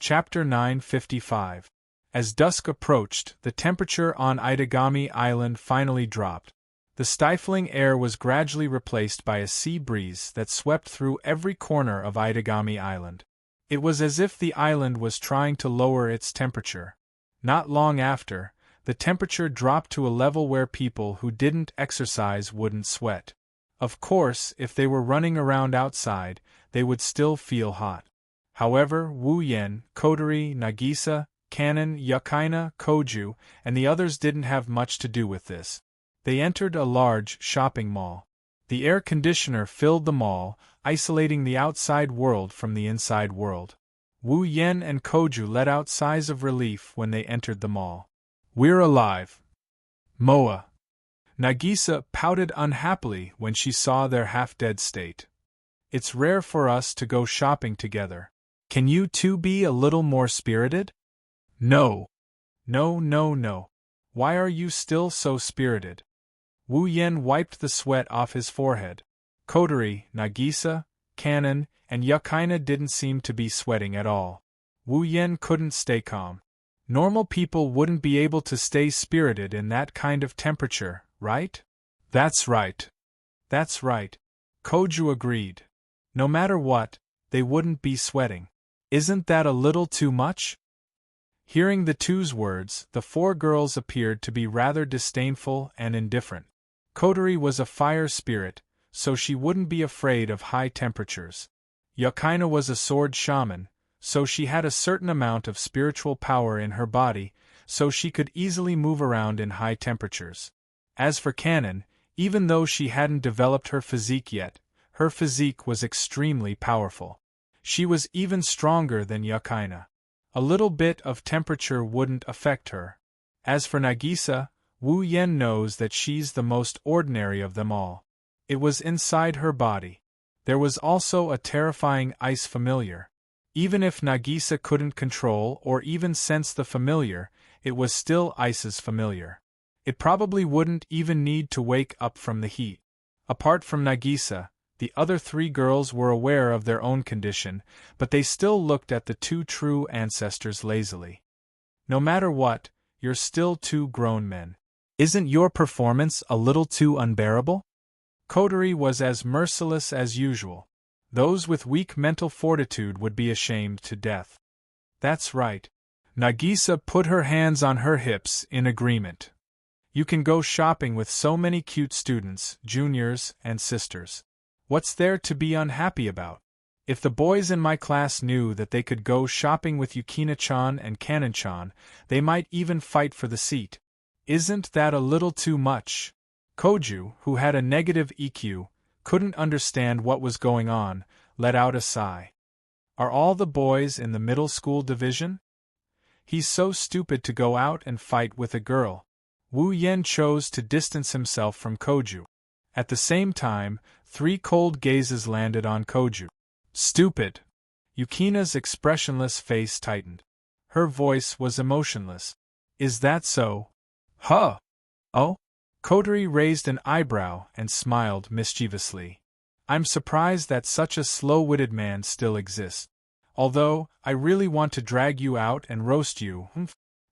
Chapter 955. As dusk approached, the temperature on Itagami Island finally dropped. The stifling air was gradually replaced by a sea breeze that swept through every corner of Itagami Island. It was as if the island was trying to lower its temperature. Not long after, the temperature dropped to a level where people who didn't exercise wouldn't sweat. Of course, if they were running around outside, they would still feel hot. However, Wu Yen, Kotori, Nagisa, Kanon, Yukaina, Koju, and the others didn't have much to do with this. They entered a large shopping mall. The air conditioner filled the mall, isolating the outside world from the inside world. Wu Yen and Koju let out sighs of relief when they entered the mall. "We're alive." Moa. Nagisa pouted unhappily when she saw their half-dead state. "It's rare for us to go shopping together. Can you two be a little more spirited?" "No. No. Why are you still so spirited?" Wu Yen wiped the sweat off his forehead. Kotori, Nagisa, Kanon, and Yukaina didn't seem to be sweating at all. Wu Yen couldn't stay calm. Normal people wouldn't be able to stay spirited in that kind of temperature, right? That's right. Koju agreed. No matter what, they wouldn't be sweating. Isn't that a little too much? Hearing the two's words, the four girls appeared to be rather disdainful and indifferent. Kotori was a fire spirit, so she wouldn't be afraid of high temperatures. Yukaina was a sword shaman, so she had a certain amount of spiritual power in her body, so she could easily move around in high temperatures. As for Kanon, even though she hadn't developed her physique yet, her physique was extremely powerful. She was even stronger than Yukaina. A little bit of temperature wouldn't affect her. As for Nagisa, Wu Yen knows that she's the most ordinary of them all. It was inside her body. There was also a terrifying ice familiar. Even if Nagisa couldn't control or even sense the familiar, it was still ice's familiar. It probably wouldn't even need to wake up from the heat. Apart from Nagisa, the other three girls were aware of their own condition, but they still looked at the two true ancestors lazily. "No matter what, you're still two grown men. Isn't your performance a little too unbearable?" Kotori was as merciless as usual. Those with weak mental fortitude would be ashamed to death. "That's right." Nagisa put her hands on her hips in agreement. "You can go shopping with so many cute students, juniors, and sisters. What's there to be unhappy about? If the boys in my class knew that they could go shopping with Yukina-chan and Kanon-chan, they might even fight for the seat. Isn't that a little too much?" Koju, who had a negative EQ, couldn't understand what was going on, let out a sigh. "Are all the boys in the middle school division? He's so stupid to go out and fight with a girl." Wu Yen chose to distance himself from Koju. At the same time, 3 cold gazes landed on Koju. "Stupid!" Yukina's expressionless face tightened. Her voice was emotionless. "Is that so?" "Huh! Oh?" Kotori raised an eyebrow and smiled mischievously. "I'm surprised that such a slow-witted man still exists. Although, I really want to drag you out and roast you,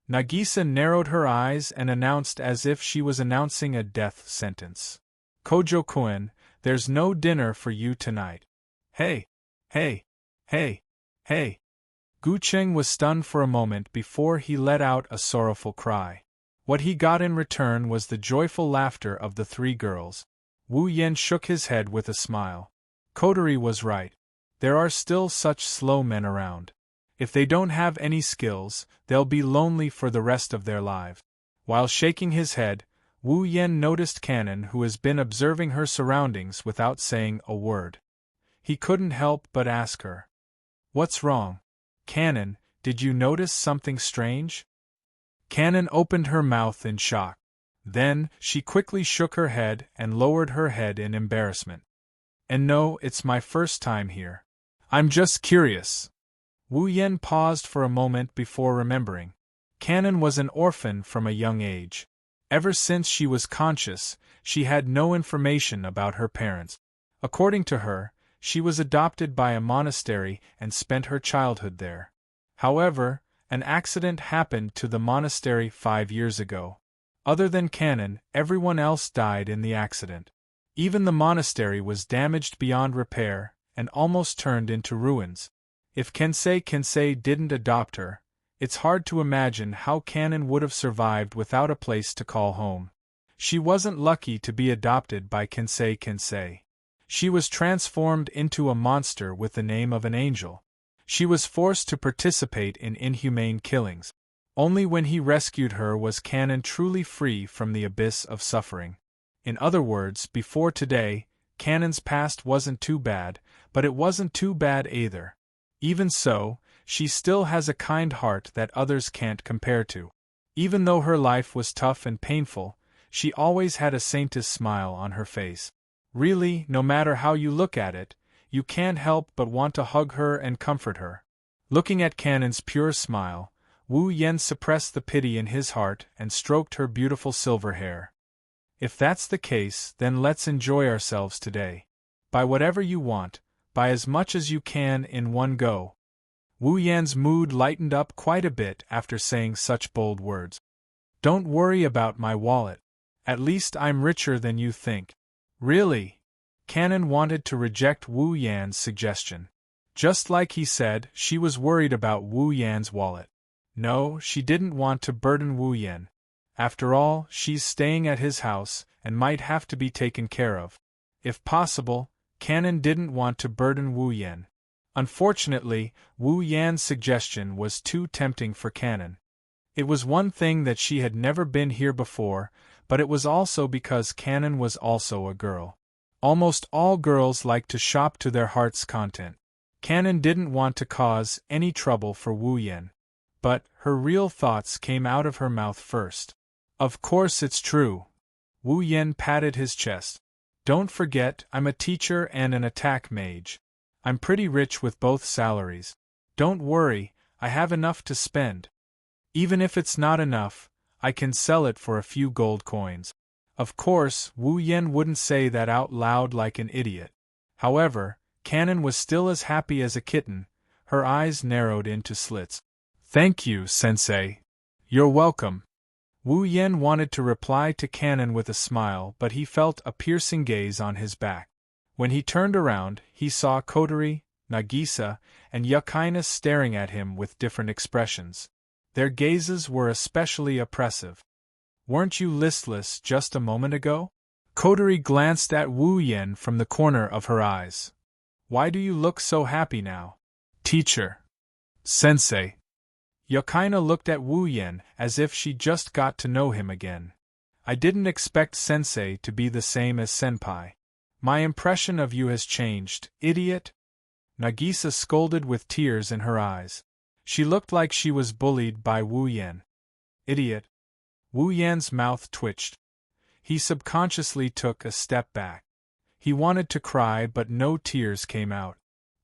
Nagisa narrowed her eyes and announced as if she was announcing a death sentence. "Kojo-kun, there's no dinner for you tonight." Hey! Gucheng was stunned for a moment before he let out a sorrowful cry. What he got in return was the joyful laughter of the 3 girls. Wu Yen shook his head with a smile. Kotori was right. There are still such slow men around. If they don't have any skills, they'll be lonely for the rest of their lives. While shaking his head, Wu Yen noticed Kanon, who has been observing her surroundings without saying a word. He couldn't help but ask her. "What's wrong? Kanon, did you notice something strange?" Kanon opened her mouth in shock. Then, she quickly shook her head and lowered her head in embarrassment. "And no, it's my first time here. I'm just curious." Wu Yen paused for a moment before remembering. Kanon was an orphan from a young age. Ever since she was conscious, she had no information about her parents. According to her, she was adopted by a monastery and spent her childhood there. However, an accident happened to the monastery 5 years ago. Other than Canon, everyone else died in the accident. Even the monastery was damaged beyond repair and almost turned into ruins. If Kensei didn't adopt her, it's hard to imagine how Canon would have survived without a place to call home. She wasn't lucky to be adopted by Kensei. She was transformed into a monster with the name of an angel. She was forced to participate in inhumane killings. Only when he rescued her was Canon truly free from the abyss of suffering. In other words, before today, Canon's past wasn't too bad, but it wasn't too bad either. Even so, she still has a kind heart that others can't compare to. Even though her life was tough and painful, she always had a saint's smile on her face. Really, no matter how you look at it, you can't help but want to hug her and comfort her. Looking at Canon's pure smile, Wu Yen suppressed the pity in his heart and stroked her beautiful silver hair. If that's the case, then let's enjoy ourselves today. Buy whatever you want, buy as much as you can in one go. Wu Yan's mood lightened up quite a bit after saying such bold words. Don't worry about my wallet. At least I'm richer than you think. Really? Canon wanted to reject Wu Yan's suggestion. Just like he said, she was worried about Wu Yan's wallet. No, she didn't want to burden Wu Yan. After all, she's staying at his house and might have to be taken care of. If possible, Canon didn't want to burden Wu Yan. Unfortunately, Wu Yan's suggestion was too tempting for Canon. It was one thing that she had never been here before, but it was also because Canon was also a girl. Almost all girls like to shop to their heart's content. Canon didn't want to cause any trouble for Wu Yan. But her real thoughts came out of her mouth first. Of course it's true. Wu Yan patted his chest. Don't forget, I'm a teacher and an attack mage. I'm pretty rich with both salaries. Don't worry, I have enough to spend. Even if it's not enough, I can sell it for a few gold coins. Of course, Wu Yan wouldn't say that out loud like an idiot. However, Canon was still as happy as a kitten, her eyes narrowed into slits. Thank you, Sensei. You're welcome. Wu Yan wanted to reply to Canon with a smile, but he felt a piercing gaze on his back. When he turned around, he saw Kotori, Nagisa, and Yukaina staring at him with different expressions. Their gazes were especially oppressive. Weren't you listless just a moment ago? Kotori glanced at Wu Yan from the corner of her eyes. Why do you look so happy now? Teacher. Sensei. Yukaina looked at Wu Yan as if she just got to know him again. I didn't expect Sensei to be the same as Senpai. My impression of you has changed, idiot. Nagisa scolded with tears in her eyes. She looked like she was bullied by Wu Yan. Idiot. Wu Yan's mouth twitched. He subconsciously took a step back. He wanted to cry, but no tears came out.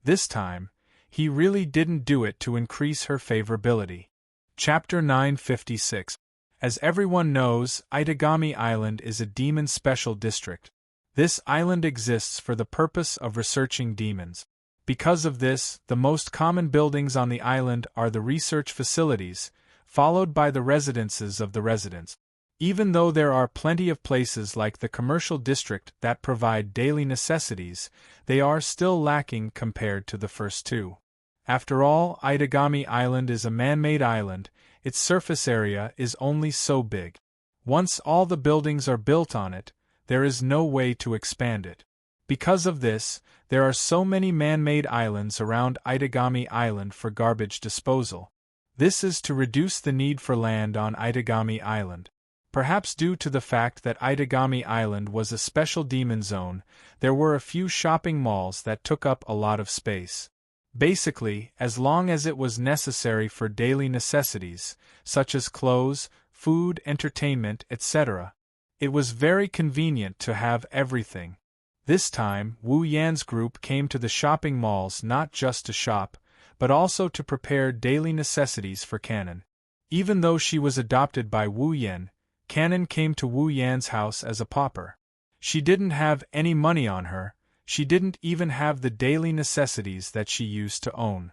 This time, he really didn't do it to increase her favorability. Chapter 956. As everyone knows, Itagami Island is a demon special district. This island exists for the purpose of researching demons. Because of this, the most common buildings on the island are the research facilities, followed by the residences of the residents. Even though there are plenty of places like the commercial district that provide daily necessities, they are still lacking compared to the first two. After all, Itagami Island is a man-made island, its surface area is only so big. Once all the buildings are built on it, there is no way to expand it. Because of this, there are so many man-made islands around Itagami Island for garbage disposal. This is to reduce the need for land on Itagami Island. Perhaps due to the fact that Itagami Island was a special demon zone, there were a few shopping malls that took up a lot of space. Basically, as long as it was necessary for daily necessities, such as clothes, food, entertainment, etc., it was very convenient to have everything. This time, Wu Yan's group came to the shopping malls not just to shop, but also to prepare daily necessities for Canon. Even though she was adopted by Wu Yan, Canon came to Wu Yan's house as a pauper. She didn't have any money on her, she didn't even have the daily necessities that she used to own.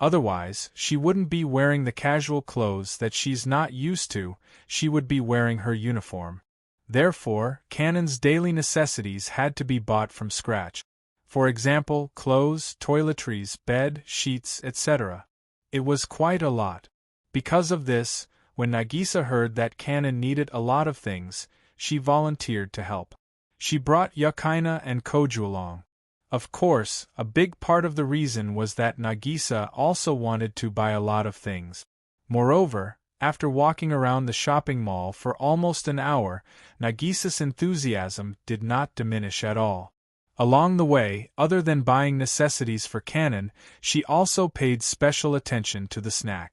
Otherwise, she wouldn't be wearing the casual clothes that she's not used to, she would be wearing her uniform. Therefore, Kanon's daily necessities had to be bought from scratch. For example, clothes, toiletries, bed, sheets, etc. It was quite a lot. Because of this, when Nagisa heard that Kanon needed a lot of things, she volunteered to help. She brought Yukaina and Koju along. Of course, a big part of the reason was that Nagisa also wanted to buy a lot of things. Moreover, after walking around the shopping mall for almost an hour, Nagisa's enthusiasm did not diminish at all. Along the way, other than buying necessities for Kanon, she also paid special attention to the snack.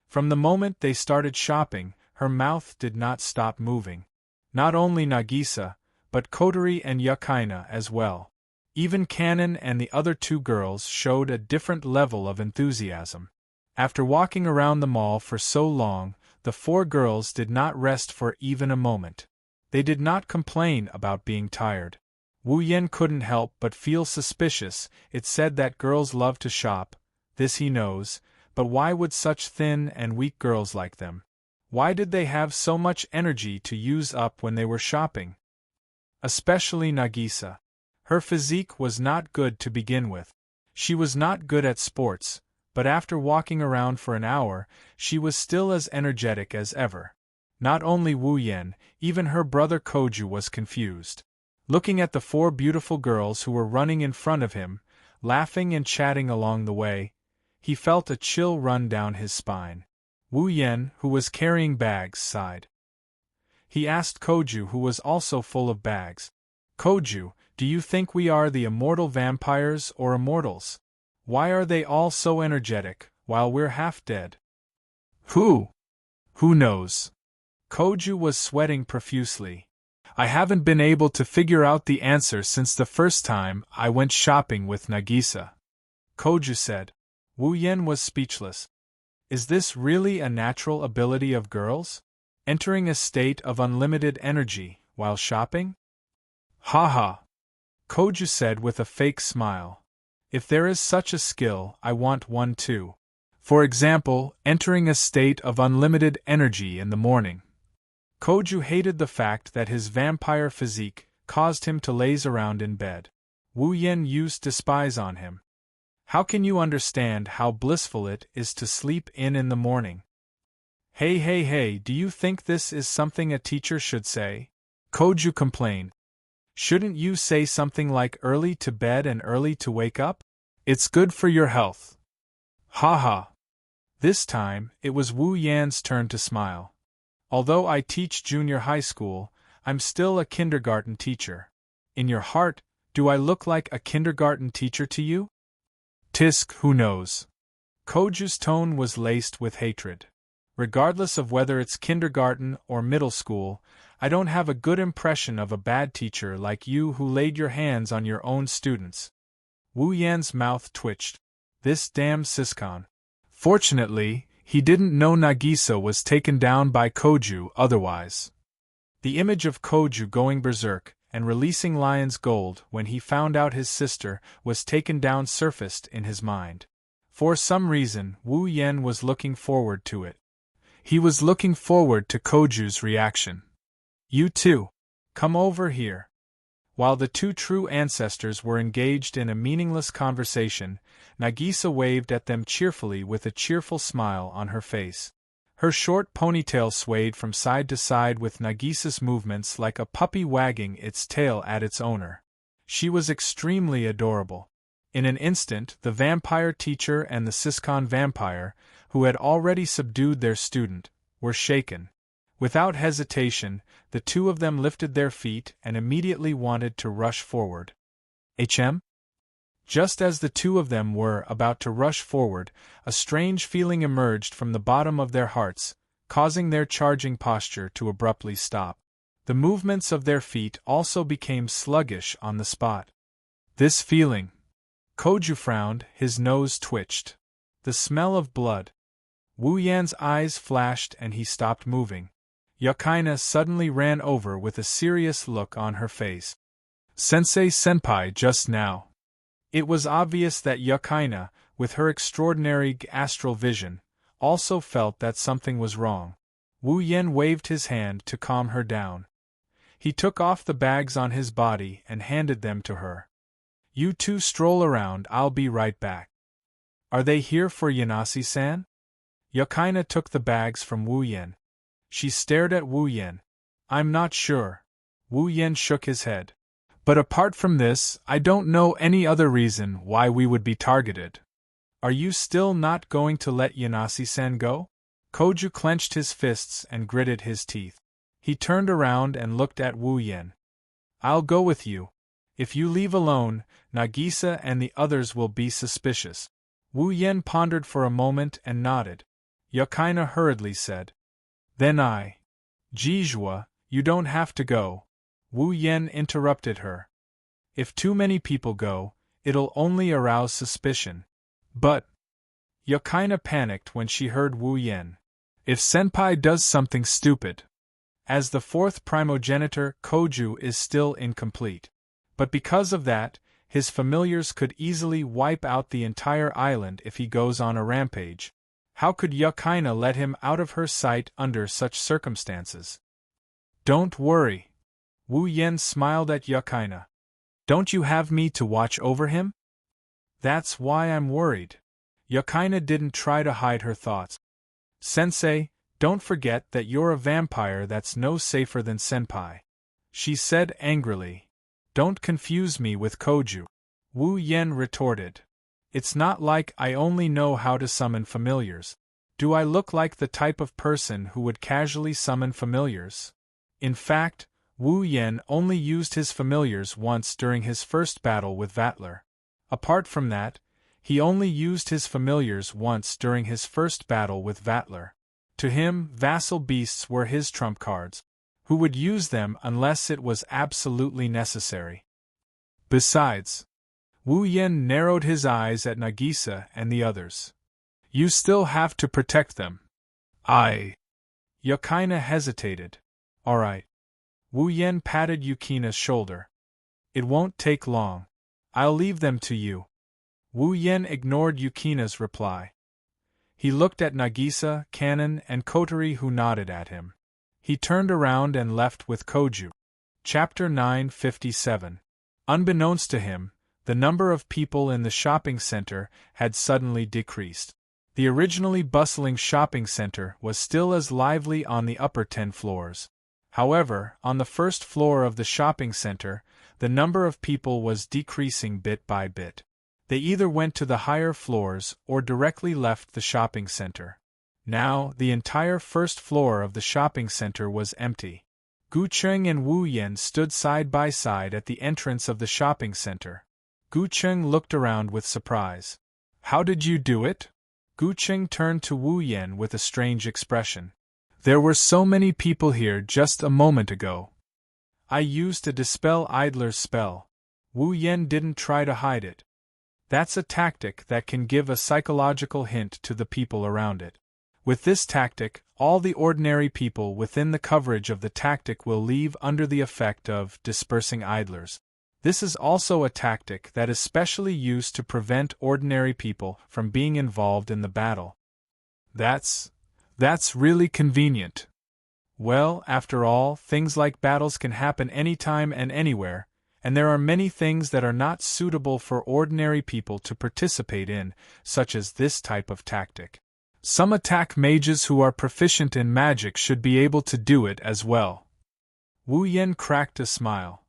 From the moment they started shopping, her mouth did not stop moving. Not only Nagisa, but Kotori and Yukaina as well. Even Kanon and the other two girls showed a different level of enthusiasm. After walking around the mall for so long, the four girls did not rest for even a moment. They did not complain about being tired. Wu Yen couldn't help but feel suspicious. It said that girls love to shop, this he knows, but why would such thin and weak girls like them? Why did they have so much energy to use up when they were shopping? Especially Nagisa. Her physique was not good to begin with. She was not good at sports, but after walking around for an hour, she was still as energetic as ever. Not only Wu Yen, even her brother Koju was confused. Looking at the four beautiful girls who were running in front of him, laughing and chatting along the way, he felt a chill run down his spine. Wu Yen, who was carrying bags, sighed. He asked Koju, who was also full of bags. Koju, do you think we are the immortal vampires or immortals? Why are they all so energetic, while we're half dead? Who knows? Koju was sweating profusely. I haven't been able to figure out the answer since the first time I went shopping with Nagisa. Koju said. Wu Yen was speechless. Is this really a natural ability of girls? Entering a state of unlimited energy while shopping? Haha. Koju said with a fake smile. If there is such a skill, I want one too. For example, entering a state of unlimited energy in the morning. Koju hated the fact that his vampire physique caused him to laze around in bed. Wu Yen used to spies on him. How can you understand how blissful it is to sleep in the morning? Hey, do you think this is something a teacher should say? Koju complained. Shouldn't you say something like early to bed and early to wake up? It's good for your health. Haha. This time, it was Wu Yan's turn to smile. Although I teach junior high school, I'm still a kindergarten teacher. In your heart, do I look like a kindergarten teacher to you? Tisk, who knows? Koju's tone was laced with hatred. Regardless of whether it's kindergarten or middle school, I don't have a good impression of a bad teacher like you who laid your hands on your own students. Wu Yan's mouth twitched. This damn Siscon. Fortunately, he didn't know Nagisa was taken down by Koju otherwise. The image of Koju going berserk and releasing Lion's gold when he found out his sister was taken down surfaced in his mind. For some reason, Wu Yen was looking forward to it. He was looking forward to Koju's reaction. You too. Come over here. While the two true ancestors were engaged in a meaningless conversation, Nagisa waved at them cheerfully with a cheerful smile on her face. Her short ponytail swayed from side to side with Nagisa's movements like a puppy wagging its tail at its owner. She was extremely adorable. In an instant, the vampire teacher and the Siscon vampire, who had already subdued their student, were shaken. Without hesitation, the two of them lifted their feet and immediately wanted to rush forward. HM? Just as the two of them were about to rush forward, a strange feeling emerged from the bottom of their hearts, causing their charging posture to abruptly stop. The movements of their feet also became sluggish on the spot. This feeling. Koju frowned, his nose twitched. The smell of blood. Wu Yan's eyes flashed and he stopped moving. Yukaina suddenly ran over with a serious look on her face. Sensei-senpai just now. It was obvious that Yukaina, with her extraordinary astral vision, also felt that something was wrong. Wu Yen waved his hand to calm her down. He took off the bags on his body and handed them to her. You two stroll around, I'll be right back. Are they here for Yanasi-san? Yukaina took the bags from Wu Yen. She stared at Wu Yen. I'm not sure. Wu Yen shook his head. But apart from this, I don't know any other reason why we would be targeted. Are you still not going to let Yanasi-san go? Koju clenched his fists and gritted his teeth. He turned around and looked at Wu Yen. I'll go with you. If you leave alone, Nagisa and the others will be suspicious. Wu Yen pondered for a moment and nodded. Yukaina hurriedly said. Then Jijua, you don't have to go. Wu Yen interrupted her. If too many people go, it'll only arouse suspicion. But Yukaina panicked when she heard Wu Yen. If Senpai does something stupid. As the fourth primogenitor, Koju is still incomplete. But because of that, his familiars could easily wipe out the entire island if he goes on a rampage. How could Yukaina let him out of her sight under such circumstances? Don't worry. Wu Yen smiled at Yukaina. Don't you have me to watch over him? That's why I'm worried. Yukaina didn't try to hide her thoughts. Sensei, don't forget that you're a vampire that's no safer than Senpai. She said angrily. Don't confuse me with Koju. Wu Yen retorted. It's not like I only know how to summon familiars. Do I look like the type of person who would casually summon familiars? In fact, Wu Yen only used his familiars once during his first battle with Vatler. Apart from that, he only used his familiars once during his first battle with Vatler. To him, vassal beasts were his trump cards. Who would use them unless it was absolutely necessary? Besides, Wu Yen narrowed his eyes at Nagisa and the others. You still have to protect them. Yukaina hesitated. All right. Wu Yen patted Yukina's shoulder. It won't take long. I'll leave them to you. Wu Yen ignored Yukina's reply. He looked at Nagisa, Kanon, and Kotori, who nodded at him. He turned around and left with Koju. Chapter 957. Unbeknownst to him, the number of people in the shopping center had suddenly decreased. The originally bustling shopping center was still as lively on the upper 10 floors. However, on the first floor of the shopping center, the number of people was decreasing bit by bit. They either went to the higher floors or directly left the shopping center. Now, the entire first floor of the shopping center was empty. Gu Cheng and Wu Yen stood side by side at the entrance of the shopping center. Gu Cheng looked around with surprise. How did you do it? Gu Cheng turned to Wu Yen with a strange expression. There were so many people here just a moment ago. I used a dispel idler's spell. Wu Yen didn't try to hide it. That's a tactic that can give a psychological hint to the people around it. With this tactic, all the ordinary people within the coverage of the tactic will leave under the effect of dispersing idlers. This is also a tactic that is specially used to prevent ordinary people from being involved in the battle. That's really convenient. Well, after all, things like battles can happen anytime and anywhere, and there are many things that are not suitable for ordinary people to participate in, such as this type of tactic. Some attack mages who are proficient in magic should be able to do it as well. Wu Yen cracked a smile.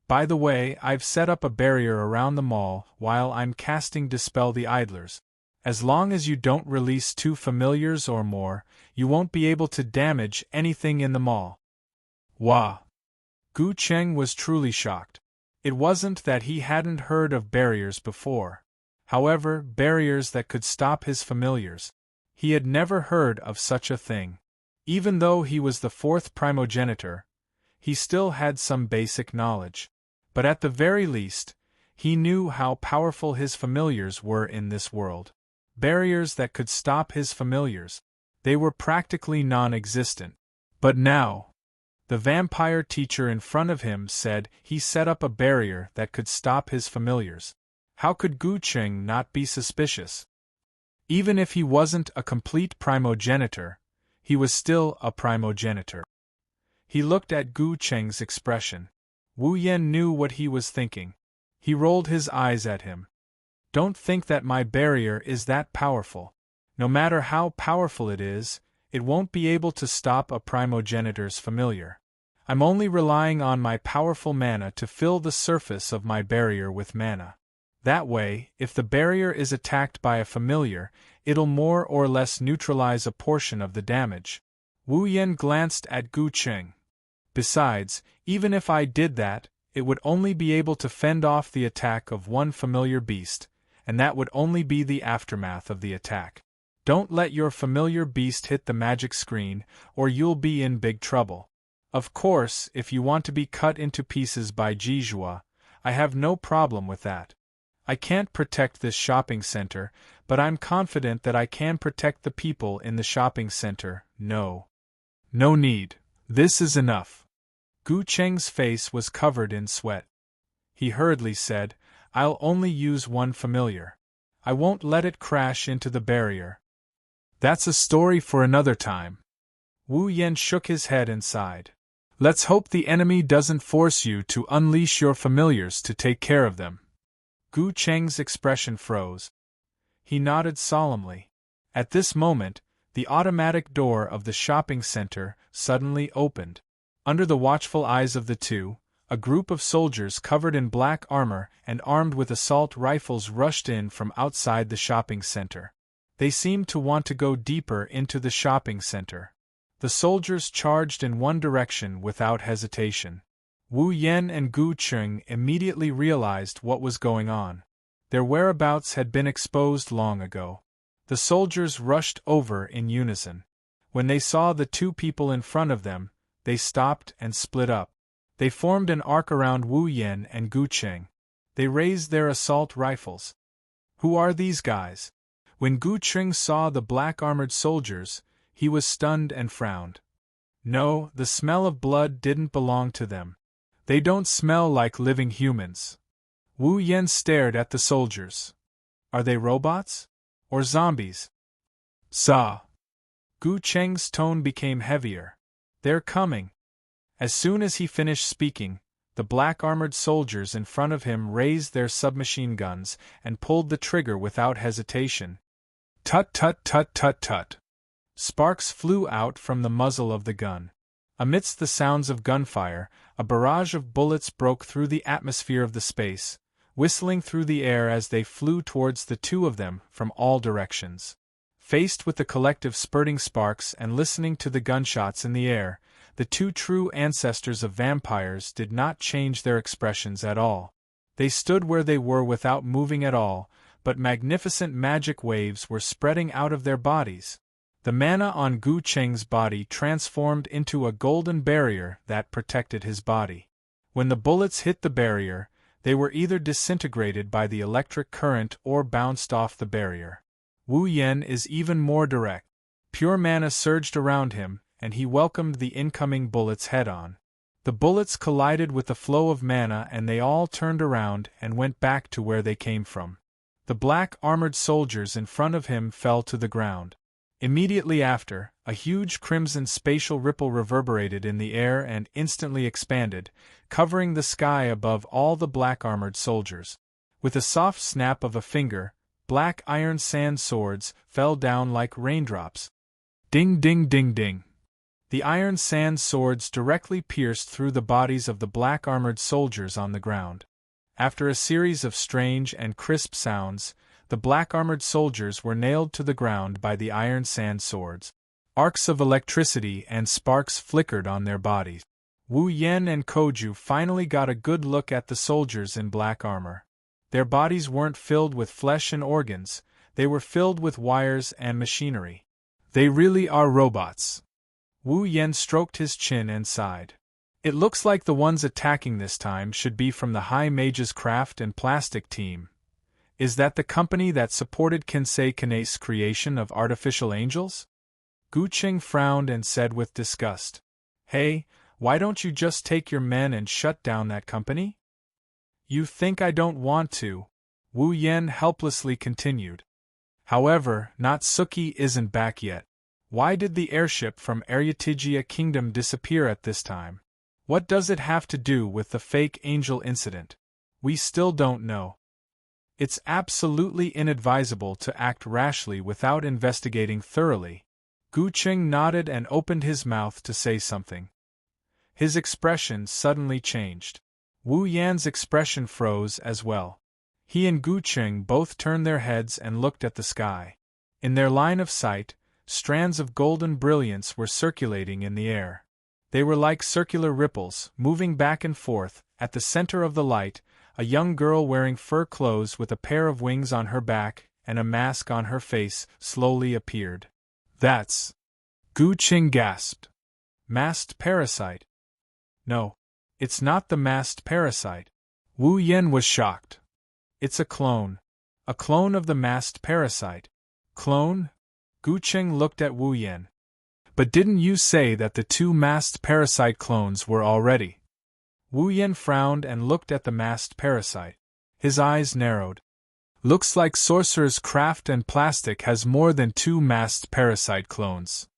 By the way, I've set up a barrier around the mall while I'm casting Dispel the Idlers. As long as you don't release 2 familiars or more, you won't be able to damage anything in the mall. Wah! Gu Cheng was truly shocked. It wasn't that he hadn't heard of barriers before. However, barriers that could stop his familiars. He had never heard of such a thing. Even though he was the 4th primogenitor, he still had some basic knowledge. But at the very least, he knew how powerful his familiars were in this world. Barriers that could stop his familiars. They were practically non-existent. But now, the vampire teacher in front of him said he set up a barrier that could stop his familiars. How could Gu Cheng not be suspicious? Even if he wasn't a complete primogenitor, he was still a primogenitor. He looked at Gu Cheng's expression. Wu Yen knew what he was thinking. He rolled his eyes at him. Don't think that my barrier is that powerful. No matter how powerful it is, it won't be able to stop a primogenitor's familiar. I'm only relying on my powerful mana to fill the surface of my barrier with mana. That way, if the barrier is attacked by a familiar, it'll more or less neutralize a portion of the damage. Wu Yen glanced at Gu Cheng. Besides, even if I did that, it would only be able to fend off the attack of one familiar beast, and that would only be the aftermath of the attack. Don't let your familiar beast hit the magic screen, or you'll be in big trouble. Of course, if you want to be cut into pieces by Jizhua, I have no problem with that. I can't protect this shopping center, but I'm confident that I can protect the people in the shopping center. No need. This is enough. Gu Cheng's face was covered in sweat. He hurriedly said, I'll only use one familiar. I won't let it crash into the barrier. That's a story for another time. Wu Yen shook his head and sighed. Let's hope the enemy doesn't force you to unleash your familiars to take care of them. Gu Cheng's expression froze. He nodded solemnly. At this moment, the automatic door of the shopping center suddenly opened. Under the watchful eyes of the two, a group of soldiers covered in black armor and armed with assault rifles rushed in from outside the shopping center. They seemed to want to go deeper into the shopping center. The soldiers charged in one direction without hesitation. Wu Yen and Gu Cheng immediately realized what was going on. Their whereabouts had been exposed long ago. The soldiers rushed over in unison. When they saw the two people in front of them, they stopped and split up. They formed an arc around Wu Yen and Gu Cheng. They raised their assault rifles. Who are these guys? When Gu Cheng saw the black-armored soldiers, he was stunned and frowned. No, the smell of blood didn't belong to them. They don't smell like living humans. Wu Yen stared at the soldiers. Are they robots? Or zombies? Saw. Gu Cheng's tone became heavier. They're coming. As soon as he finished speaking, the black-armored soldiers in front of him raised their submachine guns and pulled the trigger without hesitation. Tut tut tut tut tut. Sparks flew out from the muzzle of the gun. Amidst the sounds of gunfire, a barrage of bullets broke through the atmosphere of the space, whistling through the air as they flew towards the two of them from all directions. Faced with the collective spurting sparks and listening to the gunshots in the air, the two true ancestors of vampires did not change their expressions at all. They stood where they were without moving at all, but magnificent magic waves were spreading out of their bodies. The mana on Gu Cheng's body transformed into a golden barrier that protected his body. When the bullets hit the barrier, they were either disintegrated by the electric current or bounced off the barrier. Wu Yen is even more direct. Pure mana surged around him, and he welcomed the incoming bullets head-on. The bullets collided with the flow of mana and they all turned around and went back to where they came from. The black-armored soldiers in front of him fell to the ground. Immediately after, a huge crimson spatial ripple reverberated in the air and instantly expanded, covering the sky above all the black-armored soldiers. With a soft snap of a finger, black iron sand swords fell down like raindrops. Ding ding ding ding. The iron sand swords directly pierced through the bodies of the black-armored soldiers on the ground. After a series of strange and crisp sounds, the black-armored soldiers were nailed to the ground by the iron sand swords. Arcs of electricity and sparks flickered on their bodies. Wu Yen and Koju finally got a good look at the soldiers in black armor. Their bodies weren't filled with flesh and organs, they were filled with wires and machinery. They really are robots. Wu Yen stroked his chin and sighed. It looks like the ones attacking this time should be from the High Mage's Craft and Plastic team. Is that the company that supported Kinsei Kane's creation of artificial angels? Gu Cheng frowned and said with disgust. Hey, why don't you just take your men and shut down that company? You think I don't want to? Wu Yen helplessly continued. However, Natsuki isn't back yet. Why did the airship from Aryatigia Kingdom disappear at this time? What does it have to do with the fake angel incident? We still don't know. It's absolutely inadvisable to act rashly without investigating thoroughly. Gu Qing nodded and opened his mouth to say something. His expression suddenly changed. Wu Yan's expression froze as well. He and Gu Qing both turned their heads and looked at the sky. In their line of sight, strands of golden brilliance were circulating in the air. They were like circular ripples, moving back and forth. At the center of the light, a young girl wearing fur clothes with a pair of wings on her back and a mask on her face slowly appeared. That's... Gu Qing gasped. Masked parasite. No. It's not the masked parasite. Wu Yan was shocked. It's a clone. A clone of the masked parasite. Clone? Gu Qing looked at Wu Yan. But didn't you say that the two masked parasite clones were already? Wu Yan frowned and looked at the masked parasite. His eyes narrowed. Looks like Sorcerer's Craft and Plastic has more than two masked parasite clones.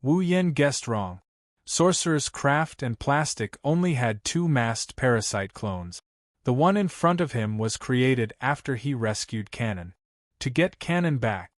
Wu Yan guessed wrong. Sorcerer's Craft and Plastic only had two masked parasite clones. The one in front of him was created after he rescued Cannon. To get Cannon back.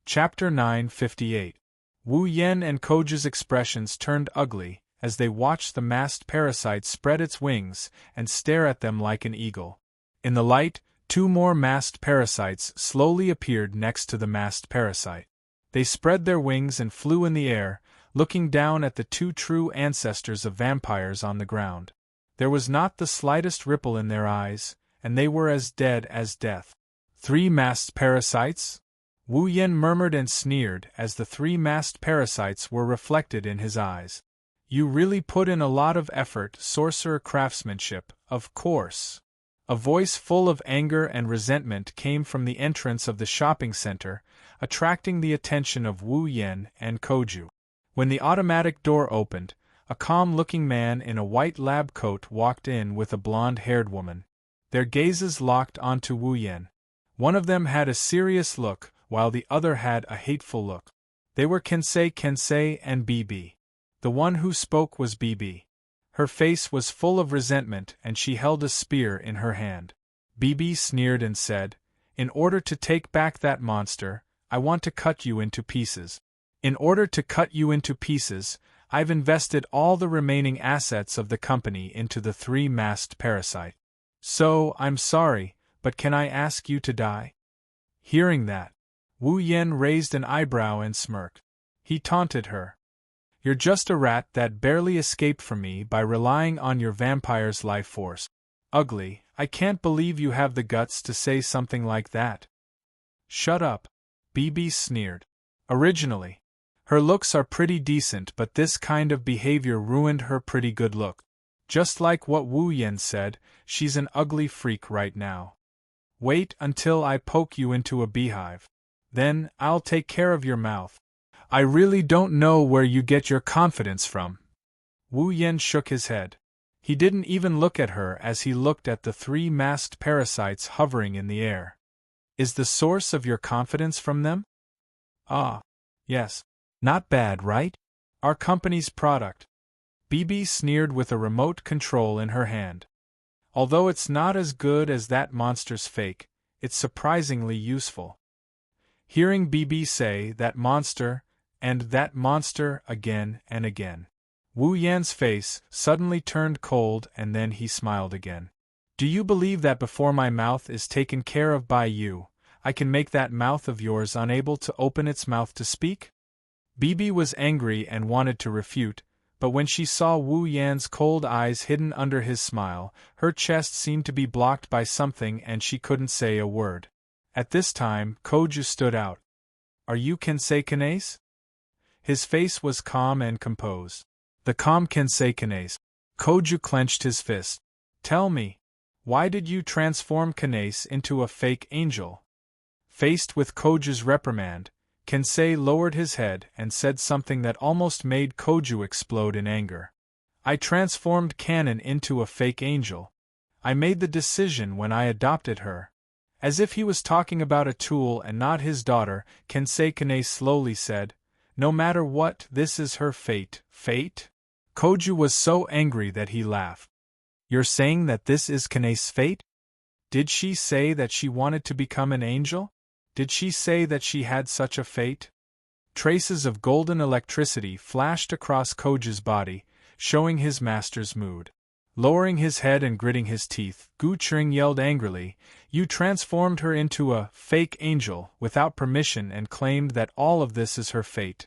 Chapter 958. Wu Yan and Koju's expressions turned ugly as they watched the masked parasite spread its wings and stare at them like an eagle. In the light, two more masked parasites slowly appeared next to the masked parasite. They spread their wings and flew in the air, looking down at the two true ancestors of vampires on the ground. There was not the slightest ripple in their eyes, and they were as dead as death. 3 masked parasites? Wu Yan murmured and sneered as the 3 masked parasites were reflected in his eyes. You really put in a lot of effort, sorcerer craftsmanship, of course. A voice full of anger and resentment came from the entrance of the shopping center, attracting the attention of Wu Yan and Koju. When the automatic door opened, a calm-looking man in a white lab coat walked in with a blonde-haired woman. Their gazes locked onto Wu Yan. One of them had a serious look, while the other had a hateful look. They were Kensei and BB. The one who spoke was BB. Her face was full of resentment and she held a spear in her hand. BB sneered and said, "In order to take back that monster, I want to cut you into pieces. In order to cut you into pieces, I've invested all the remaining assets of the company into the 3 masked parasite. So, I'm sorry, but can I ask you to die?" Hearing that, Wu Yan raised an eyebrow and smirked. He taunted her. "You're just a rat that barely escaped from me by relying on your vampire's life force. Ugly, I can't believe you have the guts to say something like that." "Shut up," BB sneered. "Originally, her looks are pretty decent, but this kind of behavior ruined her pretty good look. Just like what Wu Yan said, she's an ugly freak right now. Wait until I poke you into a beehive. Then, I'll take care of your mouth. I really don't know where you get your confidence from." Wu Yan shook his head. He didn't even look at her as he looked at the 3 masked parasites hovering in the air. "Is the source of your confidence from them?" "Ah, yes. Not bad, right? Our company's product." BB sneered with a remote control in her hand. "Although it's not as good as that monster's fake, it's surprisingly useful." Hearing BB say that monster again and again, Wu Yan's face suddenly turned cold and then he smiled again. "Do you believe that before my mouth is taken care of by you, I can make that mouth of yours unable to open its mouth to speak?" BB was angry and wanted to refute, but when she saw Wu Yan's cold eyes hidden under his smile, her chest seemed to be blocked by something and she couldn't say a word. At this time, Koju stood out. "Are you Kensei Kanase?" His face was calm and composed. The calm Kensei Kanase. Koju clenched his fist. "Tell me, why did you transform Kanase into a fake angel?" Faced with Koju's reprimand, Kensei lowered his head and said something that almost made Koju explode in anger. "I transformed Cannon into a fake angel. I made the decision when I adopted her. As if he was talking about a tool and not his daughter, Kensei Kane slowly said, "No matter what, this is her fate." Fate? Koju was so angry that he laughed. "You're saying that this is Kane's fate? Did she say that she wanted to become an angel? Did she say that she had such a fate?" Traces of golden electricity flashed across Koju's body, showing his master's mood. Lowering his head and gritting his teeth, Gu Ching yelled angrily, "You transformed her into a fake angel without permission and claimed that all of this is her fate.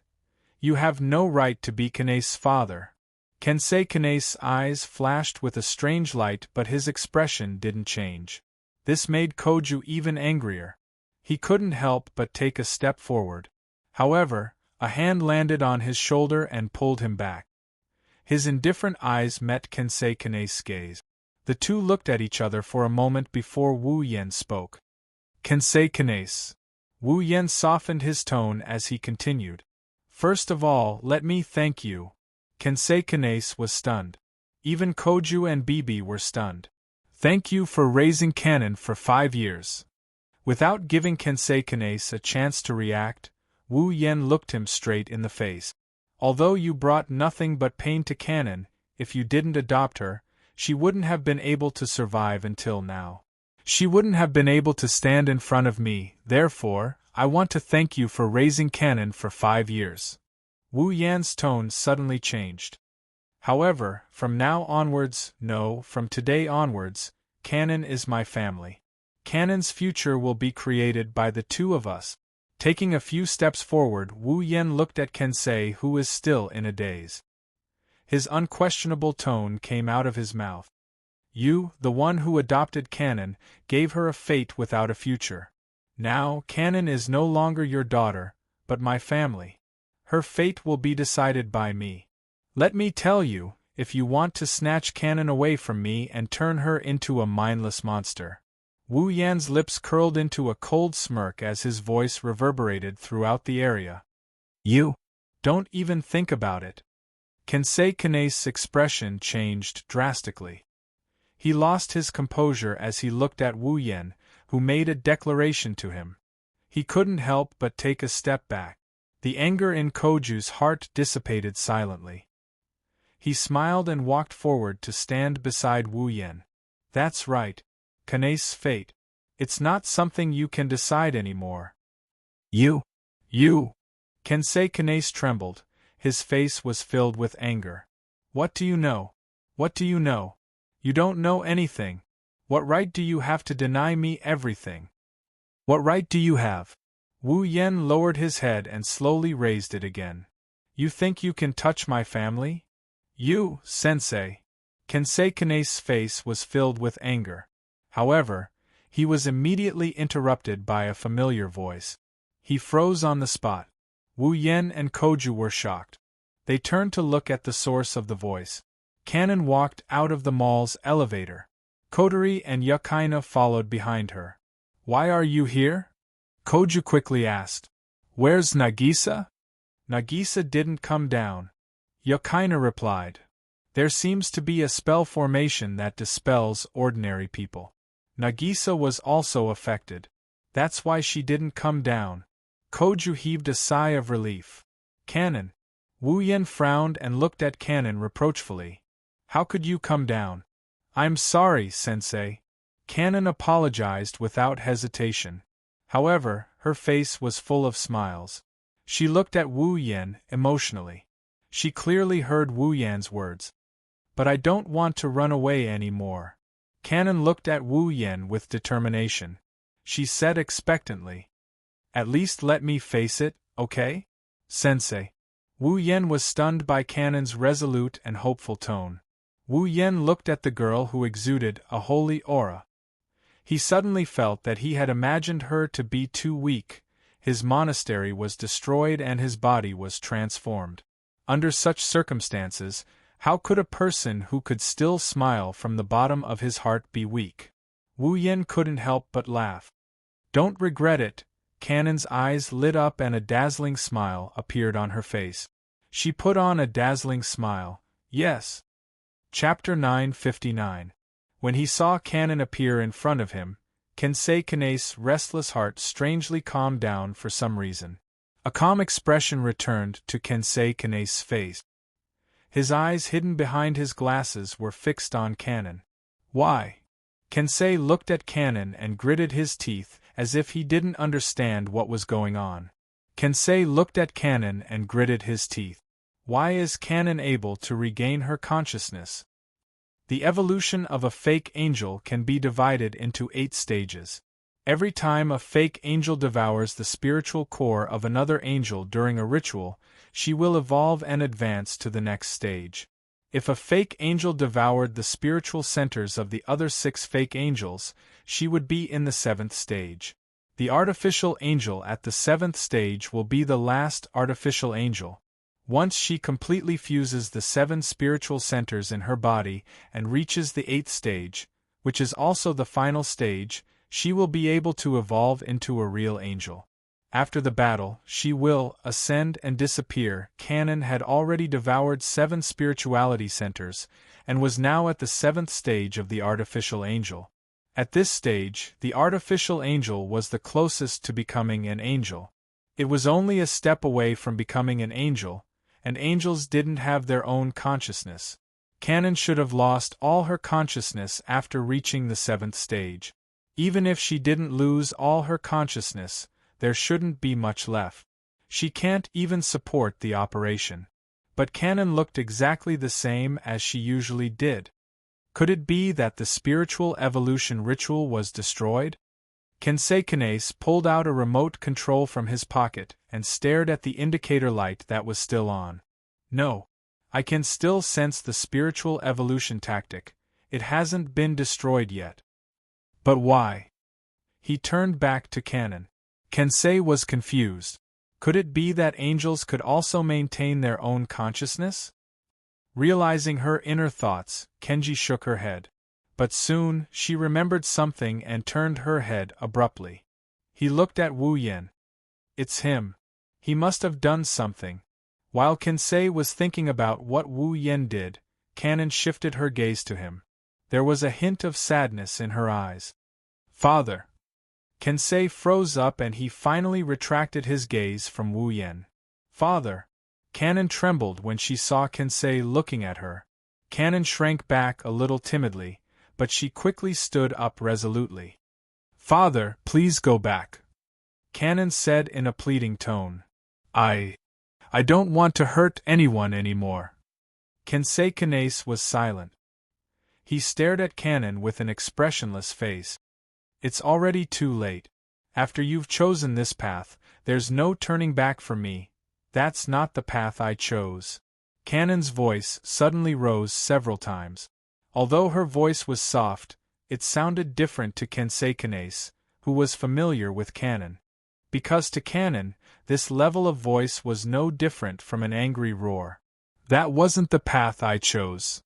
You have no right to be Kane's father." Kensei Kane's eyes flashed with a strange light, but his expression didn't change. This made Koju even angrier. He couldn't help but take a step forward. However, a hand landed on his shoulder and pulled him back. His indifferent eyes met Kensei Kane's gaze. The two looked at each other for a moment before Wu Yen spoke. "Kensei Kane." Wu Yen softened his tone as he continued. "First of all, let me thank you." Kensei Kane was stunned. Even Koju and Bibi were stunned. "Thank you for raising Kanon for 5 years." Without giving Kensei Kane a chance to react, Wu Yen looked him straight in the face. "Although you brought nothing but pain to Kanon, if you didn't adopt her, she wouldn't have been able to survive until now. She wouldn't have been able to stand in front of me, therefore, I want to thank you for raising Kanon for 5 years. Wu Yan's tone suddenly changed. "However, from now onwards, no, from today onwards, Kanon is my family. Kanon's future will be created by the two of us." Taking a few steps forward, Wu Yen looked at Kensei, who was still in a daze. His unquestionable tone came out of his mouth. "You, the one who adopted Kanon, gave her a fate without a future. Now, Kanon is no longer your daughter, but my family. Her fate will be decided by me. Let me tell you, if you want to snatch Kanon away from me and turn her into a mindless monster." Wu Yan's lips curled into a cold smirk as his voice reverberated throughout the area. "You don't even think about it." Kensei Kane's expression changed drastically. He lost his composure as he looked at Wu Yan, who made a declaration to him. He couldn't help but take a step back. The anger in Koju's heart dissipated silently. He smiled and walked forward to stand beside Wu Yan. "That's right. Kane's fate. It's not something you can decide anymore." You. Kensei Kane trembled. His face was filled with anger. "What do you know? What do you know? You don't know anything. What right do you have to deny me everything? What right do you have?" Wu Yen lowered his head and slowly raised it again. "You think you can touch my family? You, sensei." Kensei Kane's face was filled with anger. However, he was immediately interrupted by a familiar voice. He froze on the spot. Wu Yen and Koju were shocked. They turned to look at the source of the voice. Kanon walked out of the mall's elevator. Kotori and Yukaina followed behind her. "Why are you here?" Koju quickly asked. "Where's Nagisa?" "Nagisa didn't come down," Yukaina replied. "There seems to be a spell formation that dispels ordinary people. Nagisa was also affected. That's why she didn't come down." Koju heaved a sigh of relief. "Kanon." Wu Yen frowned and looked at Kanon reproachfully. "How could you come down?" "I'm sorry, sensei." Kanon apologized without hesitation. However, her face was full of smiles. She looked at Wu Yen emotionally. She clearly heard Wu Yan's words. "But I don't want to run away anymore." Kanon looked at Wu Yen with determination. She said expectantly, "At least let me face it, okay? Sensei." Wu Yen was stunned by Kanon's resolute and hopeful tone. Wu Yen looked at the girl who exuded a holy aura. He suddenly felt that he had imagined her to be too weak. His monastery was destroyed and his body was transformed. Under such circumstances, how could a person who could still smile from the bottom of his heart be weak? Wu Yen couldn't help but laugh. "Don't regret it." Kanon's eyes lit up and a dazzling smile appeared on her face. She put on a dazzling smile. "Yes." Chapter 959. When he saw Kanon appear in front of him, Kensei Kane's restless heart strangely calmed down for some reason. A calm expression returned to Kensei Kane's face. His eyes, hidden behind his glasses, were fixed on Kanon. Why? Kensei looked at Kanon and gritted his teeth, as if he didn't understand what was going on. Kensei looked at Kanon and gritted his teeth. Why is Kanon able to regain her consciousness? The evolution of a fake angel can be divided into 8 stages. Every time a fake angel devours the spiritual core of another angel during a ritual, she will evolve and advance to the next stage. If a fake angel devoured the spiritual centers of the other 6 fake angels, she would be in the 7th stage. The artificial angel at the 7th stage will be the last artificial angel. Once she completely fuses the 7 spiritual centers in her body and reaches the 8th stage, which is also the final stage, she will be able to evolve into a real angel. After the battle, she will ascend and disappear. Kanon had already devoured 7 spirituality centers, and was now at the 7th stage of the artificial angel. At this stage, the artificial angel was the closest to becoming an angel. It was only a step away from becoming an angel, and angels didn't have their own consciousness. Kanon should have lost all her consciousness after reaching the 7th stage. Even if she didn't lose all her consciousness, there shouldn't be much left. She can't even support the operation. But Kanon looked exactly the same as she usually did. Could it be that the spiritual evolution ritual was destroyed? Kensei Kane pulled out a remote control from his pocket and stared at the indicator light that was still on. No. I can still sense the spiritual evolution tactic. It hasn't been destroyed yet. But why? He turned back to Kanon. Kensei was confused. Could it be that angels could also maintain their own consciousness? Realizing her inner thoughts, Kenji shook her head. But soon, she remembered something and turned her head abruptly. He looked at Wu Yen. It's him. He must have done something. While Kensei was thinking about what Wu Yen did, Kanon shifted her gaze to him. There was a hint of sadness in her eyes. Father. Kensei froze up and he finally retracted his gaze from Wu Yen. Father. Kanon trembled when she saw Kensei looking at her. Kanon shrank back a little timidly, but she quickly stood up resolutely. Father, please go back. Kanon said in a pleading tone. I don't want to hurt anyone anymore. Kensei Kanase was silent. He stared at Kanon with an expressionless face. It's already too late. After you've chosen this path, there's no turning back for me. That's not the path I chose. Kanon's voice suddenly rose several times. Although her voice was soft, it sounded different to Kensei Kanase, who was familiar with Kanon. Because to Kanon, this level of voice was no different from an angry roar. That wasn't the path I chose.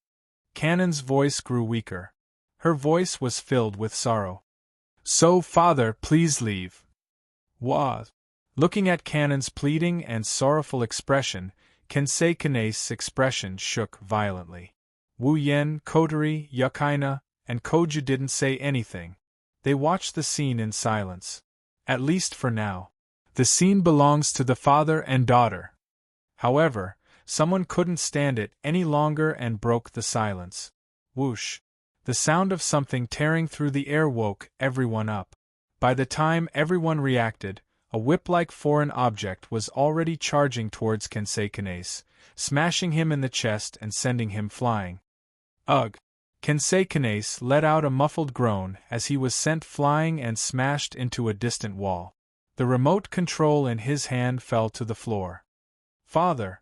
Kanon's voice grew weaker. Her voice was filled with sorrow. So, Father, please leave. What? Looking at Kanon's pleading and sorrowful expression, Kensei Kanase's expression shook violently. Wu Yen, Kotori, Yukaina, and Koju didn't say anything. They watched the scene in silence. At least for now. The scene belongs to the father and daughter. However, someone couldn't stand it any longer and broke the silence. Whoosh! The sound of something tearing through the air woke everyone up. By the time everyone reacted, a whip-like foreign object was already charging towards Kensei Kanase, smashing him in the chest and sending him flying. Ugh! Kensei Kanase let out a muffled groan as he was sent flying and smashed into a distant wall. The remote control in his hand fell to the floor. Father!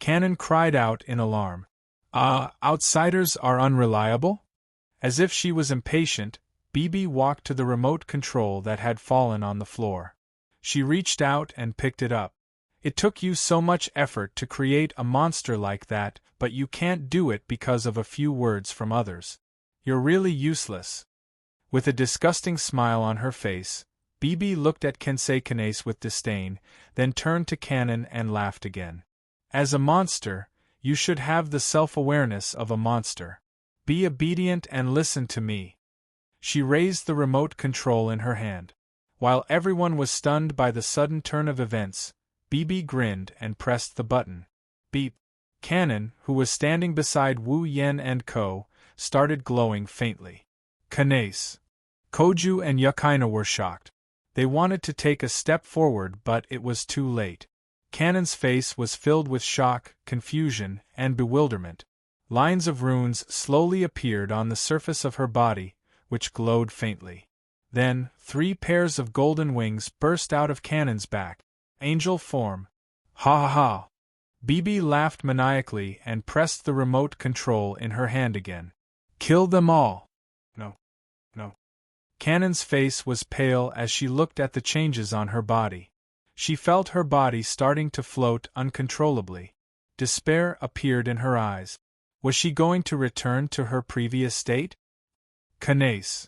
Kanon cried out in alarm. Outsiders are unreliable? As if she was impatient, Bibi walked to the remote control that had fallen on the floor. She reached out and picked it up. It took you so much effort to create a monster like that, but you can't do it because of a few words from others. You're really useless. With a disgusting smile on her face, Bibi looked at Kensei Kanase with disdain, then turned to Kanon and laughed again. As a monster, you should have the self-awareness of a monster. Be obedient and listen to me. She raised the remote control in her hand. While everyone was stunned by the sudden turn of events, BB grinned and pressed the button. Beep. Cannon, who was standing beside Wu Yen and Co., started glowing faintly. Kanase. Koju and Yukaina were shocked. They wanted to take a step forward, but it was too late. Cannon's face was filled with shock, confusion, and bewilderment. Lines of runes slowly appeared on the surface of her body, which glowed faintly. Then, 3 pairs of golden wings burst out of Cannon's back. Angel form. Ha ha ha! BB laughed maniacally and pressed the remote control in her hand again. Kill them all! No. No. Cannon's face was pale as she looked at the changes on her body. She felt her body starting to float uncontrollably. Despair appeared in her eyes. Was she going to return to her previous state? Kanase.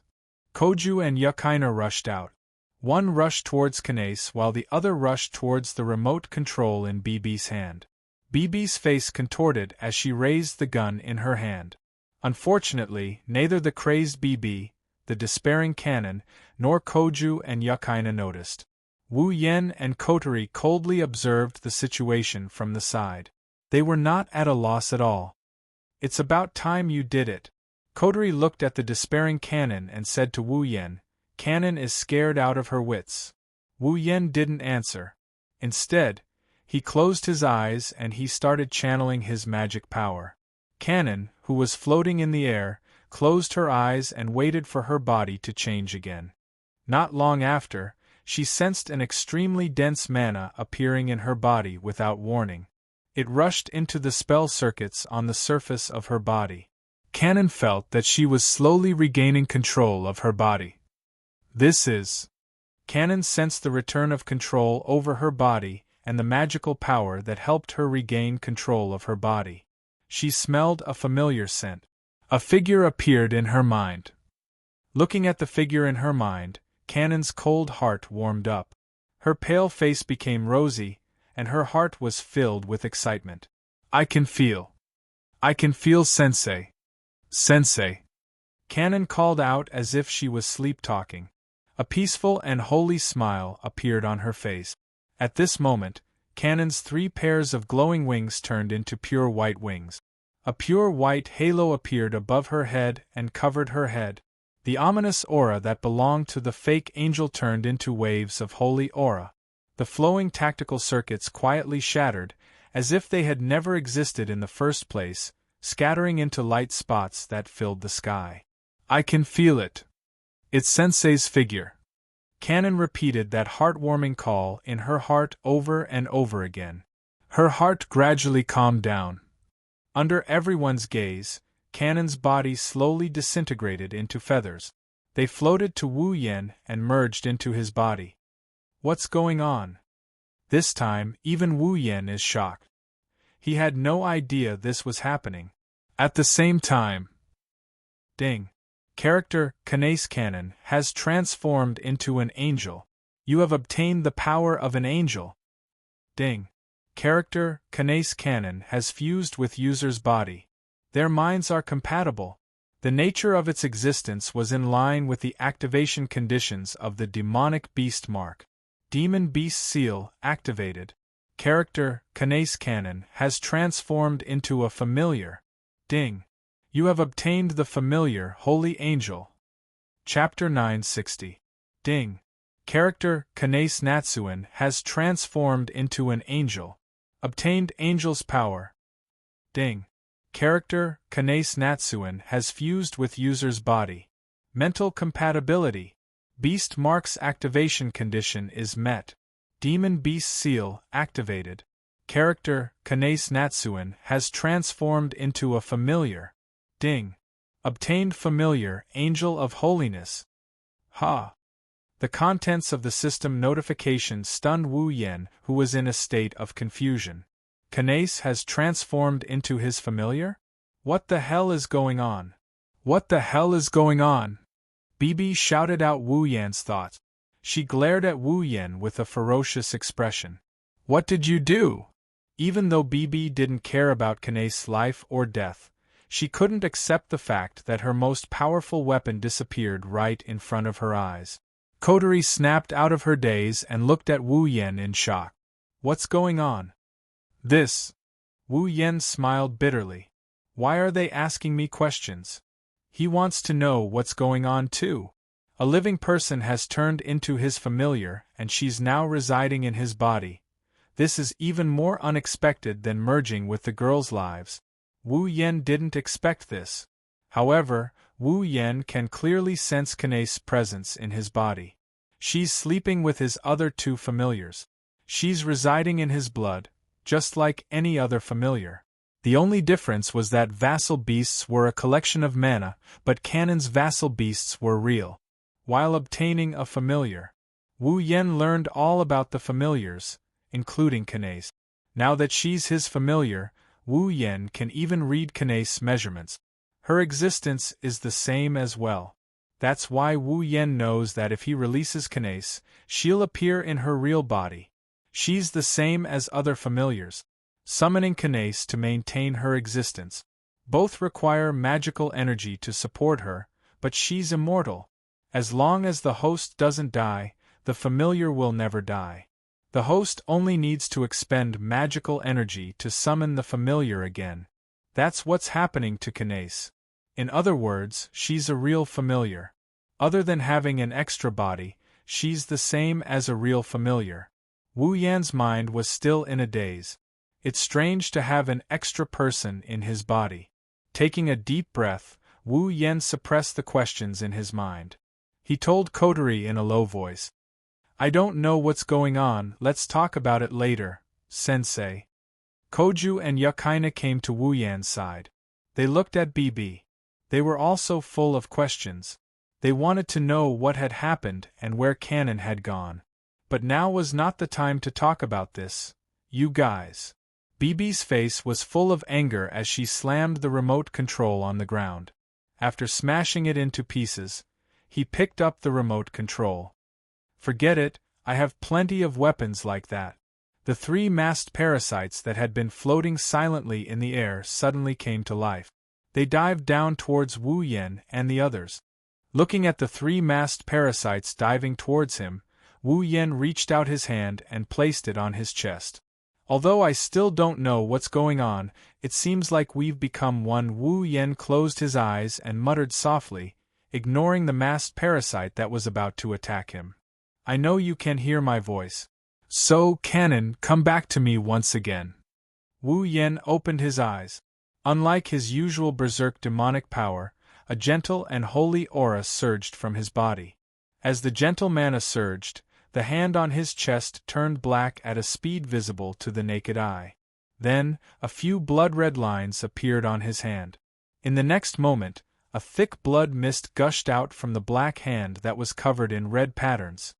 Koju and Yukaina rushed out. One rushed towards Kanase while the other rushed towards the remote control in BB's hand. BB's face contorted as she raised the gun in her hand. Unfortunately, neither the crazed BB, the despairing Cannon, nor Koju and Yukaina noticed. Wu Yen and Kotori coldly observed the situation from the side. They were not at a loss at all. It's about time you did it. Kotori looked at the despairing Cannon and said to Wu Yen, Cannon is scared out of her wits. Wu Yen didn't answer. Instead, he closed his eyes and he started channeling his magic power. Cannon, who was floating in the air, closed her eyes and waited for her body to change again. Not long after, she sensed an extremely dense mana appearing in her body without warning. It rushed into the spell circuits on the surface of her body. Cannon felt that she was slowly regaining control of her body. This is... Cannon sensed the return of control over her body and the magical power that helped her regain control of her body. She smelled a familiar scent. A figure appeared in her mind. Looking at the figure in her mind, Cannon's cold heart warmed up. Her pale face became rosy, and her heart was filled with excitement. I can feel Sensei. Sensei. Cannon called out as if she was sleep-talking. A peaceful and holy smile appeared on her face. At this moment, Cannon's 3 pairs of glowing wings turned into pure white wings. A pure white halo appeared above her head and covered her head. The ominous aura that belonged to the fake angel turned into waves of holy aura. The flowing tactical circuits quietly shattered, as if they had never existed in the first place, scattering into light spots that filled the sky. I can feel it. It's Sensei's figure. Cannon repeated that heartwarming call in her heart over and over again. Her heart gradually calmed down. Under everyone's gaze, Cannon's body slowly disintegrated into feathers. They floated to Wu Yen and merged into his body. What's going on? This time, even Wu Yen is shocked. He had no idea this was happening. At the same time, ding. Character Kanase Cannon has transformed into an angel. You have obtained the power of an angel. Ding. Character Kanase Cannon has fused with user's body. Their minds are compatible. The nature of its existence was in line with the activation conditions of the demonic beast mark. Demon Beast Seal activated. Character Kanase Cannon has transformed into a familiar. Ding. You have obtained the familiar Holy Angel. Chapter 960. Ding. Character Kanase Natsuan has transformed into an angel. Obtained Angel's power. Ding. Character Kanase Natsuan has fused with user's body. Mental compatibility. Beast Mark's activation condition is met. Demon Beast Seal activated. Character Kanase Natsuan has transformed into a familiar. Ding. Obtained familiar Angel of Holiness. Ha! The contents of the system notification stunned Wu Yen, who was in a state of confusion. Kanase has transformed into his familiar? What the hell is going on? What the hell is going on? BB shouted out Wu Yan's thoughts. She glared at Wu Yen with a ferocious expression. What did you do? Even though BB didn't care about Kanase's life or death, She couldn't accept the fact that her most powerful weapon disappeared right in front of her eyes. Kotori snapped out of her daze and looked at Wu Yen in shock. What's going on? This. Wu Yen smiled bitterly. Why are they asking me questions? He wants to know what's going on too. A living person has turned into his familiar and she's now residing in his body. This is even more unexpected than merging with the girls' lives. Wu Yen didn't expect this. However, Wu Yen can clearly sense Kane's presence in his body. She's sleeping with his other two familiars. She's residing in his blood, just like any other familiar. The only difference was that vassal beasts were a collection of mana, but Kanen's vassal beasts were real. While obtaining a familiar, Wu Yen learned all about the familiars, including Kane's. Now that she's his familiar, Wu Yen can even read Kane's measurements. Her existence is the same as well. That's why Wu Yen knows that if he releases Kane's, she'll appear in her real body. She's the same as other familiars, summoning Kane's to maintain her existence. Both require magical energy to support her, but she's immortal. As long as the host doesn't die, the familiar will never die. The host only needs to expend magical energy to summon the familiar again. That's what's happening to Kane's. In other words, she's a real familiar. Other than having an extra body, she's the same as a real familiar. Wu Yan's mind was still in a daze. It's strange to have an extra person in his body. Taking a deep breath, Wu Yan suppressed the questions in his mind. He told Kotori in a low voice, I don't know what's going on, let's talk about it later, sensei. Koju and Yukaina came to Wu Yan's side. They looked at BB. They were also full of questions. They wanted to know what had happened and where Kanen had gone. But now was not the time to talk about this, you guys. BB's face was full of anger as she slammed the remote control on the ground. After smashing it into pieces, he picked up the remote control. Forget it, I have plenty of weapons like that. The three masked parasites that had been floating silently in the air suddenly came to life. They dived down towards Wu Yen and the others. Looking at the three masked parasites diving towards him, Wu Yen reached out his hand and placed it on his chest. Although I still don't know what's going on, it seems like we've become one. Wu Yen closed his eyes and muttered softly, ignoring the masked parasite that was about to attack him. I know you can hear my voice. So, Kanen, come back to me once again. Wu Yen opened his eyes. Unlike his usual berserk demonic power, a gentle and holy aura surged from his body. As the gentle mana surged, the hand on his chest turned black at a speed visible to the naked eye. Then, a few blood-red lines appeared on his hand. In the next moment, a thick blood mist gushed out from the black hand that was covered in red patterns.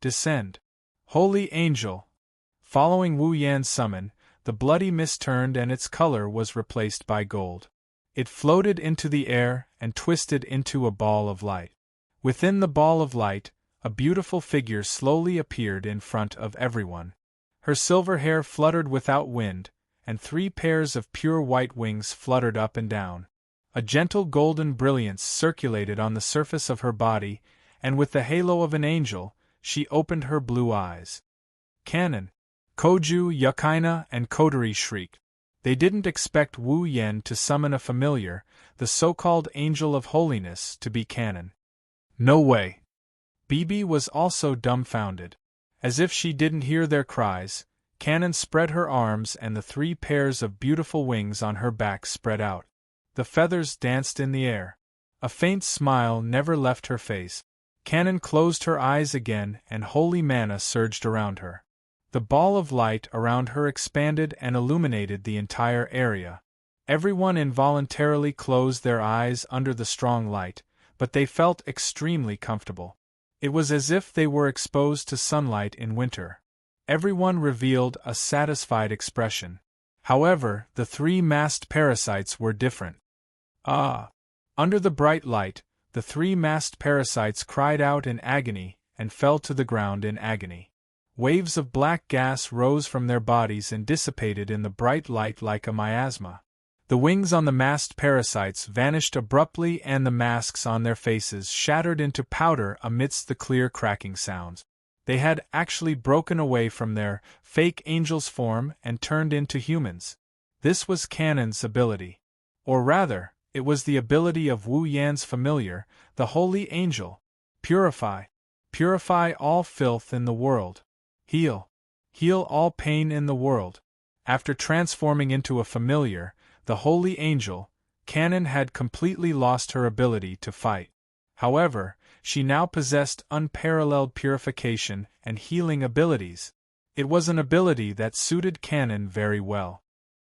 Descend. Holy Angel! Following Wu Yan's summon, the bloody mist turned and its color was replaced by gold. It floated into the air and twisted into a ball of light. Within the ball of light, a beautiful figure slowly appeared in front of everyone. Her silver hair fluttered without wind, and 3 pairs of pure white wings fluttered up and down. A gentle golden brilliance circulated on the surface of her body, and with the halo of an angel, she opened her blue eyes. Kanen, Koju, Yukaina, and Kotori shrieked. They didn't expect Wu Yen to summon a familiar, the so-called Angel of Holiness, to be Kanen. No way. BB was also dumbfounded. As if she didn't hear their cries, Kanen spread her arms and the 3 pairs of beautiful wings on her back spread out. The feathers danced in the air. A faint smile never left her face. Kanen closed her eyes again and holy mana surged around her. The ball of light around her expanded and illuminated the entire area. Everyone involuntarily closed their eyes under the strong light, but they felt extremely comfortable. It was as if they were exposed to sunlight in winter. Everyone revealed a satisfied expression. However, the 3 masked parasites were different. Ah! Under the bright light, the 3 masked parasites cried out in agony and fell to the ground in agony. Waves of black gas rose from their bodies and dissipated in the bright light like a miasma. The wings on the masked parasites vanished abruptly and the masks on their faces shattered into powder amidst the clear cracking sounds. They had actually broken away from their fake angel's form and turned into humans. This was Canon's ability. Or rather, it was the ability of Wu Yan's familiar, the holy angel. Purify. Purify all filth in the world. Heal. Heal all pain in the world. After transforming into a familiar, the holy angel, Canon had completely lost her ability to fight. However, she now possessed unparalleled purification and healing abilities. It was an ability that suited Canon very well.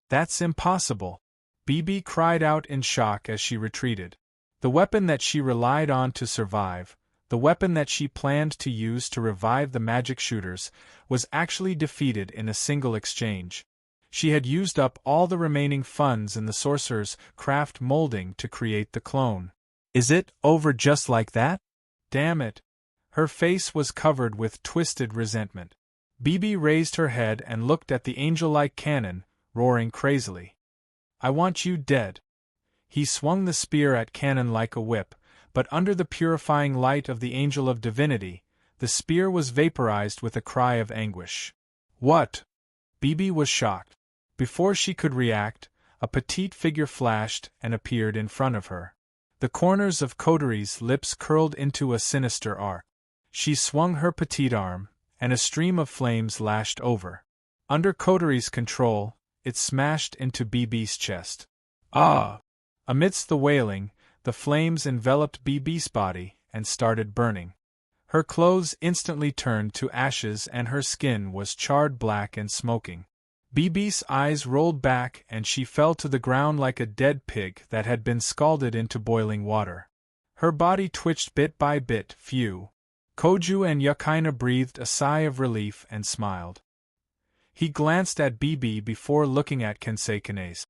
That's impossible. Bibi cried out in shock as she retreated. The weapon that she relied on to survive, the weapon that she planned to use to revive the magic shooters, was actually defeated in a single exchange. She had used up all the remaining funds in the sorcerer's craft molding to create the clone. Is it over just like that? Damn it. Her face was covered with twisted resentment. Bibi raised her head and looked at the angel-like Canon, roaring crazily. I want you dead. He swung the spear at Canon like a whip, but under the purifying light of the angel of divinity, the spear was vaporized with a cry of anguish. What? Bibi was shocked. Before she could react, a petite figure flashed and appeared in front of her. The corners of Coteries' lips curled into a sinister arc. She swung her petite arm, and a stream of flames lashed over. Under Coteries' control, it smashed into Bibi's chest. Ah! Amidst the wailing, the flames enveloped Bibi's body and started burning. Her clothes instantly turned to ashes and her skin was charred black and smoking. Bibi's eyes rolled back and she fell to the ground like a dead pig that had been scalded into boiling water. Her body twitched bit by bit. Phew. Koju and Yukaina breathed a sigh of relief and smiled. He glanced at Bibi before looking at Kensei Kanase.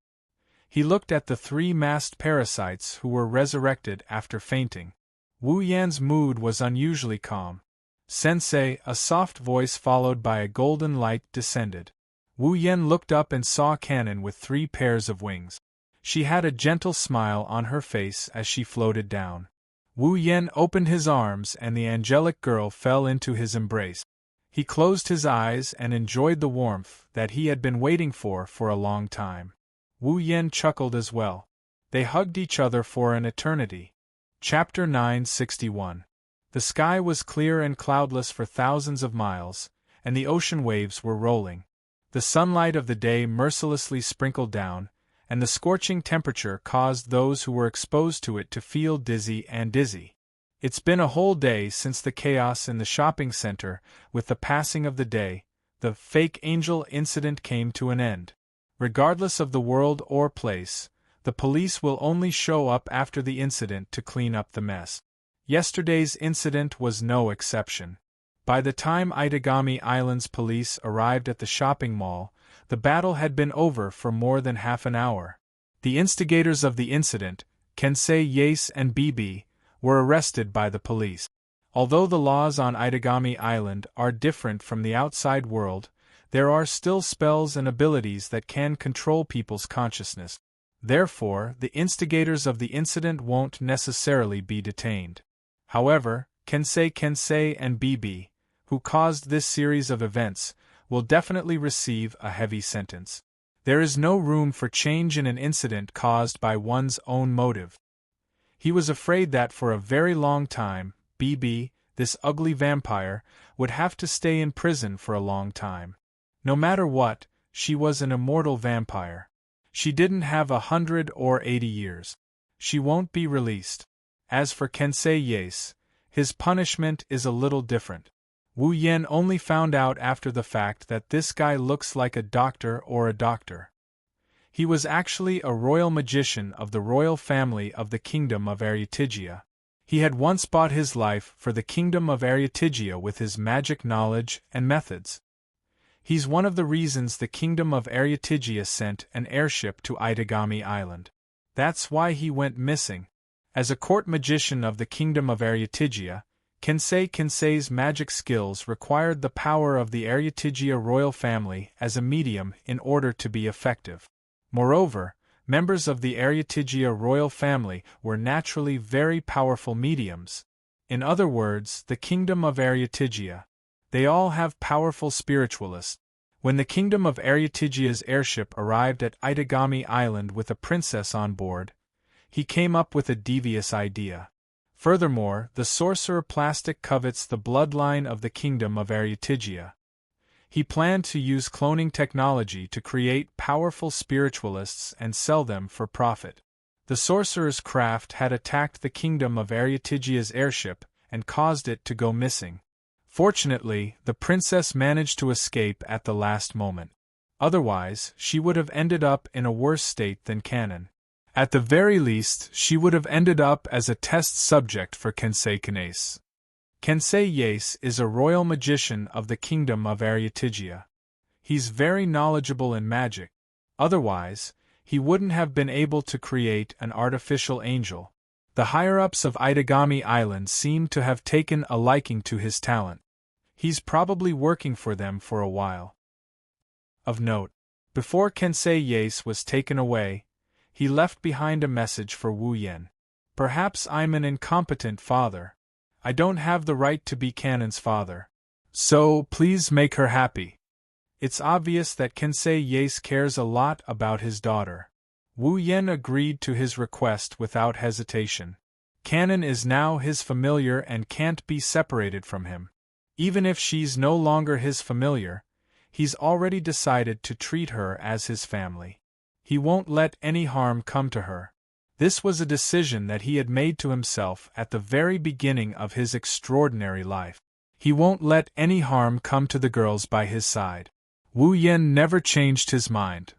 He looked at the 3 masked parasites who were resurrected after fainting. Wu Yan's mood was unusually calm. Sensei, a soft voice followed by a golden light descended. Wu Yan looked up and saw Canon with 3 pairs of wings. She had a gentle smile on her face as she floated down. Wu Yan opened his arms and the angelic girl fell into his embrace. He closed his eyes and enjoyed the warmth that he had been waiting for a long time. Wu Yan chuckled as well. They hugged each other for an eternity. Chapter 961. The sky was clear and cloudless for thousands of miles, and the ocean waves were rolling. The sunlight of the day mercilessly sprinkled down, and the scorching temperature caused those who were exposed to it to feel dizzy and dizzy. It's been a whole day since the chaos in the shopping center. With the passing of the day, the fake angel incident came to an end. Regardless of the world or place, the police will only show up after the incident to clean up the mess. Yesterday's incident was no exception. By the time Itagami Island's police arrived at the shopping mall, the battle had been over for more than half an hour. The instigators of the incident, Kensei Yase and Bibi, were arrested by the police. Although the laws on Itagami Island are different from the outside world, there are still spells and abilities that can control people's consciousness. Therefore, the instigators of the incident won't necessarily be detained. However, Kensei and Bibi, who caused this series of events, will definitely receive a heavy sentence. There is no room for change in an incident caused by one's own motive. He was afraid that for a very long time, Bibi, this ugly vampire, would have to stay in prison for a long time. No matter what, she was an immortal vampire. She didn't have 100 or 80 years. She won't be released. As for Kensei Yase, his punishment is a little different. Wu Yan only found out after the fact that this guy looks like a doctor or a doctor. He was actually a royal magician of the royal family of the Kingdom of Arietigia. He had once bought his life for the Kingdom of Arietigia with his magic knowledge and methods. He's one of the reasons the Kingdom of Arietigia sent an airship to Itagami Island. That's why he went missing. As a court magician of the Kingdom of Arietigia, Kensei's magic skills required the power of the Arietigia royal family as a medium in order to be effective. Moreover, Members of the Areotigia royal family were naturally very powerful mediums. In other words, the kingdom of Areotigia. They all have powerful spiritualists. When the kingdom of Areotigia's airship arrived at Itagami Island with a princess on board, he came up with a devious idea. Furthermore, the sorcerer Plastic covets the bloodline of the kingdom of Areotigia. He planned to use cloning technology to create powerful spiritualists and sell them for profit. The sorcerer's craft had attacked the kingdom of Areotigia's airship and caused it to go missing. Fortunately, the princess managed to escape at the last moment. Otherwise, she would have ended up in a worse state than Canon. At the very least, she would have ended up as a test subject for Kensei Kanase. Kensei Yase is a royal magician of the kingdom of Areotigia. He's very knowledgeable in magic. Otherwise, he wouldn't have been able to create an artificial angel. The higher-ups of Itagami Island seem to have taken a liking to his talent. He's probably working for them for a while. Of note, before Kensei Yase was taken away, he left behind a message for Wu Yen. Perhaps I'm an incompetent father. I don't have the right to be Canon's father. So, please make her happy. It's obvious that Kensei Yase cares a lot about his daughter. Wu Yen agreed to his request without hesitation. Canon is now his familiar and can't be separated from him. Even if she's no longer his familiar, he's already decided to treat her as his family. He won't let any harm come to her. This was a decision that he had made to himself at the very beginning of his extraordinary life. He won't let any harm come to the girls by his side. Wu Yen never changed his mind.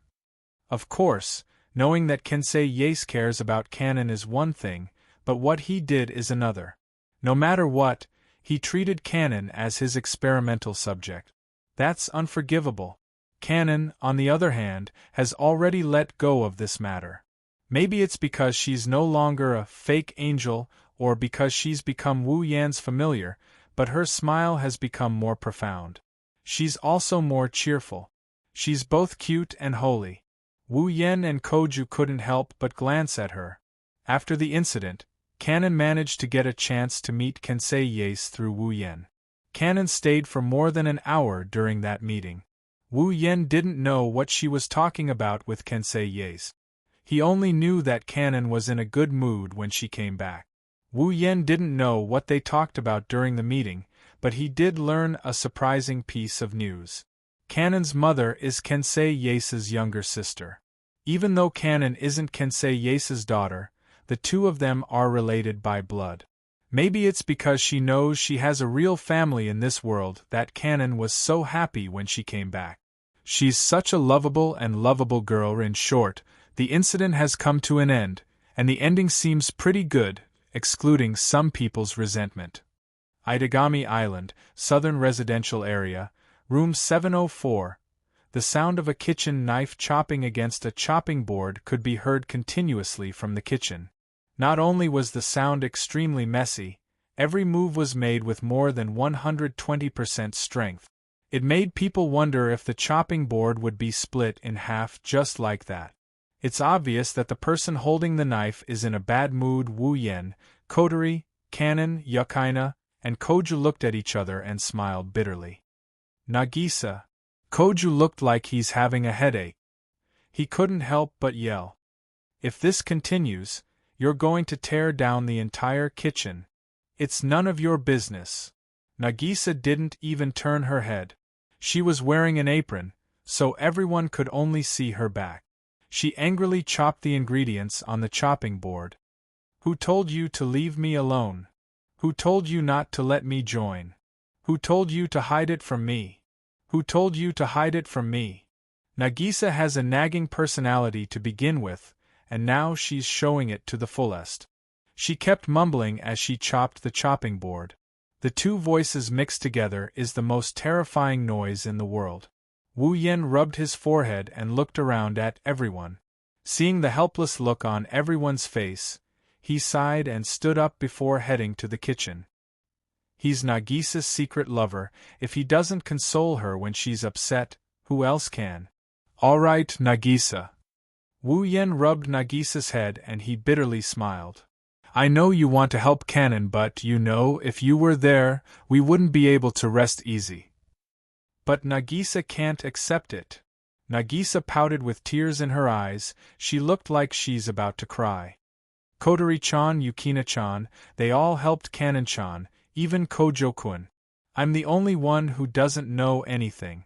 Of course, knowing that Kensei Yase cares about Canon is one thing, but what he did is another. No matter what, he treated Canon as his experimental subject. That's unforgivable. Canon, on the other hand, has already let go of this matter. Maybe it's because she's no longer a fake angel or because she's become Wu Yan's familiar, but her smile has become more profound. She's also more cheerful. She's both cute and holy. Wu Yen and Koju couldn't help but glance at her. After the incident, Canon managed to get a chance to meet Kensei Yase through Wu Yen. Canon stayed for more than an hour during that meeting. Wu Yen didn't know what she was talking about with Kensei Yase. He only knew that Canon was in a good mood when she came back. Wu Yen didn't know what they talked about during the meeting, but he did learn a surprising piece of news. Canon's mother is Kensei Yase's younger sister. Even though Canon isn't Kensei Yase's daughter, the two of them are related by blood. Maybe it's because she knows she has a real family in this world that Canon was so happy when she came back. She's such a lovable girl. In short, the incident has come to an end, and the ending seems pretty good, excluding some people's resentment. Itagami Island, Southern Residential Area, Room 704. The sound of a kitchen knife chopping against a chopping board could be heard continuously from the kitchen. Not only was the sound extremely messy, every move was made with more than 120% strength. It made people wonder if the chopping board would be split in half just like that. It's obvious that the person holding the knife is in a bad mood. Wu Yen, Kotori, Canon, Yukaina, and Koju looked at each other and smiled bitterly. Nagisa. Koju looked like he's having a headache. He couldn't help but yell. If this continues, you're going to tear down the entire kitchen. It's none of your business. Nagisa didn't even turn her head. She was wearing an apron, so everyone could only see her back. She angrily chopped the ingredients on the chopping board. Who told you to leave me alone? Who told you not to let me join? Who told you to hide it from me? Who told you to hide it from me? Nagisa has a nagging personality to begin with, and now she's showing it to the fullest. She kept mumbling as she chopped the chopping board. The two voices mixed together is the most terrifying noise in the world. Wu Yen rubbed his forehead and looked around at everyone. Seeing the helpless look on everyone's face, he sighed and stood up before heading to the kitchen. He's Nagisa's secret lover. If he doesn't console her when she's upset, who else can? All right, Nagisa. Wu Yen rubbed Nagisa's head and he bitterly smiled. I know you want to help Canon, but if you were there, we wouldn't be able to rest easy. But Nagisa can't accept it. Nagisa pouted with tears in her eyes, she looked like she's about to cry. Kotori-chan, Yukina-chan, they all helped Canon-chan, even Kojo-kun. I'm the only one who doesn't know anything.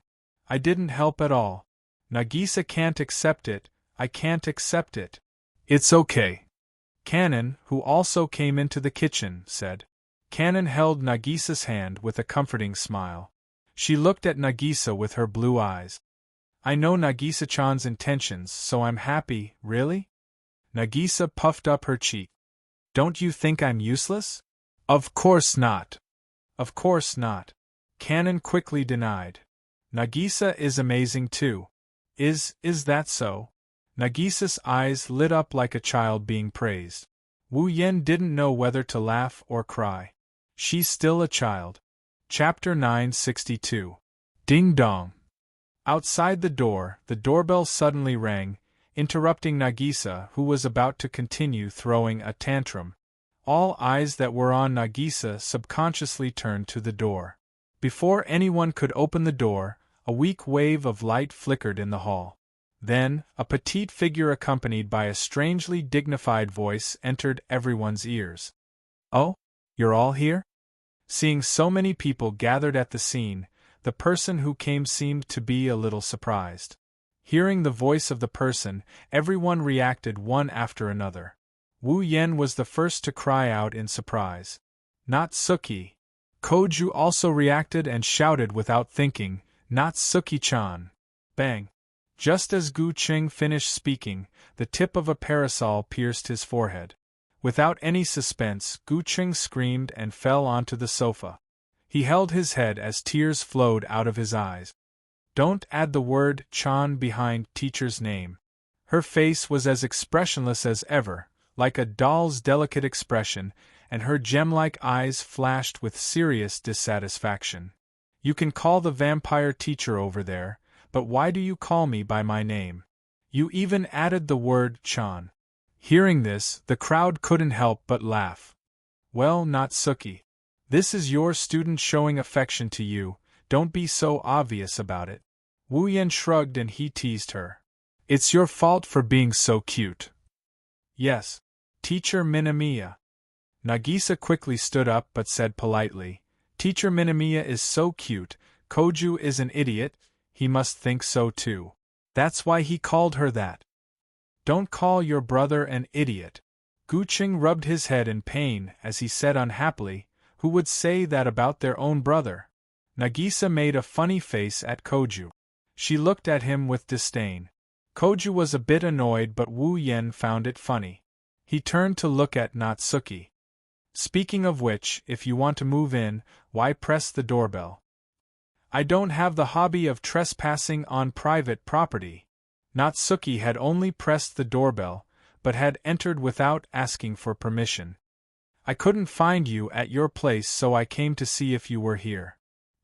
I didn't help at all. Nagisa can't accept it, I can't accept it. It's okay. Canon, who also came into the kitchen, said. Canon held Nagisa's hand with a comforting smile. She looked at Nagisa with her blue eyes. I know Nagisa-chan's intentions, so I'm happy, really? Nagisa puffed up her cheek. Don't you think I'm useless? Of course not. Of course not. Canon quickly denied. Nagisa is amazing too. Is that so? Nagisa's eyes lit up like a child being praised. Wu Yen didn't know whether to laugh or cry. She's still a child. Chapter 962. Ding dong. Outside the doorbell suddenly rang, interrupting Nagisa, who was about to continue throwing a tantrum. All eyes that were on Nagisa subconsciously turned to the door. Before anyone could open the door, a weak wave of light flickered in the hall. Then, a petite figure accompanied by a strangely dignified voice entered everyone's ears. Oh? You're all here? Seeing so many people gathered at the scene, the person who came seemed to be a little surprised. Hearing the voice of the person, everyone reacted one after another. Wu Yen was the first to cry out in surprise. Natsuki. Koju also reacted and shouted without thinking, Natsuki-chan. Bang. Just as Gu Qing finished speaking, the tip of a parasol pierced his forehead. Without any suspense, Gu Qing screamed and fell onto the sofa. He held his head as tears flowed out of his eyes. Don't add the word "chan" behind teacher's name. Her face was as expressionless as ever, like a doll's delicate expression, and her gem-like eyes flashed with serious dissatisfaction. You can call the vampire teacher over there, but why do you call me by my name? You even added the word "chan." Hearing this, the crowd couldn't help but laugh. Well, Natsuki. This is your student showing affection to you, don't be so obvious about it. Wu Yen shrugged and he teased her. It's your fault for being so cute. Yes. Teacher Minamiya. Nagisa quickly stood up but said politely, Teacher Minamiya is so cute, Koju is an idiot, he must think so too. That's why he called her that. Don't call your brother an idiot. Gu Qing rubbed his head in pain as he said unhappily, who would say that about their own brother? Nagisa made a funny face at Koju. She looked at him with disdain. Koju was a bit annoyed but Wu Yen found it funny. He turned to look at Natsuki. Speaking of which, if you want to move in, why press the doorbell? I don't have the hobby of trespassing on private property. Natsuki had only pressed the doorbell, but had entered without asking for permission. I couldn't find you at your place, so I came to see if you were here.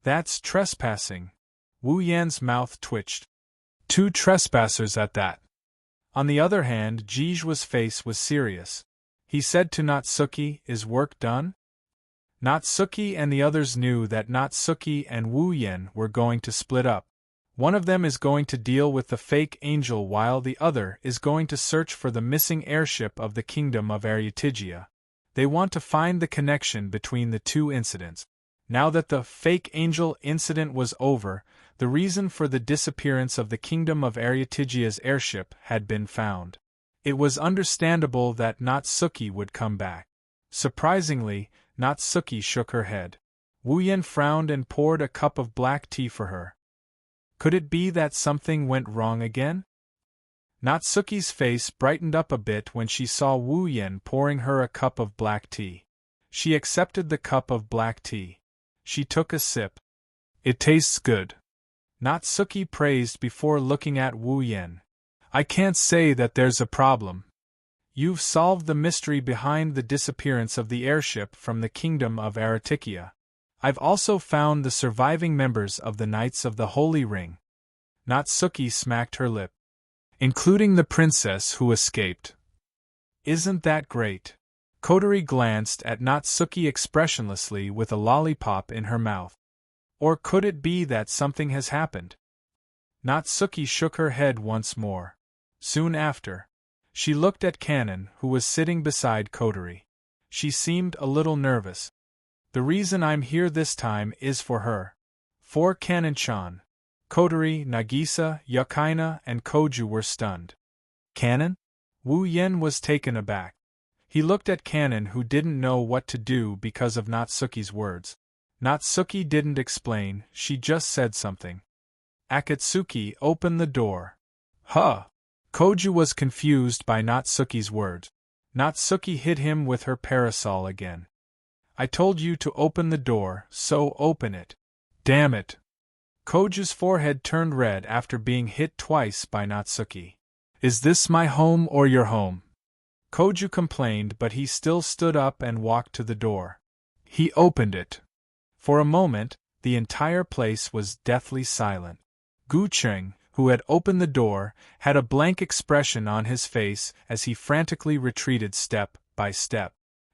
That's trespassing. Wu Yan's mouth twitched. 2 trespassers at that. On the other hand, Jiju's face was serious. He said to Natsuki, Is work done? Natsuki and the others knew that Natsuki and Wu Yen were going to split up. One of them is going to deal with the fake angel while the other is going to search for the missing airship of the kingdom of Arietigia. They want to find the connection between the two incidents. Now that the fake angel incident was over, the reason for the disappearance of the kingdom of Arietigia's airship had been found. It was understandable that Natsuki would come back. Surprisingly, Natsuki shook her head. Wu Yen frowned and poured a cup of black tea for her. Could it be that something went wrong again? Natsuki's face brightened up a bit when she saw Wu Yen pouring her a cup of black tea. She accepted the cup of black tea. She took a sip. It tastes good. Natsuki praised before looking at Wu Yen. I can't say that there's a problem. You've solved the mystery behind the disappearance of the airship from the kingdom of Arietigia. I've also found the surviving members of the Knights of the Holy Ring. Natsuki smacked her lip. including the princess who escaped. Isn't that great? Kotori glanced at Natsuki expressionlessly with a lollipop in her mouth. Or could it be that something has happened? Natsuki shook her head once more. Soon after, she looked at Kanon, who was sitting beside Kotori. She seemed a little nervous. The reason I'm here this time is for her. For Kanon-chan. Kotori, Nagisa, Yukaina, and Koju were stunned. Kanon? Wu Yen was taken aback. He looked at Kanon, who didn't know what to do because of Natsuki's words. Natsuki didn't explain, she just said something. Akatsuki opened the door. Huh! Koju was confused by Natsuki's words. Natsuki hit him with her parasol again. I told you to open the door, so open it. Damn it! Koju's forehead turned red after being hit twice by Natsuki. Is this my home or your home? Koju complained, but he still stood up and walked to the door. He opened it. For a moment, the entire place was deathly silent. Gu Cheng, who had opened the door, had a blank expression on his face as he frantically retreated step by step.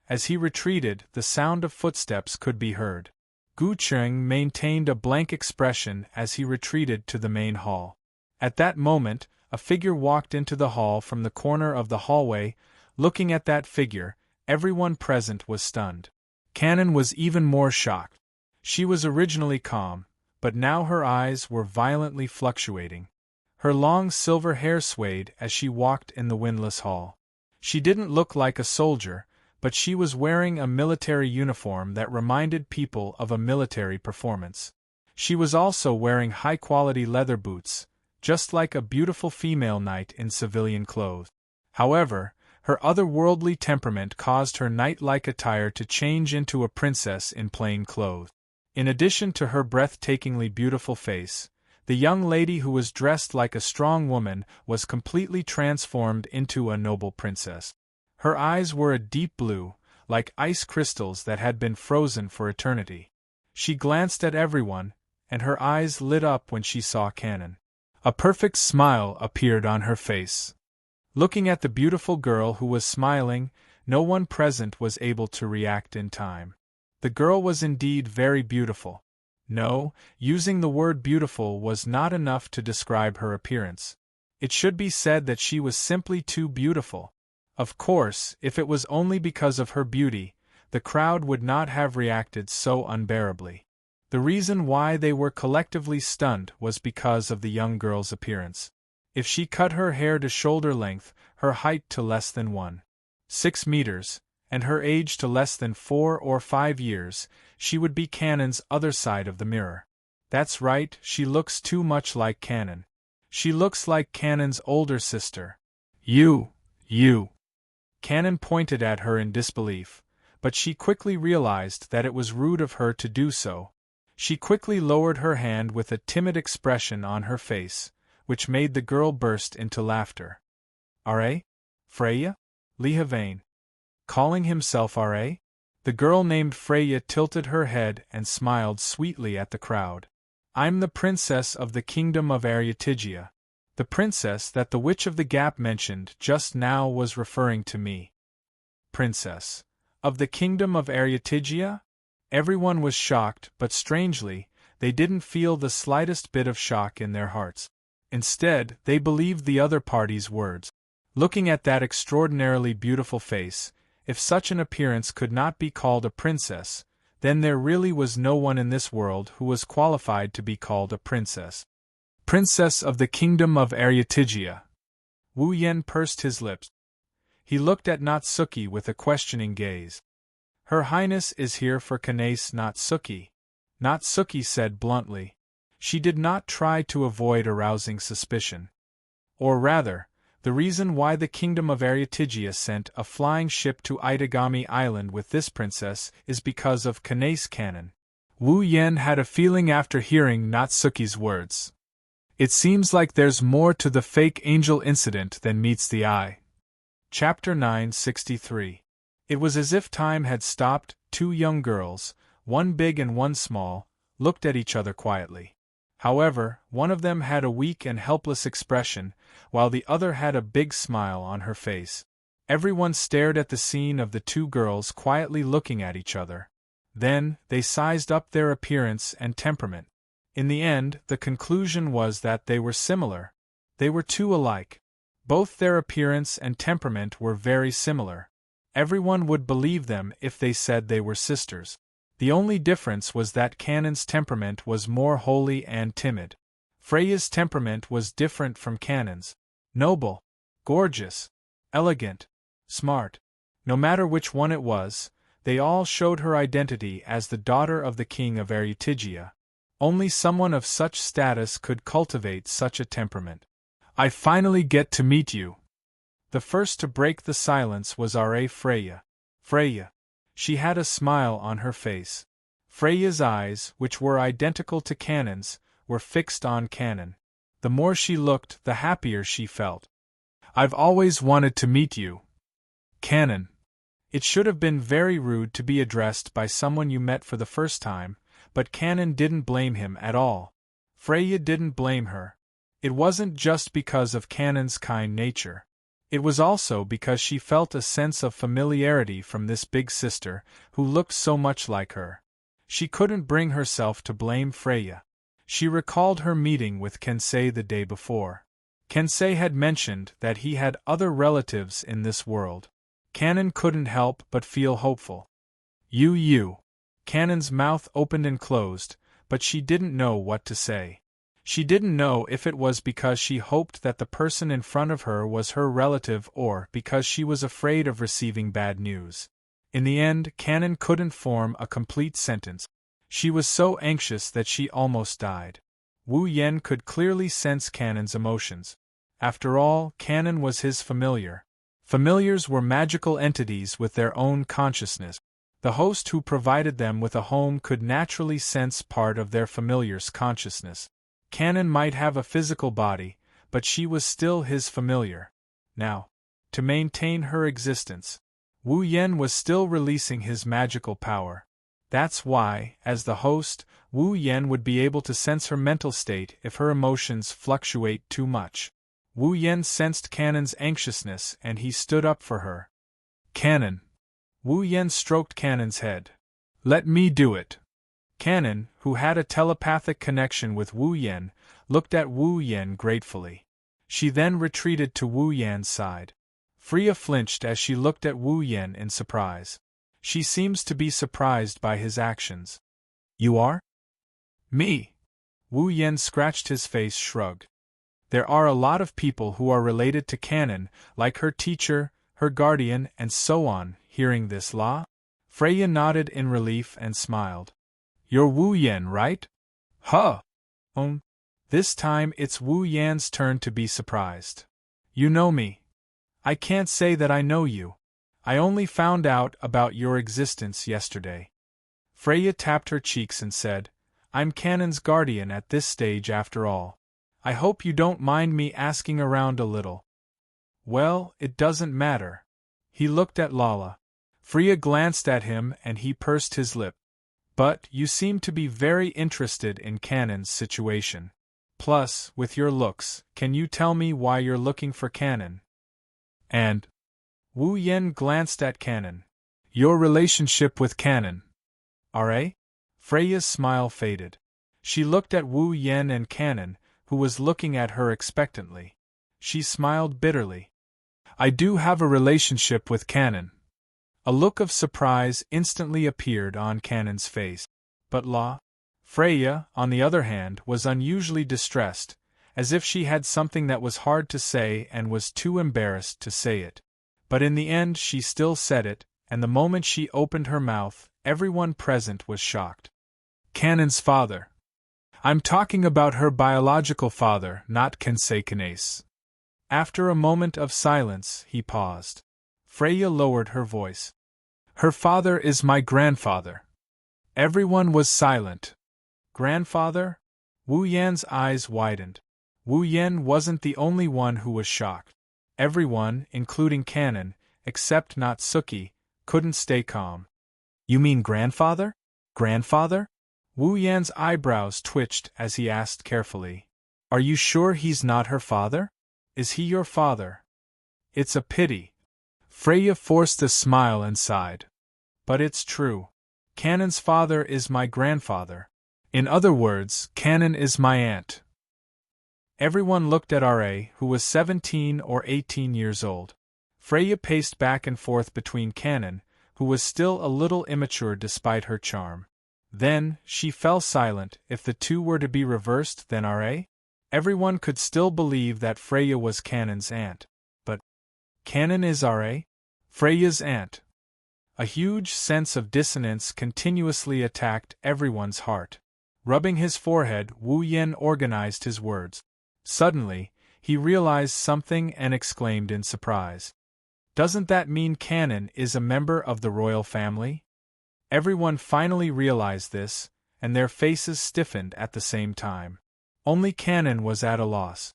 As he retreated, the sound of footsteps could be heard. Gu Cheng maintained a blank expression as he retreated to the main hall. At that moment, a figure walked into the hall from the corner of the hallway. Looking at that figure, everyone present was stunned. Kanon was even more shocked. She was originally calm, but now her eyes were violently fluctuating. Her long silver hair swayed as she walked in the windless hall. She didn't look like a soldier, but she was wearing a military uniform that reminded people of a military performance. She was also wearing high-quality leather boots, just like a beautiful female knight in civilian clothes. However, her otherworldly temperament caused her knight-like attire to change into a princess in plain clothes. In addition to her breathtakingly beautiful face, the young lady who was dressed like a strong woman was completely transformed into a noble princess. Her eyes were a deep blue, like ice crystals that had been frozen for eternity. She glanced at everyone, and her eyes lit up when she saw Kanon. A perfect smile appeared on her face. Looking at the beautiful girl who was smiling, no one present was able to react in time. The girl was indeed very beautiful. No, using the word beautiful was not enough to describe her appearance. It should be said that she was simply too beautiful. Of course, if it was only because of her beauty, the crowd would not have reacted so unbearably. The reason why they were collectively stunned was because of the young girl's appearance. If she cut her hair to shoulder length, her height to less than 1.6 meters, and her age to less than 4 or 5 years, she would be Kanon's other side of the mirror. That's right, she looks too much like Kanon. She looks like Kanon's older sister. You. Kanon pointed at her in disbelief, but she quickly realized that it was rude of her to do so. She quickly lowered her hand with a timid expression on her face, which made the girl burst into laughter. R.A.? Freya? Li Havane. Calling himself R.A.? The girl named Freya tilted her head and smiled sweetly at the crowd. I'm the princess of the kingdom of Aryatigia. The princess that the Witch of the Gap mentioned just now was referring to me. Princess. Of the kingdom of Aryatigia? Everyone was shocked, but strangely, they didn't feel the slightest bit of shock in their hearts. Instead, they believed the other party's words. Looking at that extraordinarily beautiful face, if such an appearance could not be called a princess, then there really was no one in this world who was qualified to be called a princess. Princess of the kingdom of Aryatigia. Wu Yen pursed his lips. He looked at Natsuki with a questioning gaze. Her Highness is here for Kanae Natsuki. Natsuki said bluntly. She did not try to avoid arousing suspicion. Or rather, the reason why the kingdom of Aryatigia sent a flying ship to Itagami Island with this princess is because of Kanae Kanon. Wu Yen had a feeling after hearing Natsuki's words. It seems like there's more to the fake angel incident than meets the eye. Chapter 963. It was as if time had stopped. Two young girls, one big and one small, looked at each other quietly. However, one of them had a weak and helpless expression, while the other had a big smile on her face. Everyone stared at the scene of the two girls quietly looking at each other. Then, they sized up their appearance and temperament. In the end, the conclusion was that they were similar. They were two alike. Both their appearance and temperament were very similar. Everyone would believe them if they said they were sisters. The only difference was that Kanon's temperament was more holy and timid. Freya's temperament was different from Kanon's. Noble, gorgeous, elegant, smart. No matter which one it was, they all showed her identity as the daughter of the king of Erutigia. Only someone of such status could cultivate such a temperament. I finally get to meet you. The first to break the silence was our Freya. Freya. She had a smile on her face. Freya's eyes, which were identical to Kanon's, were fixed on Kanon. The more she looked, the happier she felt. I've always wanted to meet you. Kanon. It should have been very rude to be addressed by someone you met for the first time, but Kanon didn't blame him at all. Freya didn't blame her. It wasn't just because of Kanon's kind nature. It was also because she felt a sense of familiarity from this big sister, who looked so much like her. She couldn't bring herself to blame Freya. She recalled her meeting with Kensei the day before. Kensei had mentioned that he had other relatives in this world. Kanon couldn't help but feel hopeful. You. Kanon's mouth opened and closed, but she didn't know what to say. She didn't know if it was because she hoped that the person in front of her was her relative or because she was afraid of receiving bad news. In the end, Kanon couldn't form a complete sentence. She was so anxious that she almost died. Wu Yen could clearly sense Kanon's emotions. After all, Kanon was his familiar. Familiars were magical entities with their own consciousness. The host who provided them with a home could naturally sense part of their familiar's consciousness. Kanon might have a physical body, but she was still his familiar. Now, to maintain her existence, Wu Yen was still releasing his magical power. That's why, as the host, Wu Yen would be able to sense her mental state if her emotions fluctuate too much. Wu Yen sensed Kanon's anxiousness and he stood up for her. Kanon. Wu Yen stroked Kanon's head. Let me do it. Kanon, who had a telepathic connection with Wu Yen, looked at Wu Yen gratefully. She then retreated to Wu Yen's side. Freya flinched as she looked at Wu Yen in surprise. She seems to be surprised by his actions. You are? Me. Wu Yen scratched his face, shrugged. There are a lot of people who are related to Kanon, like her teacher, her guardian, and so on. Hearing this, Freya nodded in relief and smiled. You're Wu Yen, right? Huh. This time it's Wu Yan's turn to be surprised. You know me. I can't say that I know you. I only found out about your existence yesterday. Freya tapped her cheeks and said, I'm Kanon's guardian at this stage after all. I hope you don't mind me asking around a little. Well, it doesn't matter. He looked at Lala. Freya glanced at him and he pursed his lip. But you seem to be very interested in Kanon's situation. Plus, with your looks, can you tell me why you're looking for Kanon? And Wu Yen glanced at Kanon. Your relationship with Kanon. Are? Freya's smile faded. She looked at Wu Yen and Kanon, who was looking at her expectantly. She smiled bitterly. I do have a relationship with Kanon. A look of surprise instantly appeared on Kanon's face. But Freya, on the other hand, was unusually distressed, as if she had something that was hard to say and was too embarrassed to say it. But in the end she still said it, and the moment she opened her mouth, everyone present was shocked. Kanon's father. I'm talking about her biological father, not Kensei Kanase. After a moment of silence, he paused. Freya lowered her voice. Her father is my grandfather. Everyone was silent. Grandfather? Wu Yan's eyes widened. Wu Yan wasn't the only one who was shocked. Everyone, including Kanon, except Natsuki, couldn't stay calm. You mean grandfather? Grandfather? Wu Yan's eyebrows twitched as he asked carefully. Are you sure he's not her father? Is he your father? It's a pity. Freya forced a smile and sighed. But it's true. Canon's father is my grandfather. In other words, Canon is my aunt. Everyone looked at R.A., who was 17 or 18 years old. Freya paced back and forth between Canon, who was still a little immature despite her charm. Then, she fell silent. If the two were to be reversed, then R.A.? Everyone could still believe that Freya was Canon's aunt. But Canon is R.A.? Freya's aunt. A huge sense of dissonance continuously attacked everyone's heart. Rubbing his forehead, Wu Yan organized his words. Suddenly, he realized something and exclaimed in surprise. Doesn't that mean Canon is a member of the royal family? Everyone finally realized this, and their faces stiffened at the same time. Only Canon was at a loss.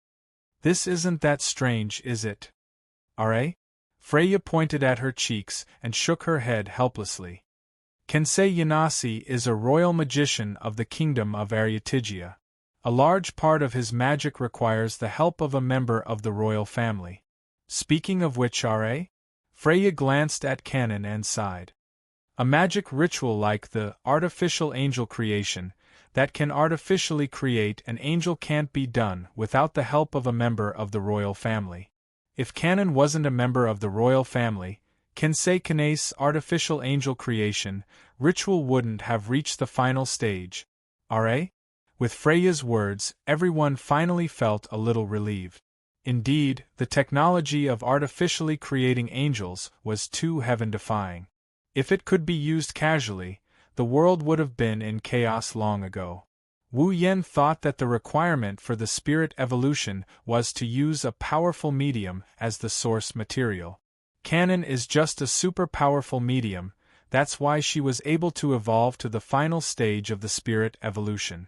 This isn't that strange, is it? R.A.? Freya pointed at her cheeks and shook her head helplessly. Kensei Yanasi is a royal magician of the kingdom of Aryatigia. A large part of his magic requires the help of a member of the royal family. Speaking of which, R.A.? Freya glanced at Canon and sighed. A magic ritual like the artificial angel creation, that can artificially create an angel, can't be done without the help of a member of the royal family. If Canon wasn't a member of the royal family, Kensei Kanase's artificial angel creation ritual wouldn't have reached the final stage. R.A.? With Freya's words, everyone finally felt a little relieved. Indeed, the technology of artificially creating angels was too heaven-defying. If it could be used casually, the world would have been in chaos long ago. Wu Yan thought that the requirement for the spirit evolution was to use a powerful medium as the source material. Canon is just a super powerful medium, that's why she was able to evolve to the final stage of the spirit evolution.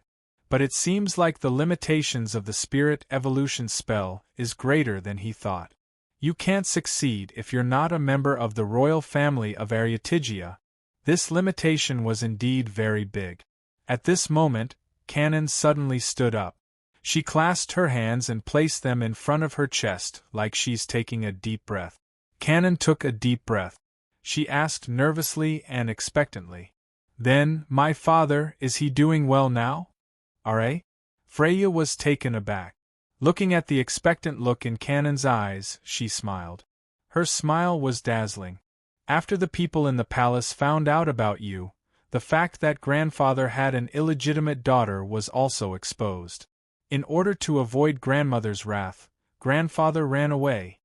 But it seems like the limitations of the spirit evolution spell is greater than he thought. You can't succeed if you're not a member of the royal family of Aryatigia. This limitation was indeed very big. At this moment, Canon suddenly stood up. She clasped her hands and placed them in front of her chest like she's taking a deep breath. Canon took a deep breath. She asked nervously and expectantly. Then, my father, is he doing well now? R.A.? Freya was taken aback. Looking at the expectant look in Canon's eyes, she smiled. Her smile was dazzling. After the people in the palace found out about you, the fact that grandfather had an illegitimate daughter was also exposed. In order to avoid grandmother's wrath, grandfather ran away.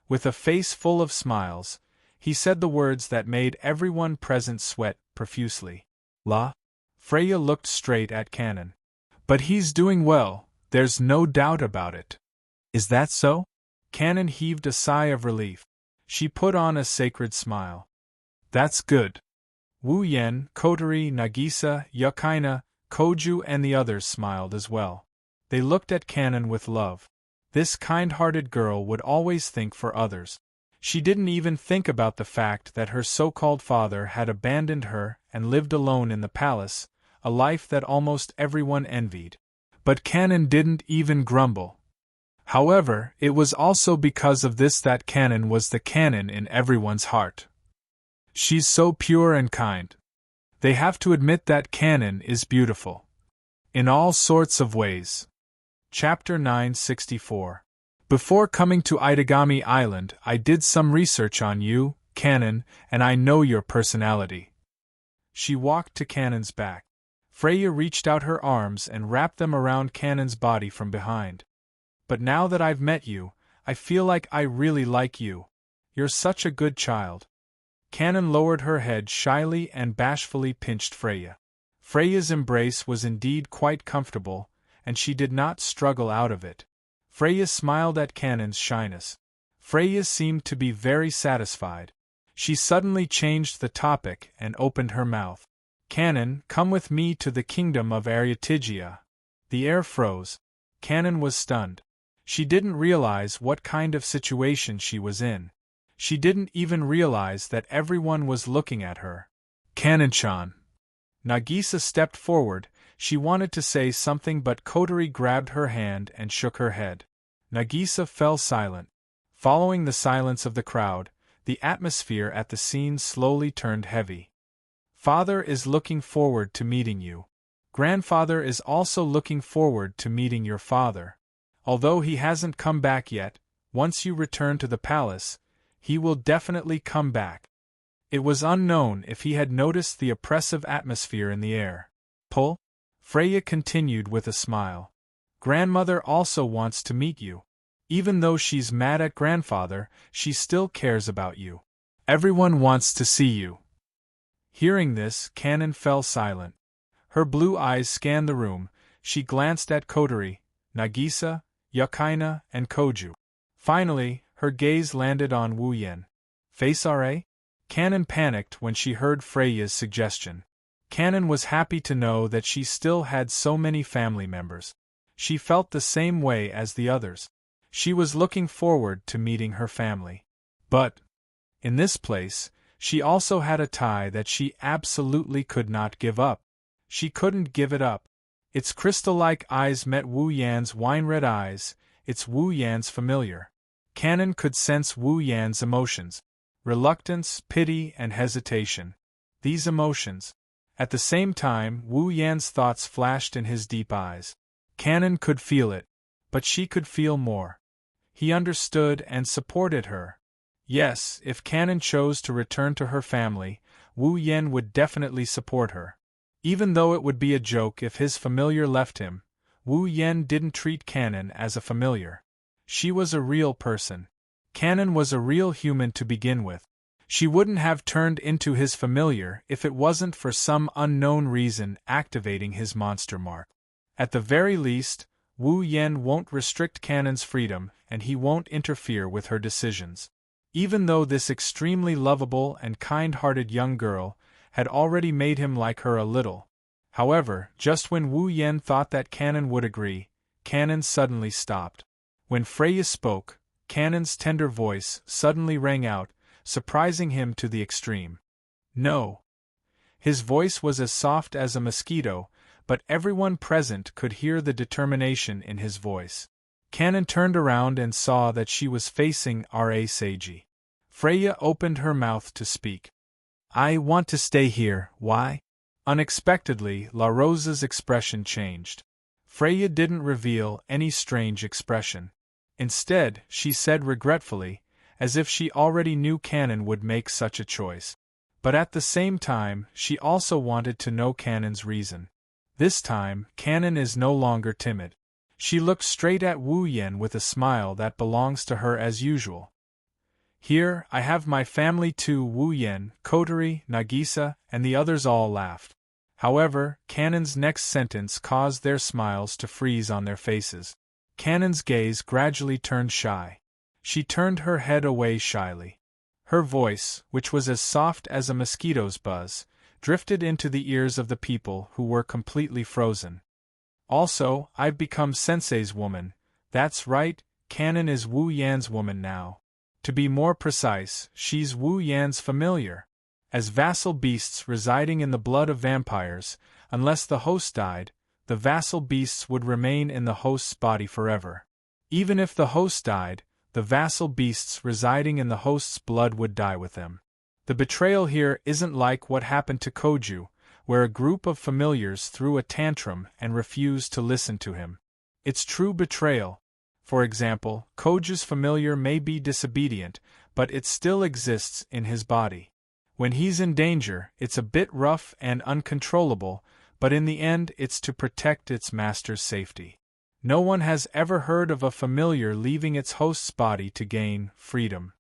With a face full of smiles, he said the words that made everyone present sweat profusely. La? Freya looked straight at Canon. But he's doing well, there's no doubt about it. Is that so? Canon heaved a sigh of relief. She put on a sacred smile. That's good. Wu Yan, Kotori, Nagisa, Yukaina, Koju and the others smiled as well. They looked at Canon with love. This kind-hearted girl would always think for others. She didn't even think about the fact that her so-called father had abandoned her and lived alone in the palace, a life that almost everyone envied. But Canon didn't even grumble. However, it was also because of this that Canon was the Canon in everyone's heart. She's so pure and kind. They have to admit that Canon is beautiful. In all sorts of ways. Chapter 964. Before coming to Itagami Island, I did some research on you, Canon, and I know your personality. She walked to Canon's back. Freya reached out her arms and wrapped them around Canon's body from behind. But now that I've met you, I feel like I really like you. You're such a good child. Canon lowered her head shyly and bashfully pinched Freya. Freya's embrace was indeed quite comfortable, and she did not struggle out of it. Freya smiled at Canon's shyness. Freya seemed to be very satisfied. She suddenly changed the topic and opened her mouth. Canon, come with me to the kingdom of Aryatigia. The air froze. Canon was stunned. She didn't realize what kind of situation she was in. She didn't even realize that everyone was looking at her. Canon-chan. Nagisa stepped forward. She wanted to say something, but Kotori grabbed her hand and shook her head. Nagisa fell silent. Following the silence of the crowd, the atmosphere at the scene slowly turned heavy. Father is looking forward to meeting you. Grandfather is also looking forward to meeting your father. Although he hasn't come back yet, once you return to the palace, he will definitely come back. It was unknown if he had noticed the oppressive atmosphere in the air. Pull? Freya continued with a smile. Grandmother also wants to meet you. Even though she's mad at grandfather, she still cares about you. Everyone wants to see you. Hearing this, Kanon fell silent. Her blue eyes scanned the room. She glanced at Kotori, Nagisa, Yukaina, and Koju. Finally, her gaze landed on Wu Yen. Face RA? Kanon panicked when she heard Freya's suggestion. Kanon was happy to know that she still had so many family members. She felt the same way as the others. She was looking forward to meeting her family. But, in this place, she also had a tie that she absolutely could not give up. She couldn't give it up. Its crystal-like eyes met Wu Yan's wine-red eyes. It's Wu Yan's familiar. Kanon could sense Wu Yan's emotions. Reluctance, pity, and hesitation. These emotions. At the same time, Wu Yan's thoughts flashed in his deep eyes. Kanon could feel it. But she could feel more. He understood and supported her. Yes, if Kanon chose to return to her family, Wu Yan would definitely support her. Even though it would be a joke if his familiar left him, Wu Yan didn't treat Kanon as a familiar. She was a real person. Kanon was a real human to begin with. She wouldn't have turned into his familiar if it wasn't for some unknown reason activating his monster mark. At the very least, Wu Yan won't restrict Kanon's freedom, and he won't interfere with her decisions. Even though this extremely lovable and kind-hearted young girl had already made him like her a little. However, just when Wu Yan thought that Kanon would agree, Kanon suddenly stopped. When Freya spoke, Kanon's tender voice suddenly rang out, surprising him to the extreme. No. His voice was as soft as a mosquito, but everyone present could hear the determination in his voice. Kanon turned around and saw that she was facing R.A. Seiji. Freya opened her mouth to speak. I want to stay here, why? Unexpectedly, La Rosa's expression changed. Freya didn't reveal any strange expression. Instead, she said regretfully, as if she already knew Kanon would make such a choice. But at the same time, she also wanted to know Kanon's reason. This time, Kanon is no longer timid. She looked straight at Wu Yan with a smile that belongs to her as usual. Here, I have my family too. Wu Yan, Kotori, Nagisa, and the others all laughed. However, Kanon's next sentence caused their smiles to freeze on their faces. Kanon's gaze gradually turned shy. She turned her head away shyly. Her voice, which was as soft as a mosquito's buzz, drifted into the ears of the people who were completely frozen. Also, I've become Sensei's woman. That's right, Kanon is Wu Yan's woman now. To be more precise, she's Wu Yan's familiar. As vassal beasts residing in the blood of vampires, unless the host died, the vassal beasts would remain in the host's body forever. Even if the host died, the vassal beasts residing in the host's blood would die with them. The betrayal here isn't like what happened to Koju, where a group of familiars threw a tantrum and refused to listen to him. It's true betrayal. For example, Koju's familiar may be disobedient, but it still exists in his body. When he's in danger, it's a bit rough and uncontrollable, but in the end it's to protect its master's safety. No one has ever heard of a familiar leaving its host's body to gain freedom.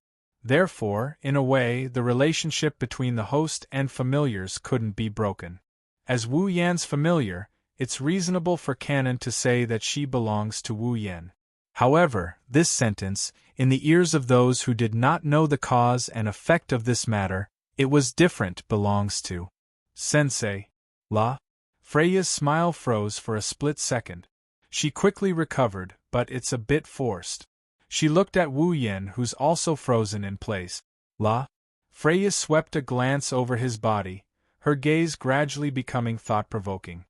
Therefore, in a way, the relationship between the host and familiars couldn't be broken. As Wu Yan's familiar, it's reasonable for Kanon to say that she belongs to Wu Yan. However, this sentence, in the ears of those who did not know the cause and effect of this matter, it was different, belongs to Sensei. La? Freya's smile froze for a split second. She quickly recovered, but it's a bit forced. She looked at Wu Yan, who's also frozen in place. La? Freya swept a glance over his body. her gaze gradually becoming thought-provoking.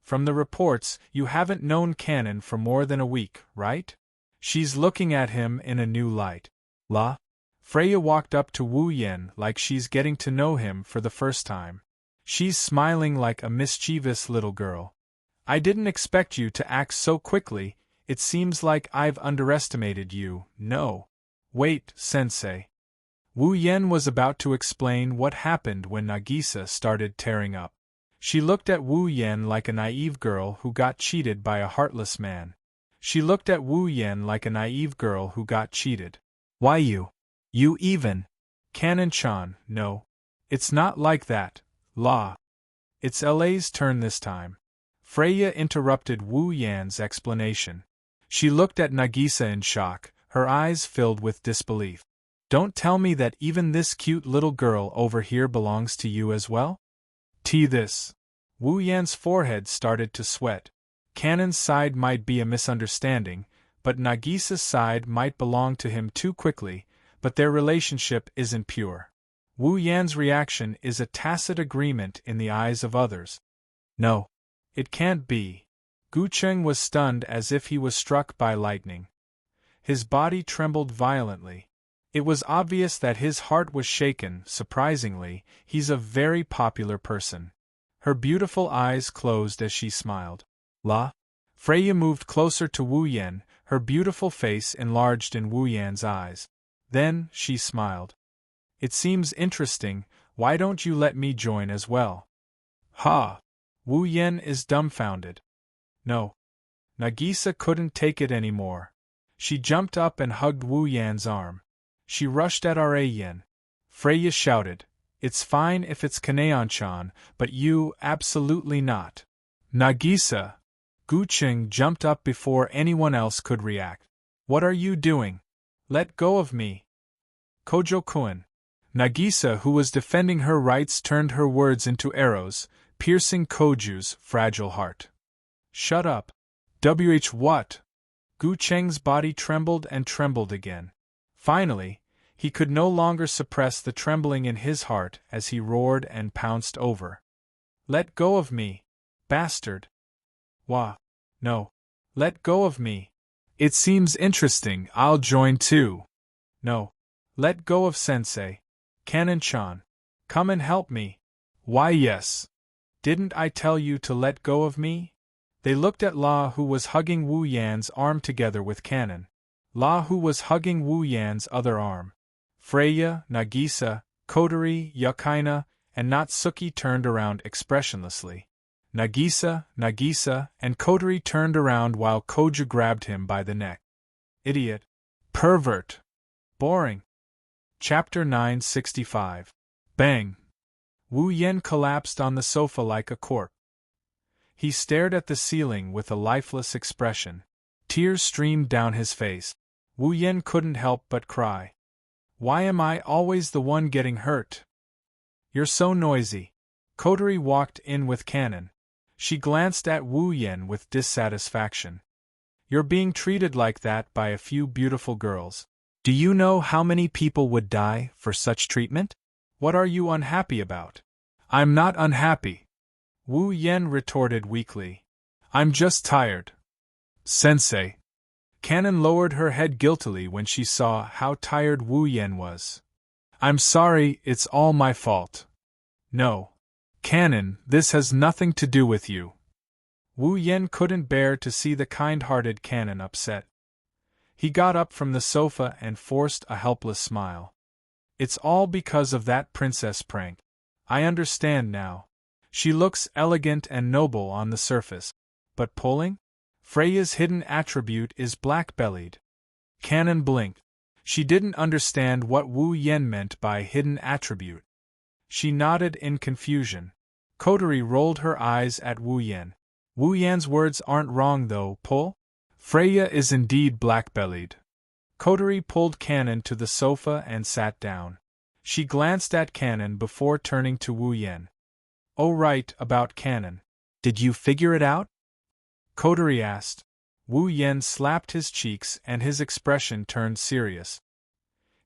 From the reports, you haven't known Canon for more than a week, right? She's looking at him in a new light. La? Freya walked up to Wu Yen like she's getting to know him for the first time. She's smiling like a mischievous little girl. I didn't expect you to act so quickly. It seems like I've underestimated you. No. Wait, sensei. Wu Yen was about to explain what happened when Nagisa started tearing up. She looked at Wu Yen like a naive girl who got cheated by a heartless man. She looked at Wu Yen like a naive girl who got cheated. Why you? You even? Canon-chan, no. It's not like that, La. It's LA's turn this time. Freya interrupted Wu Yan's explanation. She looked at Nagisa in shock, her eyes filled with disbelief. Don't tell me that even this cute little girl over here belongs to you as well? This. Wu Yan's forehead started to sweat. Canon's side might be a misunderstanding, but Nagisa's side might belong to him too quickly, but their relationship isn't pure. Wu Yan's reaction is a tacit agreement in the eyes of others. No. It can't be. Gu Cheng was stunned as if he was struck by lightning. His body trembled violently. It was obvious that his heart was shaken. Surprisingly, he's a very popular person. Her beautiful eyes closed as she smiled. La? Freya moved closer to Wu Yan, her beautiful face enlarged in Wu Yan's eyes. Then, she smiled. It seems interesting, why don't you let me join as well? Ha! Wu Yan is dumbfounded. No. Nagisa couldn't take it anymore. She jumped up and hugged Wu Yan's arm. She rushed at R.A. Yen. Freya shouted, It's fine if it's Kanaon-chan, but you, absolutely not. Nagisa! Gu Cheng jumped up before anyone else could react. What are you doing? Let go of me. Kojo-kun. Nagisa, who was defending her rights, turned her words into arrows, piercing Koju's fragile heart. Shut up. What? Gu Cheng's body trembled and trembled again. Finally, he could no longer suppress the trembling in his heart as he roared and pounced over. Let go of me, bastard. Wah. No. Let go of me. It seems interesting, I'll join too. No. Let go of sensei. Canon-chan. Come and help me. Why yes. Didn't I tell you to let go of me? They looked at La, who was hugging Wu Yan's arm together with Canon. La, who was hugging Wu Yan's other arm. Freya, Nagisa, Kotori, Yukaina, and Natsuki turned around expressionlessly. Nagisa, and Kotori turned around while Koju grabbed him by the neck. Idiot. Pervert. Boring. Chapter 965. Bang. Wu Yan collapsed on the sofa like a corpse. He stared at the ceiling with a lifeless expression. Tears streamed down his face. Wu Yan couldn't help but cry. Why am I always the one getting hurt? You're so noisy. Kotori walked in with Canon. She glanced at Wu Yan with dissatisfaction. You're being treated like that by a few beautiful girls. Do you know how many people would die for such treatment? What are you unhappy about? I'm not unhappy. Wu Yan retorted weakly. I'm just tired. Sensei. Canon lowered her head guiltily when she saw how tired Wu Yan was. I'm sorry, it's all my fault. No. Canon, this has nothing to do with you. Wu Yan couldn't bear to see the kind-hearted Canon upset. He got up from the sofa and forced a helpless smile. It's all because of that princess prank. I understand now. She looks elegant and noble on the surface. But pulling? Freya's hidden attribute is black-bellied. Canon blinked. She didn't understand what Wu Yan meant by hidden attribute. She nodded in confusion. Kotori rolled her eyes at Wu Yan. Wu Yan's words aren't wrong though, pull? Freya is indeed black-bellied. Kotori pulled Canon to the sofa and sat down. She glanced at Canon before turning to Wu Yan. Oh right, about Canon. Did you figure it out? Kotori asked. Wu Yan slapped his cheeks and his expression turned serious.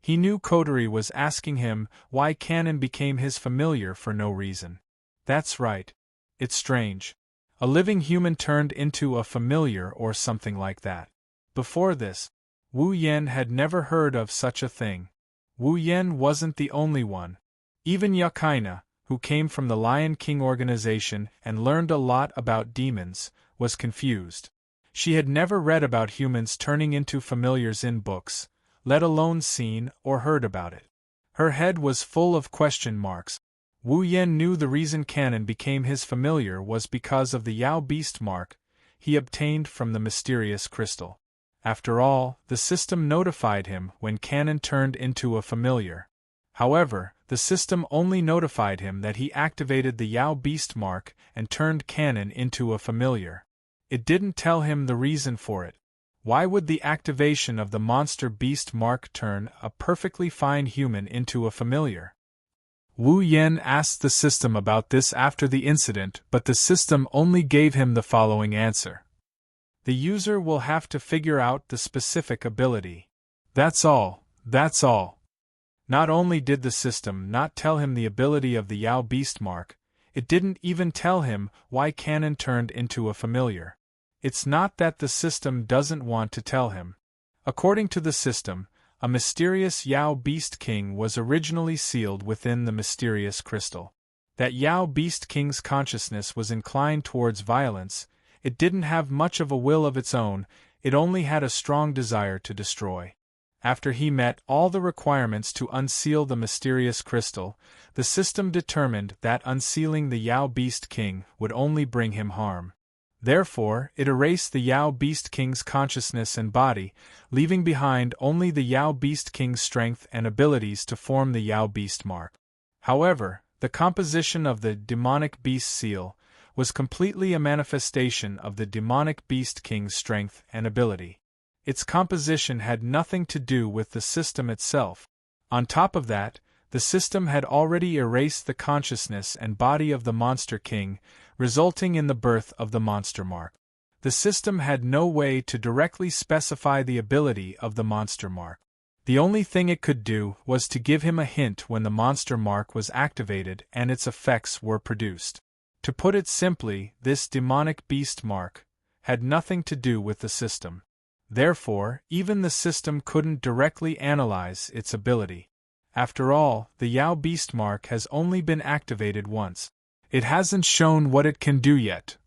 He knew Kotori was asking him why Canon became his familiar for no reason. That's right. It's strange. A living human turned into a familiar or something like that. Before this, Wu Yan had never heard of such a thing. Wu Yan wasn't the only one. Even Yakaina, who came from the Lion King organization and learned a lot about demons, was confused. She had never read about humans turning into familiars in books, let alone seen or heard about it. Her head was full of question marks. Wu Yan knew the reason Canon became his familiar was because of the Yao Beast mark he obtained from the mysterious crystal. After all, the system notified him when Canon turned into a familiar. However, the system only notified him that he activated the Yao Beast mark and turned Canon into a familiar. It didn't tell him the reason for it. Why would the activation of the monster beast mark turn a perfectly fine human into a familiar? Wu Yan asked the system about this after the incident, but the system only gave him the following answer. The user will have to figure out the specific ability. That's all, that's all. Not only did the system not tell him the ability of the Yao Beast mark, it didn't even tell him why Canon turned into a familiar. It's not that the system doesn't want to tell him. According to the system, a mysterious Yao Beast King was originally sealed within the mysterious crystal. That Yao Beast King's consciousness was inclined towards violence. It didn't have much of a will of its own, it only had a strong desire to destroy. After he met all the requirements to unseal the mysterious crystal, the system determined that unsealing the Yao Beast King would only bring him harm. Therefore, it erased the Yao Beast King's consciousness and body, leaving behind only the Yao Beast King's strength and abilities to form the Yao Beast mark. However, the composition of the demonic beast seal was completely a manifestation of the demonic beast king's strength and ability. Its composition had nothing to do with the system itself. On top of that, the system had already erased the consciousness and body of the monster king, resulting in the birth of the monster mark. The system had no way to directly specify the ability of the monster mark. The only thing it could do was to give him a hint when the monster mark was activated and its effects were produced. To put it simply, this demonic beast mark had nothing to do with the system. Therefore, even the system couldn't directly analyze its ability. After all, the Yao Beast mark has only been activated once. It hasn't shown what it can do yet.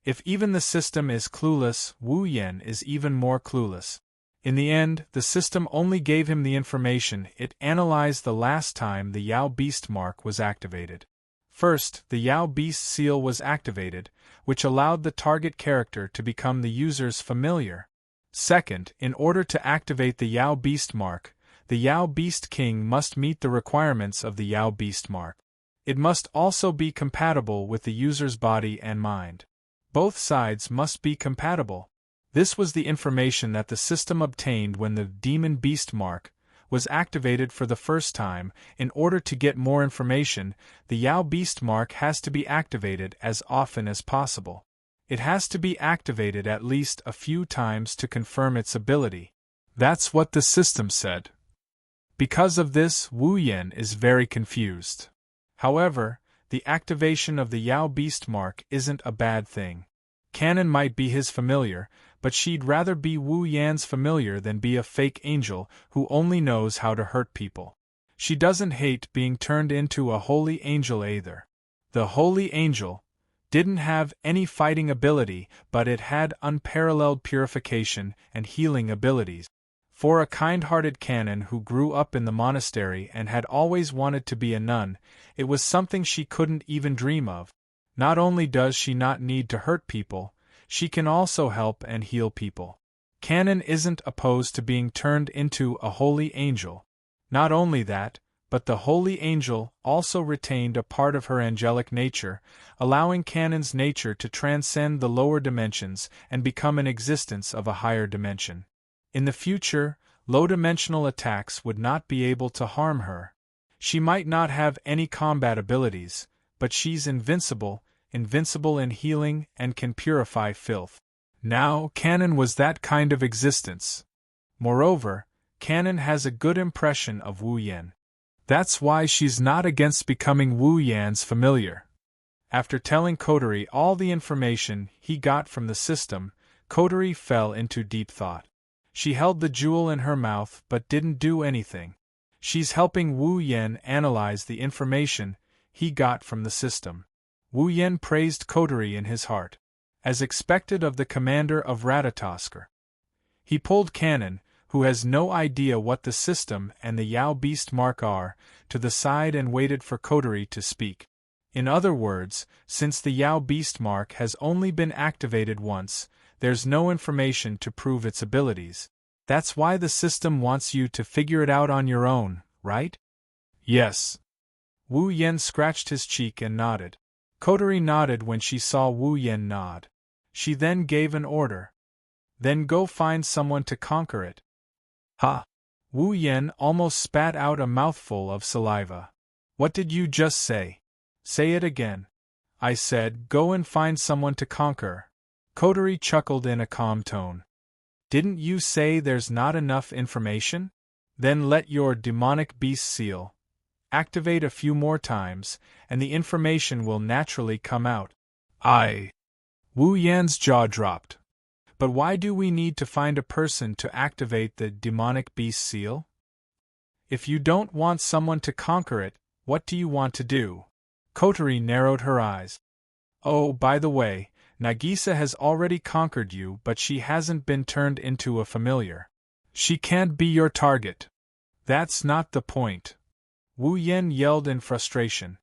If even the system is clueless, Wu Yan is even more clueless. In the end, the system only gave him the information it analyzed the last time the Yao Beast mark was activated. First, the Yao Beast seal was activated, which allowed the target character to become the user's familiar. Second, in order to activate the Yao Beast mark, the Yao Beast King must meet the requirements of the Yao Beast mark. It must also be compatible with the user's body and mind. Both sides must be compatible. This was the information that the system obtained when the Demon Beast mark was activated for the first time. In order to get more information, the Yao Beast mark has to be activated as often as possible. It has to be activated at least a few times to confirm its ability. That's what the system said. Because of this, Wu Yan is very confused. However, the activation of the Yao Beast mark isn't a bad thing. Canon might be his familiar, but she'd rather be Wu Yan's familiar than be a fake angel who only knows how to hurt people. She doesn't hate being turned into a holy angel either. The holy angel didn't have any fighting ability, but it had unparalleled purification and healing abilities. For a kind-hearted canon who grew up in the monastery and had always wanted to be a nun, it was something she couldn't even dream of. Not only does she not need to hurt people, she can also help and heal people. Canon isn't opposed to being turned into a holy angel. Not only that, but the holy angel also retained a part of her angelic nature, allowing Canon's nature to transcend the lower dimensions and become an existence of a higher dimension. In the future, low-dimensional attacks would not be able to harm her. She might not have any combat abilities, but she's invincible in healing and can purify filth. Now, Canon was that kind of existence. Moreover, Canon has a good impression of Wu Yan. That's why she's not against becoming Wu Yan's familiar. After telling Kotori all the information he got from the system, Kotori fell into deep thought. She held the jewel in her mouth but didn't do anything. She's helping Wu Yen analyze the information he got from the system. Wu Yen praised Kotori in his heart, as expected of the commander of Ratatosker. He pulled Cannon, who has no idea what the system and the Yao Beast mark are, to the side and waited for Kotori to speak. In other words, since the Yao Beast mark has only been activated once, there's no information to prove its abilities. That's why the system wants you to figure it out on your own, right? Yes. Wu Yen scratched his cheek and nodded. Kotori nodded when she saw Wu Yen nod. She then gave an order. Then go find someone to conquer it. Ha! Wu Yen almost spat out a mouthful of saliva. What did you just say? Say it again. I said, go and find someone to conquer. Kotori chuckled in a calm tone. Didn't you say there's not enough information? Then let your demonic beast seal activate a few more times, and the information will naturally come out. Wu Yan's jaw dropped. But why do we need to find a person to activate the demonic beast seal? If you don't want someone to conquer it, what do you want to do? Kotori narrowed her eyes. Oh, by the way, Nagisa has already conquered you, but she hasn't been turned into a familiar. She can't be your target. That's not the point. Wu Yen yelled in frustration.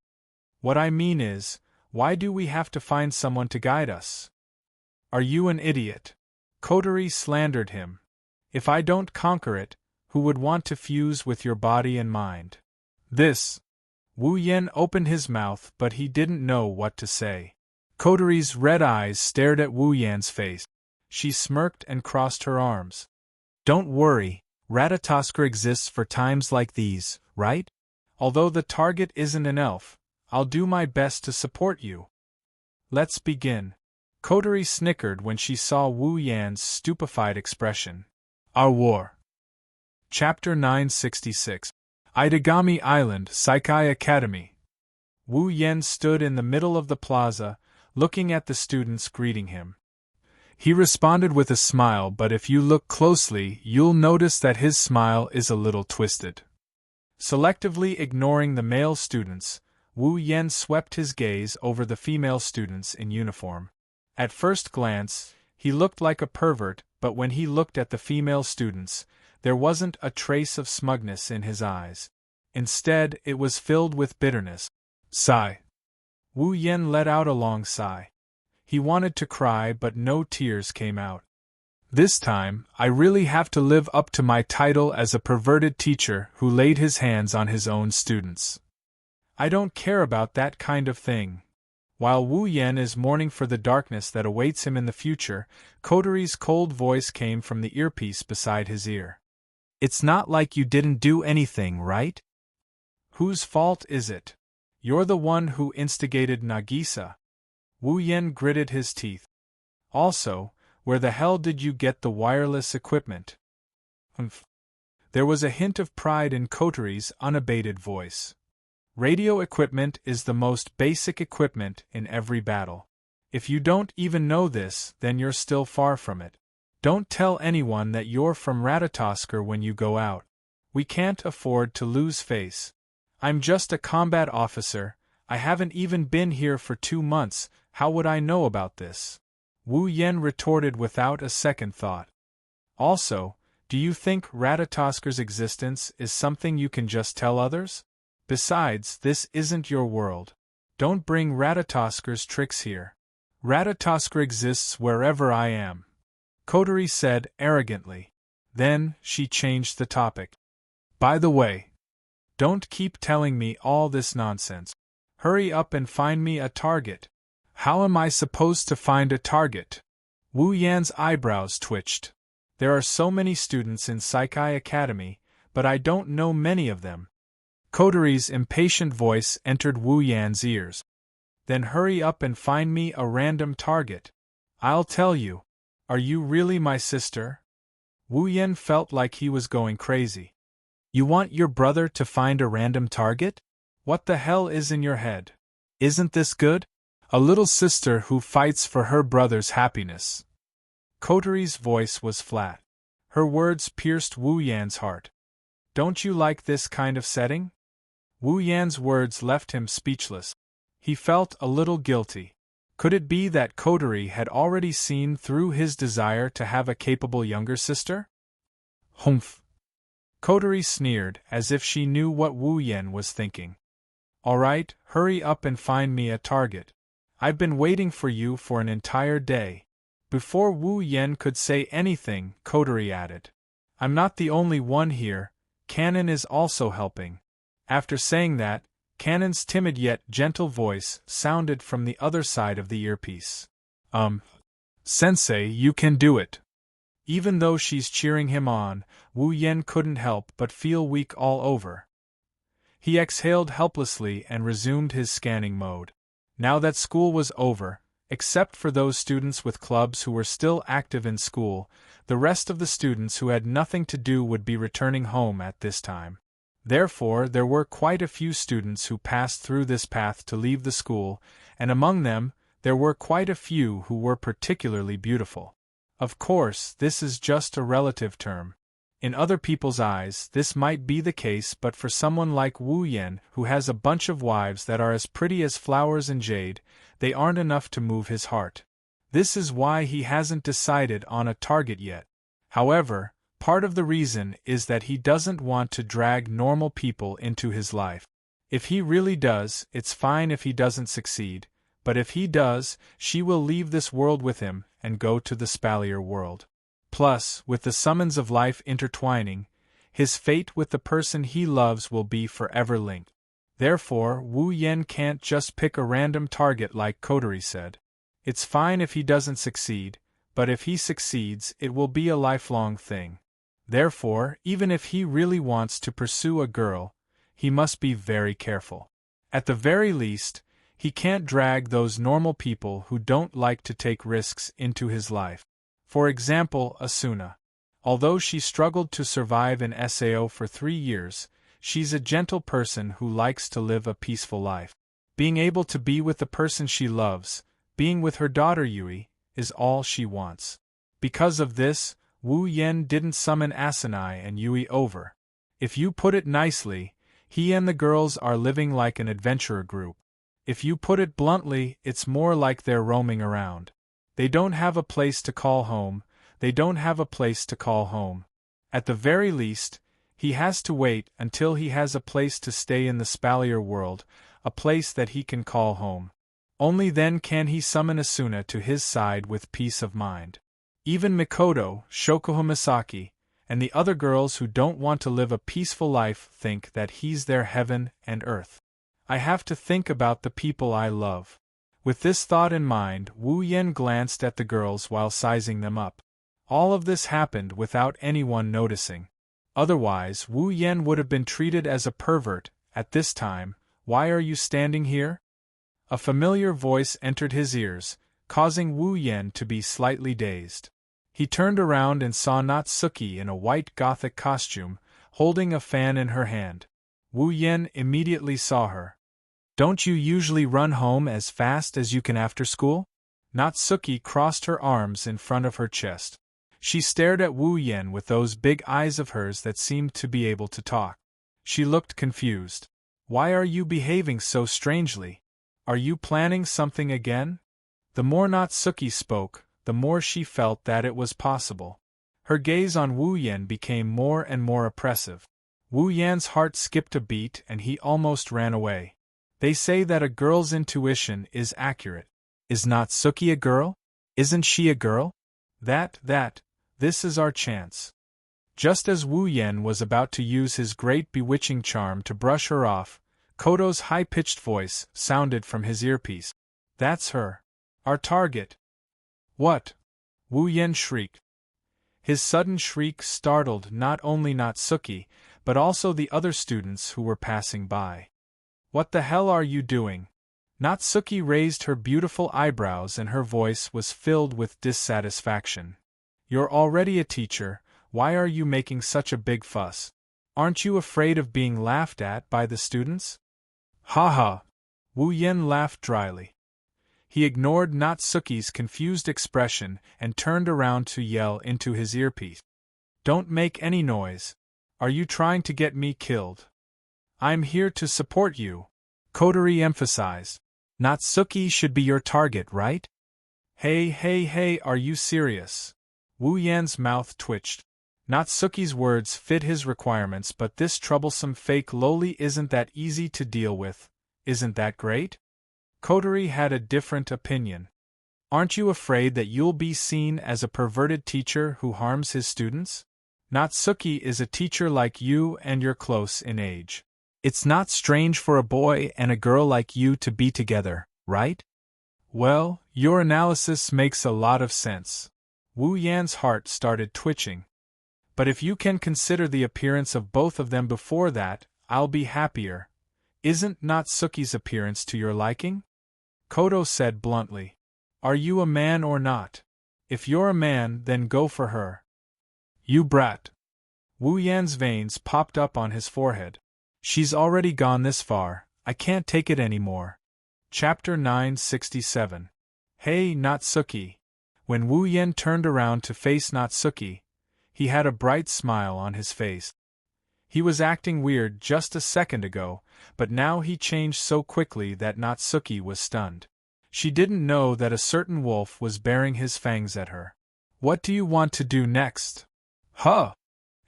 What I mean is, why do we have to find someone to guide us? Are you an idiot? Kotori slandered him. If I don't conquer it, who would want to fuse with your body and mind? This. Wu Yen opened his mouth, but he didn't know what to say. Kotori's red eyes stared at Wu Yan's face. She smirked and crossed her arms. Don't worry, Ratatosker exists for times like these, right? Although the target isn't an elf, I'll do my best to support you. Let's begin. Kotori snickered when she saw Wu Yan's stupefied expression. Our War. Chapter 966. Itagami Island, Saikai Academy. Wu Yen stood in the middle of the plaza, looking at the students greeting him. He responded with a smile, but if you look closely, you'll notice that his smile is a little twisted. Selectively ignoring the male students, Wu Yen swept his gaze over the female students in uniform. At first glance, he looked like a pervert, but when he looked at the female students, there wasn't a trace of smugness in his eyes. Instead, it was filled with bitterness. Sigh. Wu Yen let out a long sigh. He wanted to cry, but no tears came out. This time, I really have to live up to my title as a perverted teacher who laid his hands on his own students. I don't care about that kind of thing. While Wu Yen is mourning for the darkness that awaits him in the future, Kotori's cold voice came from the earpiece beside his ear. It's not like you didn't do anything, right? Whose fault is it? You're the one who instigated Nagisa. Wu Yen gritted his teeth. Also, where the hell did you get the wireless equipment? Humph. There was a hint of pride in Kotori's unabated voice. Radio equipment is the most basic equipment in every battle. If you don't even know this, then you're still far from it. Don't tell anyone that you're from Ratatosker when you go out. We can't afford to lose face. I'm just a combat officer. I haven't even been here for 2 months. How would I know about this? Wu Yen retorted without a second thought. Also, do you think Ratatosker's existence is something you can just tell others? Besides, this isn't your world. Don't bring Ratatosker's tricks here. Ratatosker exists wherever I am, Kotori said arrogantly. Then, she changed the topic. By the way, don't keep telling me all this nonsense. Hurry up and find me a target. How am I supposed to find a target? Wu Yan's eyebrows twitched. There are so many students in Saikai Academy, but I don't know many of them. Kotori's impatient voice entered Wu Yan's ears. Then hurry up and find me a random target. I'll tell you. Are you really my sister? Wu Yen felt like he was going crazy. You want your brother to find a random target? What the hell is in your head? Isn't this good? A little sister who fights for her brother's happiness. Kotori's voice was flat. Her words pierced Wu Yan's heart. Don't you like this kind of setting? Wu Yan's words left him speechless. He felt a little guilty. Could it be that Kotori had already seen through his desire to have a capable younger sister? Humph! Kotori sneered, as if she knew what Wu Yan was thinking. All right, hurry up and find me a target. I've been waiting for you for an entire day. Before Wu Yan could say anything, Kotori added. I'm not the only one here, Kanon is also helping. After saying that, Kanon's timid yet gentle voice sounded from the other side of the earpiece. Sensei, you can do it. Even though she's cheering him on, Wu Yan couldn't help but feel weak all over. He exhaled helplessly and resumed his scanning mode. Now that school was over, except for those students with clubs who were still active in school, the rest of the students who had nothing to do would be returning home at this time. Therefore, there were quite a few students who passed through this path to leave the school, and among them, there were quite a few who were particularly beautiful. Of course, this is just a relative term. In other people's eyes, this might be the case, but for someone like Wu Yan, who has a bunch of wives that are as pretty as flowers and jade, they aren't enough to move his heart. This is why he hasn't decided on a target yet. However, part of the reason is that he doesn't want to drag normal people into his life. If he really does, it's fine if he doesn't succeed, but if he does, she will leave this world with him and go to the Spalier world. Plus, with the summons of life intertwining, his fate with the person he loves will be forever linked. Therefore, Wu Yan can't just pick a random target like Kotori said. It's fine if he doesn't succeed, but if he succeeds, it will be a lifelong thing. Therefore, even if he really wants to pursue a girl, he must be very careful. At the very least, he can't drag those normal people who don't like to take risks into his life. For example, Asuna. Although she struggled to survive in SAO for 3 years, she's a gentle person who likes to live a peaceful life. Being able to be with the person she loves, being with her daughter Yui, is all she wants. Because of this, Wu Yan didn't summon Asanai and Yui over. If you put it nicely, he and the girls are living like an adventurer group. If you put it bluntly, it's more like they're roaming around. They don't have a place to call home, they don't have a place to call home. At the very least, he has to wait until he has a place to stay in the Spalier world, a place that he can call home. Only then can he summon Asuna to his side with peace of mind. Even Mikoto, Shokuho Misaki, and the other girls who don't want to live a peaceful life think that he's their heaven and earth. I have to think about the people I love. With this thought in mind, Wu Yan glanced at the girls while sizing them up. All of this happened without anyone noticing. Otherwise, Wu Yan would have been treated as a pervert. At this time, why are you standing here? A familiar voice entered his ears, causing Wu Yan to be slightly dazed. He turned around and saw Natsuki in a white gothic costume, holding a fan in her hand. Wu Yan immediately saw her. Don't you usually run home as fast as you can after school? Natsuki crossed her arms in front of her chest. She stared at Wu Yan with those big eyes of hers that seemed to be able to talk. She looked confused. Why are you behaving so strangely? Are you planning something again? The more Natsuki spoke, the more she felt that it was possible. Her gaze on Wu Yan became more and more oppressive. Wu Yan's heart skipped a beat and he almost ran away. They say that a girl's intuition is accurate. Is Natsuki a girl? Isn't she a girl? This is our chance. Just as Wu Yan was about to use his great bewitching charm to brush her off, Koto's high-pitched voice sounded from his earpiece. That's her. Our target. What? Wu Yan shrieked. His sudden shriek startled not only Natsuki, but also the other students who were passing by. What the hell are you doing? Natsuki raised her beautiful eyebrows and her voice was filled with dissatisfaction. You're already a teacher, why are you making such a big fuss? Aren't you afraid of being laughed at by the students? Ha ha! Wu Yan laughed dryly. He ignored Natsuki's confused expression and turned around to yell into his earpiece. Don't make any noise. Are you trying to get me killed? I'm here to support you, Kotori emphasized. Natsuki should be your target, right? Hey, are you serious? Wu Yan's mouth twitched. Natsuki's words fit his requirements, but this troublesome fake loli isn't that easy to deal with. Isn't that great? Kotori had a different opinion. Aren't you afraid that you'll be seen as a perverted teacher who harms his students? Natsuki is a teacher like you and you're close in age. It's not strange for a boy and a girl like you to be together, right? Well, your analysis makes a lot of sense. Wu Yan's heart started twitching. But if you can consider the appearance of both of them before that, I'll be happier. Isn't Natsuki's appearance to your liking? Kodo said bluntly. Are you a man or not? If you're a man, then go for her. You brat. Wu Yan's veins popped up on his forehead. She's already gone this far, I can't take it anymore. Chapter 967. Hey, Natsuki. When Wu Yan turned around to face Natsuki, he had a bright smile on his face. He was acting weird just a second ago, but now he changed so quickly that Natsuki was stunned. She didn't know that a certain wolf was baring his fangs at her. What do you want to do next? Huh!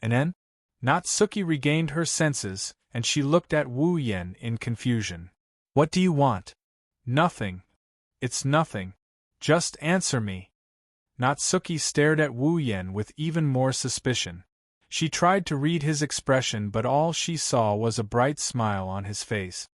And then? Natsuki regained her senses, and she looked at Wu Yan in confusion. What do you want? Nothing. It's nothing. Just answer me. Natsuki stared at Wu Yan with even more suspicion. She tried to read his expression, but all she saw was a bright smile on his face.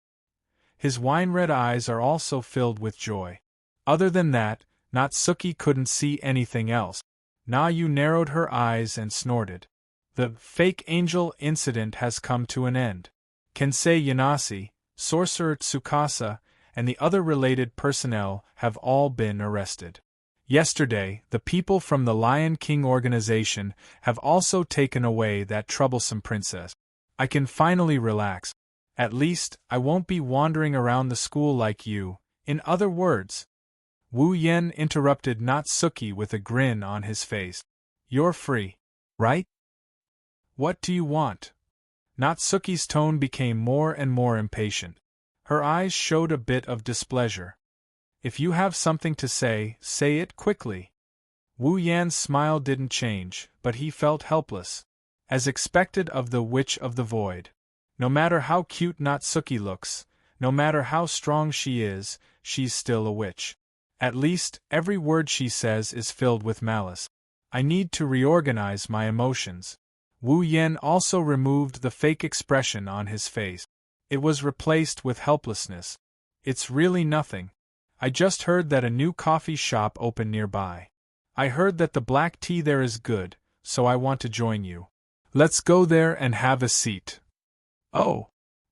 His wine-red eyes are also filled with joy. Other than that, Natsuki couldn't see anything else. Nayu narrowed her eyes and snorted. The fake angel incident has come to an end. Kensei Yanase, Sorcerer Tsukasa, and the other related personnel have all been arrested. Yesterday, the people from the Lion King organization have also taken away that troublesome princess. I can finally relax. At least, I won't be wandering around the school like you. In other words, Wu Yan interrupted Natsuki with a grin on his face. You're free, right? What do you want? Natsuki's tone became more and more impatient. Her eyes showed a bit of displeasure. If you have something to say it quickly. Wu Yan's smile didn't change, but he felt helpless. As expected of the Witch of the Void. No matter how cute Natsuki looks, no matter how strong she is, she's still a witch. At least, every word she says is filled with malice. I need to reorganize my emotions. Wu Yan also removed the fake expression on his face. It was replaced with helplessness. It's really nothing. I just heard that a new coffee shop opened nearby. I heard that the black tea there is good, so I want to join you. Let's go there and have a seat. Oh!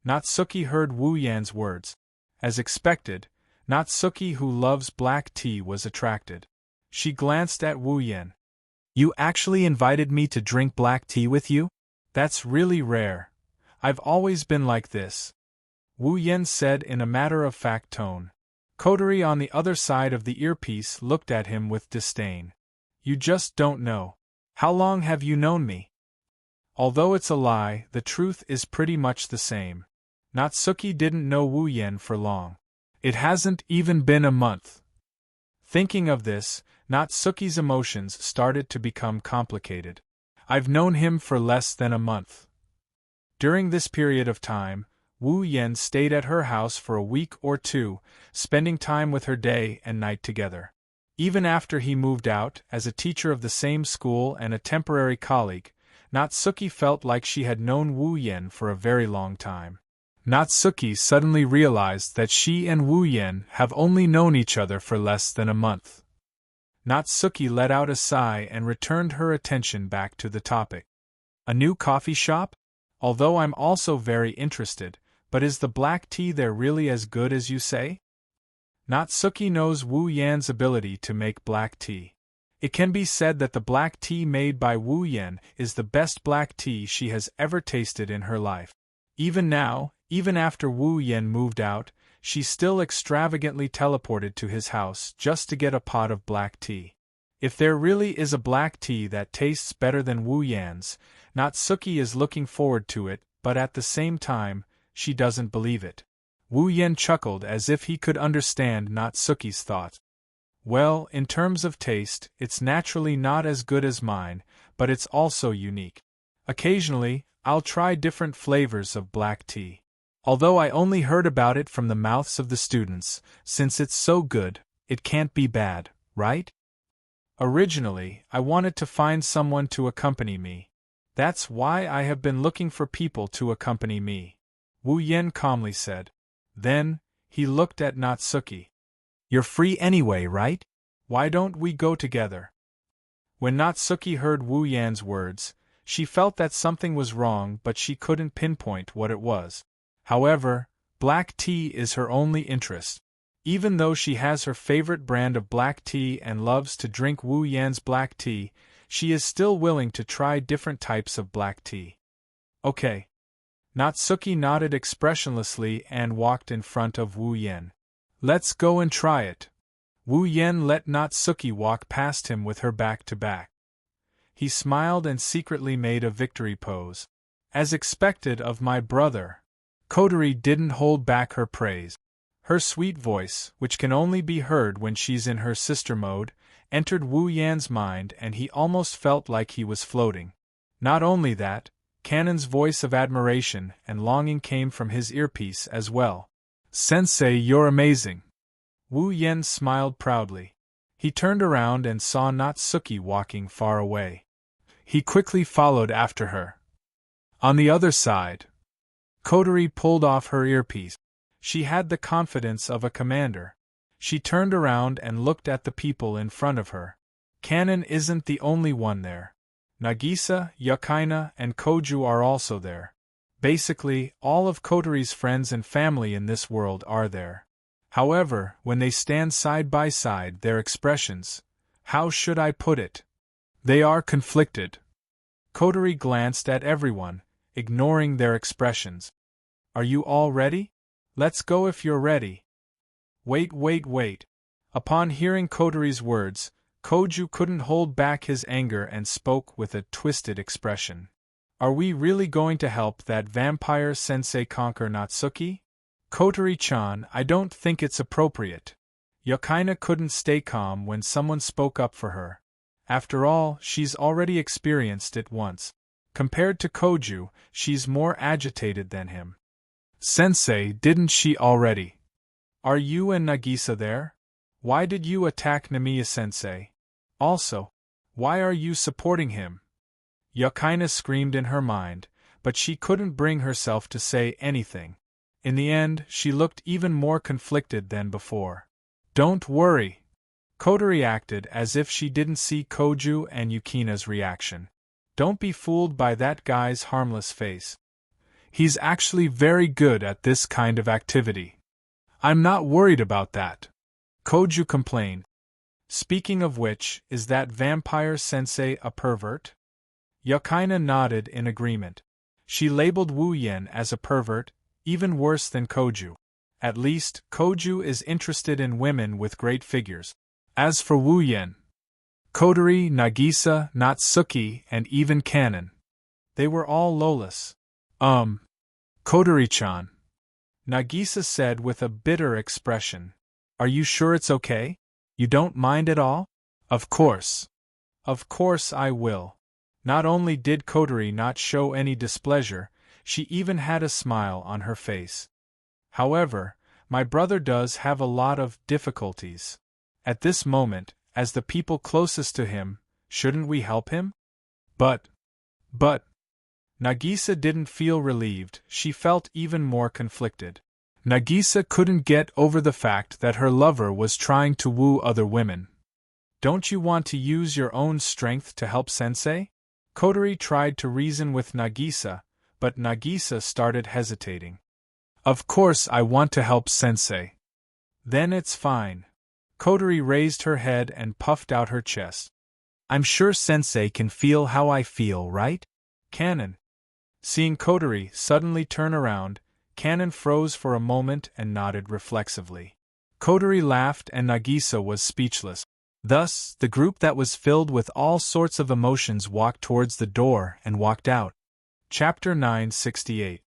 Natsuki heard Wu Yan's words. As expected, Natsuki, who loves black tea, was attracted. She glanced at Wu Yan. You actually invited me to drink black tea with you? That's really rare. I've always been like this. Wu Yan said in a matter-of-fact tone. Kotori on the other side of the earpiece looked at him with disdain. You just don't know. How long have you known me? Although it's a lie, the truth is pretty much the same. Natsuki didn't know Wu Yan for long. It hasn't even been a month. Thinking of this, Natsuki's emotions started to become complicated. I've known him for less than a month. During this period of time, Wu Yan stayed at her house for a week or two, spending time with her day and night together. Even after he moved out, as a teacher of the same school and a temporary colleague, Natsuki felt like she had known Wu Yan for a very long time. Natsuki suddenly realized that she and Wu Yan have only known each other for less than a month. Natsuki let out a sigh and returned her attention back to the topic. A new coffee shop? Although I'm also very interested, but is the black tea there really as good as you say? Natsuki knows Wu Yan's ability to make black tea. It can be said that the black tea made by Wu Yan is the best black tea she has ever tasted in her life. Even now, Even after Wu Yen moved out, she still extravagantly teleported to his house just to get a pot of black tea. If there really is a black tea that tastes better than Wu Yan's, Natsuki is looking forward to it, but at the same time, she doesn't believe it. Wu Yen chuckled as if he could understand Natsuki's thought. Well, in terms of taste, it's naturally not as good as mine, but it's also unique. Occasionally, I'll try different flavors of black tea. Although I only heard about it from the mouths of the students, since it's so good, it can't be bad, right? Originally, I wanted to find someone to accompany me. That's why I have been looking for people to accompany me, Wu Yen calmly said. Then, he looked at Natsuki. You're free anyway, right? Why don't we go together? When Natsuki heard Wu Yan's words, she felt that something was wrong, but she couldn't pinpoint what it was. However, black tea is her only interest. Even though she has her favorite brand of black tea and loves to drink Wu Yan's black tea, she is still willing to try different types of black tea. Okay. Natsuki nodded expressionlessly and walked in front of Wu Yen. Let's go and try it. Wu Yen let Natsuki walk past him with her back to back. He smiled and secretly made a victory pose. As expected of my brother, Kotori didn't hold back her praise. Her sweet voice, which can only be heard when she's in her sister mode, entered Wu Yan's mind and he almost felt like he was floating. Not only that, Kanon's voice of admiration and longing came from his earpiece as well. Sensei, you're amazing. Wu Yen smiled proudly. He turned around and saw Natsuki walking far away. He quickly followed after her. On the other side, Kotori pulled off her earpiece. She had the confidence of a commander. She turned around and looked at the people in front of her. Kanon isn't the only one there. Nagisa, Yukaina, and Koju are also there. Basically, all of Kotori's friends and family in this world are there. However, when they stand side by side, their expressions, how should I put it? They are conflicted. Kotori glanced at everyone, ignoring their expressions. Are you all ready? Let's go if you're ready. Wait. Upon hearing Kotori's words, Koju couldn't hold back his anger and spoke with a twisted expression. Are we really going to help that vampire sensei conquer Natsuki? Kotori-chan, I don't think it's appropriate. Yukaina couldn't stay calm when someone spoke up for her. After all, she's already experienced it once. Compared to Koju, she's more agitated than him. Sensei, didn't she already? Are you and Nagisa there? Why did you attack Namiya-sensei? Also, why are you supporting him? Yukaina screamed in her mind, but she couldn't bring herself to say anything. In the end, she looked even more conflicted than before. Don't worry. Kotori acted as if she didn't see Koju and Yukina's reaction. Don't be fooled by that guy's harmless face. He's actually very good at this kind of activity. I'm not worried about that. Koju complained. Speaking of which, is that vampire sensei a pervert? Yukaina nodded in agreement. She labeled Wu Yen as a pervert, even worse than Koju. At least, Koju is interested in women with great figures. As for Wu Yen, Kotori, Nagisa, Natsuki, and even Kanon, they were all lawless. Kotori-chan, Nagisa said with a bitter expression. Are you sure it's okay? You don't mind at all? Of course. Of course I will. Not only did Kotori not show any displeasure, she even had a smile on her face. However, my brother does have a lot of difficulties. At this moment, as the people closest to him, shouldn't we help him? But. Nagisa didn't feel relieved, she felt even more conflicted. Nagisa couldn't get over the fact that her lover was trying to woo other women. Don't you want to use your own strength to help Sensei? Kotori tried to reason with Nagisa, but Nagisa started hesitating. Of course I want to help Sensei. Then it's fine. Kotori raised her head and puffed out her chest. I'm sure Sensei can feel how I feel, right? Kanon. Seeing Kotori suddenly turn around, Kanon froze for a moment and nodded reflexively. Kotori laughed and Nagisa was speechless. Thus, the group that was filled with all sorts of emotions walked towards the door and walked out. Chapter 968.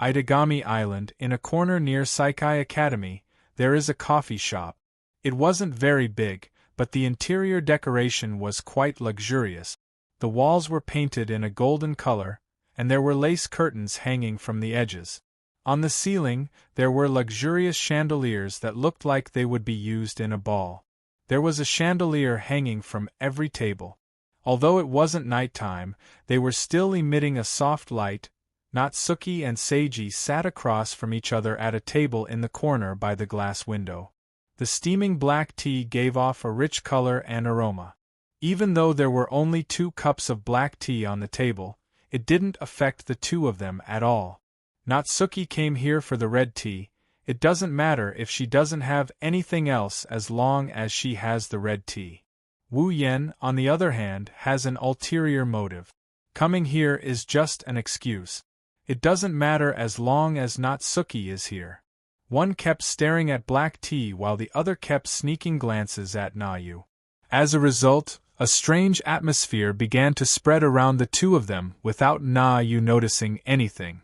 Itagami Island. In a corner near Saikai Academy, there is a coffee shop. It wasn't very big, but the interior decoration was quite luxurious. The walls were painted in a golden color, and there were lace curtains hanging from the edges. On the ceiling, there were luxurious chandeliers that looked like they would be used in a ball. There was a chandelier hanging from every table. Although it wasn't nighttime, they were still emitting a soft light. Natsuki and Seiji sat across from each other at a table in the corner by the glass window. The steaming black tea gave off a rich color and aroma. Even though there were only 2 cups of black tea on the table, it didn't affect the two of them at all. Natsuki came here for the red tea. It doesn't matter if she doesn't have anything else as long as she has the red tea. Wu Yen, on the other hand, has an ulterior motive. Coming here is just an excuse. It doesn't matter as long as Natsuki is here. One kept staring at black tea while the other kept sneaking glances at Nayu. As a result, a strange atmosphere began to spread around the two of them without Nayu noticing anything.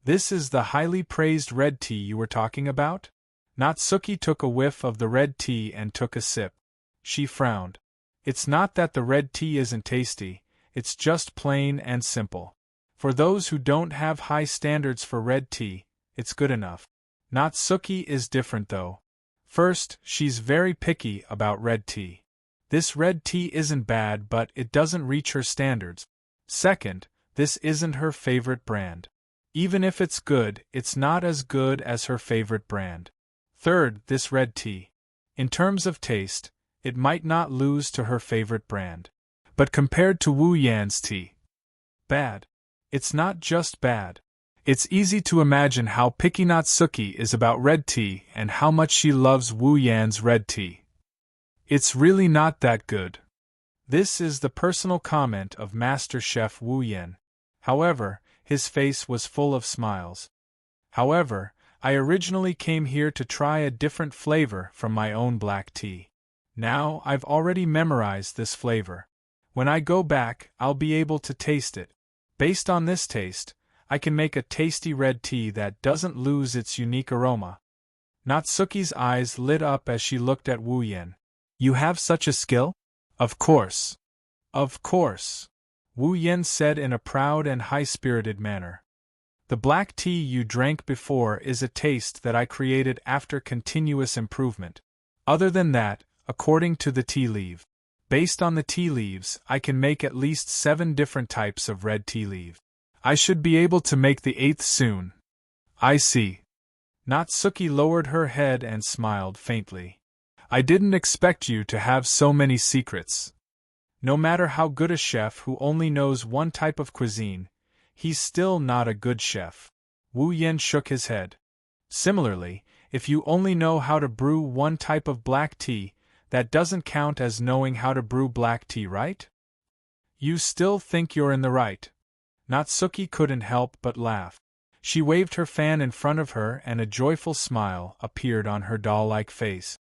This is the highly praised red tea you were talking about? Natsuki took a whiff of the red tea and took a sip. She frowned. It's not that the red tea isn't tasty, it's just plain and simple. For those who don't have high standards for red tea, it's good enough. Natsuki is different though. First, she's very picky about red tea. This red tea isn't bad, but it doesn't reach her standards. Second, this isn't her favorite brand. Even if it's good, it's not as good as her favorite brand. Third, this red tea. In terms of taste, it might not lose to her favorite brand. But compared to Wu Yan's tea, bad. It's not just bad. It's easy to imagine how picky Natsuki is about red tea and how much she loves Wu Yan's red tea. It's really not that good. This is the personal comment of Master Chef Wu Yan. However, his face was full of smiles. However, I originally came here to try a different flavor from my own black tea. Now I've already memorized this flavor. When I go back, I'll be able to taste it. Based on this taste, I can make a tasty red tea that doesn't lose its unique aroma. Natsuki's eyes lit up as she looked at Wu Yan. You have such a skill? Of course. Of course. Wu Yan said in a proud and high-spirited manner. The black tea you drank before is a taste that I created after continuous improvement. Other than that, according to the tea leaf, based on the tea leaves, I can make at least 7 different types of red tea leaf. I should be able to make the 8th soon. I see. Natsuki lowered her head and smiled faintly. I didn't expect you to have so many secrets. No matter how good a chef who only knows one type of cuisine, he's still not a good chef. Wu Yan shook his head. Similarly, if you only know how to brew one type of black tea, that doesn't count as knowing how to brew black tea, right? You still think you're in the right. Natsuki couldn't help but laugh. She waved her fan in front of her and a joyful smile appeared on her doll-like face.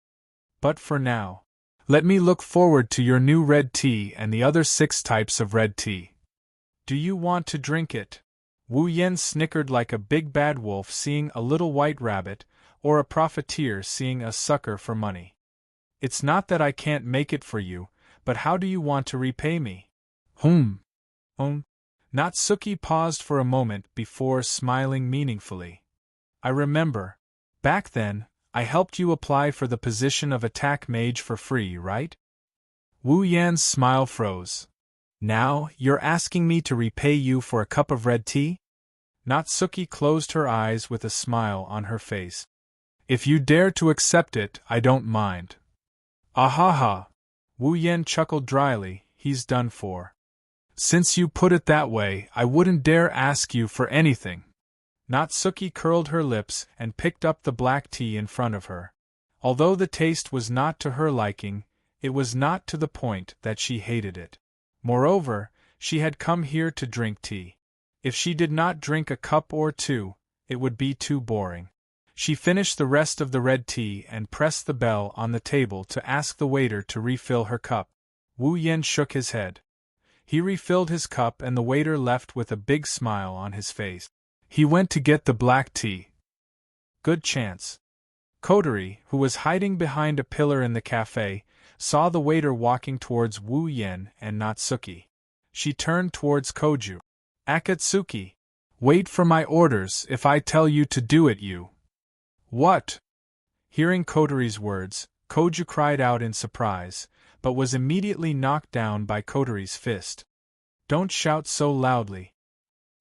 But for now, let me look forward to your new red tea and the other 6 types of red tea. Do you want to drink it? Wu Yan snickered like a big bad wolf seeing a little white rabbit, or a profiteer seeing a sucker for money. It's not that I can't make it for you, but how do you want to repay me? Natsuki paused for a moment before smiling meaningfully. I remember. Back then, I helped you apply for the position of attack mage for free, right? Wu Yan's smile froze. Now, you're asking me to repay you for a cup of red tea? Natsuki closed her eyes with a smile on her face. If you dare to accept it, I don't mind. Ahaha! Wu Yan chuckled dryly, he's done for. Since you put it that way, I wouldn't dare ask you for anything. Natsuki curled her lips and picked up the black tea in front of her. Although the taste was not to her liking, it was not to the point that she hated it. Moreover, she had come here to drink tea. If she did not drink a cup or 2, it would be too boring. She finished the rest of the red tea and pressed the bell on the table to ask the waiter to refill her cup. Wu Yen shook his head. He refilled his cup and the waiter left with a big smile on his face. He went to get the black tea. Good chance. Kotori, who was hiding behind a pillar in the cafe, saw the waiter walking towards Wu Yen and Natsuki. She turned towards Koju. Akatsuki! Wait for my orders if I tell you to do it, you. What? Hearing Kotori's words, Koju cried out in surprise, but was immediately knocked down by Kotori's fist. Don't shout so loudly.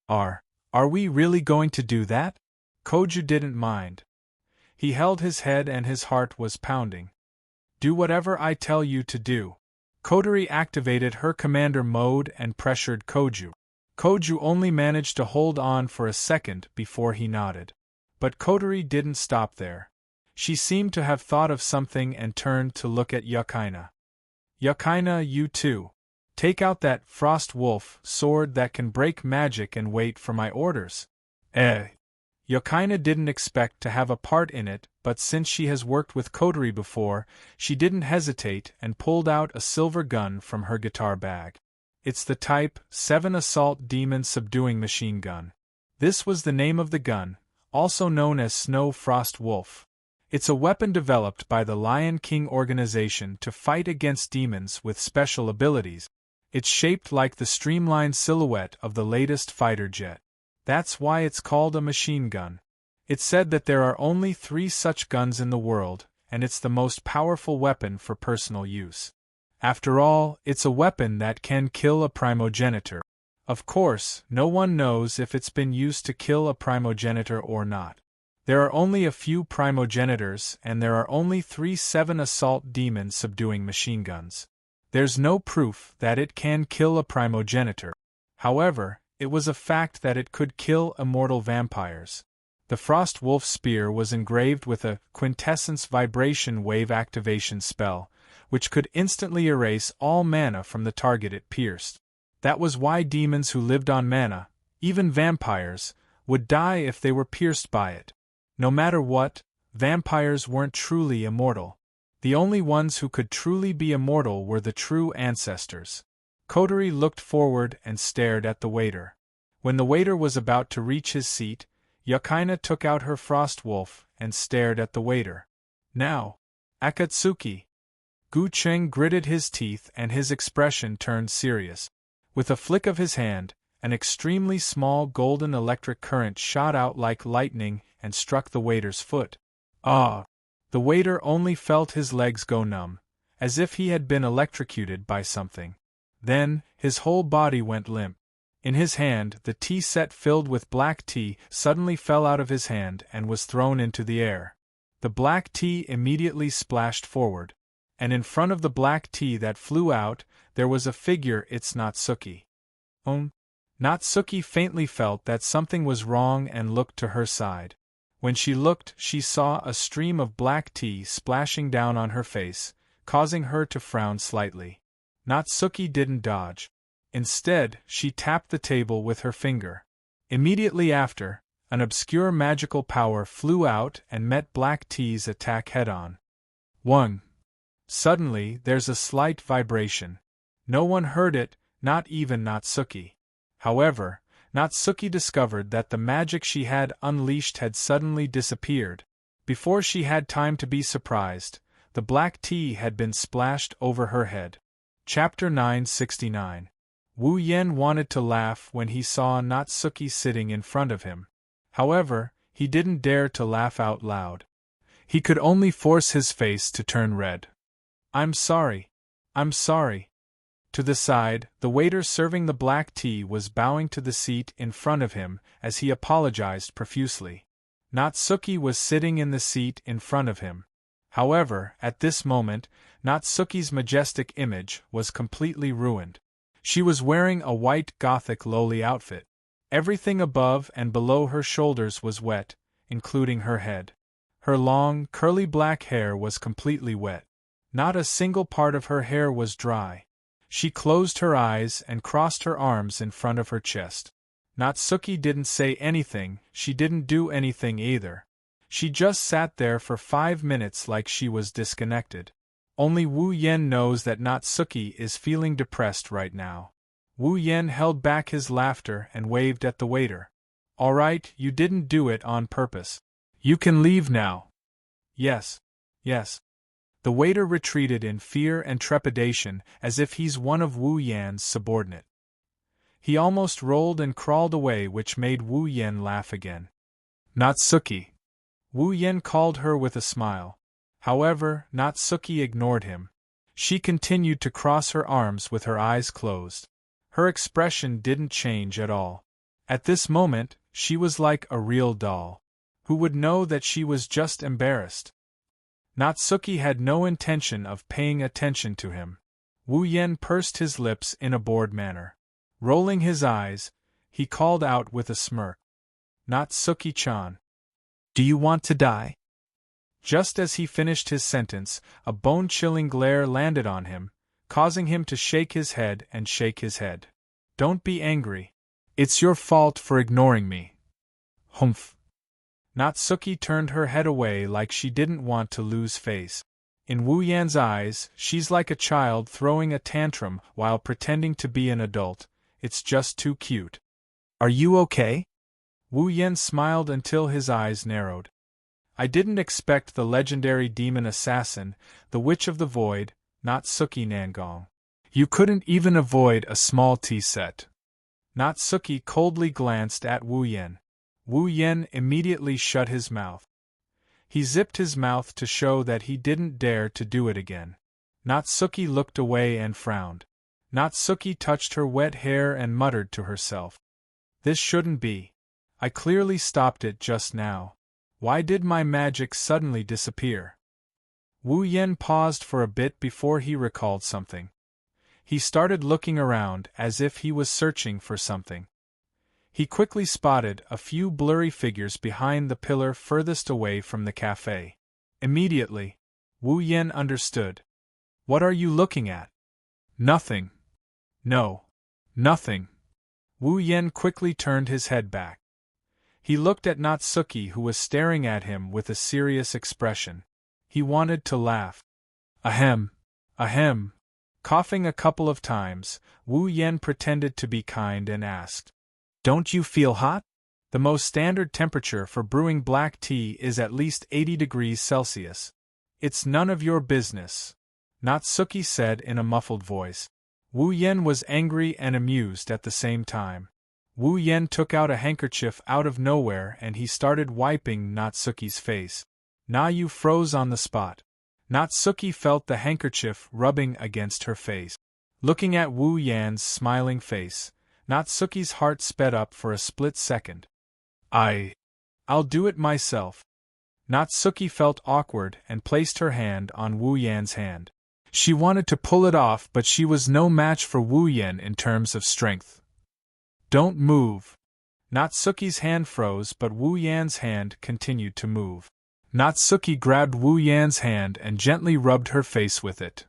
Are we really going to do that? Koju didn't mind. He held his head and his heart was pounding. Do whatever I tell you to do. Kotori activated her commander mode and pressured Koju. Koju only managed to hold on for a second before he nodded. But Kotori didn't stop there. She seemed to have thought of something and turned to look at Yukaina. Yukaina, you too. Take out that frost wolf sword that can break magic and wait for my orders. Yukaina didn't expect to have a part in it, but since she has worked with Kotori before, she didn't hesitate and pulled out a silver gun from her guitar bag. It's the Type 7 Assault Demon Subduing Machine Gun. This was the name of the gun, also known as Snow Frost Wolf. It's a weapon developed by the Lion King organization to fight against demons with special abilities. It's shaped like the streamlined silhouette of the latest fighter jet. That's why it's called a machine gun. It's said that there are only 3 such guns in the world, and it's the most powerful weapon for personal use. After all, it's a weapon that can kill a primogenitor. Of course, no one knows if it's been used to kill a primogenitor or not. There are only a few primogenitors, and there are only 3 7 assault demon subduing machine guns. There's no proof that it can kill a primogenitor. However, it was a fact that it could kill immortal vampires. The Frost Wolf Spear was engraved with a quintessence vibration wave activation spell, which could instantly erase all mana from the target it pierced. That was why demons who lived on mana, even vampires, would die if they were pierced by it. No matter what, vampires weren't truly immortal. The only ones who could truly be immortal were the true ancestors. Kotori looked forward and stared at the waiter. When the waiter was about to reach his seat, Yukaina took out her frost wolf and stared at the waiter. Now, Akatsuki. Gu Cheng gritted his teeth and his expression turned serious. With a flick of his hand, an extremely small golden electric current shot out like lightning and struck the waiter's foot. Ah! The waiter only felt his legs go numb, as if he had been electrocuted by something. Then, his whole body went limp. In his hand, the tea set filled with black tea suddenly fell out of his hand and was thrown into the air. The black tea immediately splashed forward, and in front of the black tea that flew out, there was a figure. It's Natsuki. Natsuki faintly felt that something was wrong and looked to her side. When she looked, she saw a stream of black tea splashing down on her face, causing her to frown slightly. Natsuki didn't dodge. Instead, she tapped the table with her finger. Immediately after, an obscure magical power flew out and met Black Tea's attack head-on. 1. Suddenly, there's a slight vibration. No one heard it, not even Natsuki. However, Natsuki discovered that the magic she had unleashed had suddenly disappeared. Before she had time to be surprised, the black tea had been splashed over her head. Chapter 969. Wu Yen wanted to laugh when he saw Natsuki sitting in front of him. However, he didn't dare to laugh out loud. He could only force his face to turn red. I'm sorry. To the side, the waiter serving the black tea was bowing to the seat in front of him as he apologized profusely. Natsuki was sitting in the seat in front of him. However, at this moment, Natsuki's majestic image was completely ruined. She was wearing a white gothic lowly outfit. Everything above and below her shoulders was wet, including her head. Her long, curly black hair was completely wet. Not a single part of her hair was dry. She closed her eyes and crossed her arms in front of her chest. Natsuki didn't say anything, she didn't do anything either. She just sat there for 5 minutes like she was disconnected. Only Wu Yen knows that Natsuki is feeling depressed right now. Wu Yen held back his laughter and waved at the waiter. All right, you didn't do it on purpose. You can leave now. Yes. Yes. The waiter retreated in fear and trepidation as if he's one of Wu Yan's subordinate. He almost rolled and crawled away, which made Wu Yen laugh again. Natsuki. Wu Yen called her with a smile. However, Natsuki ignored him. She continued to cross her arms with her eyes closed. Her expression didn't change at all. At this moment, she was like a real doll. Who would know that she was just embarrassed? Natsuki had no intention of paying attention to him. Wu Yen pursed his lips in a bored manner. Rolling his eyes, he called out with a smirk. Natsuki-chan. Do you want to die? Just as he finished his sentence, a bone-chilling glare landed on him, causing him to shake his head and shake his head. Don't be angry. It's your fault for ignoring me. Humph. Natsuki turned her head away like she didn't want to lose face. In Wu Yan's eyes, she's like a child throwing a tantrum while pretending to be an adult. It's just too cute. Are you okay? Wu Yan smiled until his eyes narrowed. I didn't expect the legendary demon assassin, the Witch of the Void, Natsuki Nangong. You couldn't even avoid a small tea set. Natsuki coldly glanced at Wu Yan. Wu Yan immediately shut his mouth. He zipped his mouth to show that he didn't dare to do it again. Natsuki looked away and frowned. Natsuki touched her wet hair and muttered to herself. This shouldn't be. I clearly stopped it just now. Why did my magic suddenly disappear? Wu Yan paused for a bit before he recalled something. He started looking around as if he was searching for something. He quickly spotted a few blurry figures behind the pillar furthest away from the cafe. Immediately, Wu Yan understood. What are you looking at? Nothing. No. Nothing. Wu Yan quickly turned his head back. He looked at Natsuki, who was staring at him with a serious expression. He wanted to laugh. Ahem. Ahem. Coughing a couple of times, Wu Yan pretended to be kind and asked, Don't you feel hot? The most standard temperature for brewing black tea is at least 80 degrees Celsius. It's none of your business, Natsuki said in a muffled voice. Wu Yan was angry and amused at the same time. Wu Yan took out a handkerchief out of nowhere and he started wiping Natsuki's face. Now you froze on the spot. Natsuki felt the handkerchief rubbing against her face. Looking at Wu Yan's smiling face, Natsuki's heart sped up for a split second. I'll do it myself. Natsuki felt awkward and placed her hand on Wu Yan's hand. She wanted to pull it off, but she was no match for Wu Yan in terms of strength. Don't move. Natsuki's hand froze, but Wu Yan's hand continued to move. Natsuki grabbed Wu Yan's hand and gently rubbed her face with it.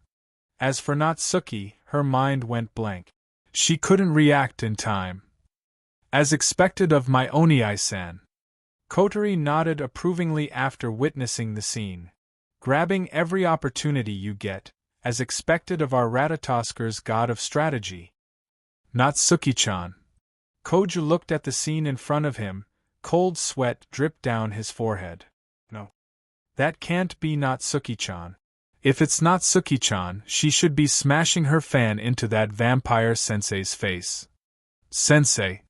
As for Natsuki, her mind went blank. She couldn't react in time. As expected of my Oni-san. Kotori nodded approvingly after witnessing the scene. Grabbing every opportunity you get, as expected of our Ratatosker's god of strategy. Natsuki-chan. Koju looked at the scene in front of him, cold sweat dripped down his forehead. No. That can't be Natsuki-chan. If it's Natsuki-chan, she should be smashing her fan into that vampire sensei's face. Sensei.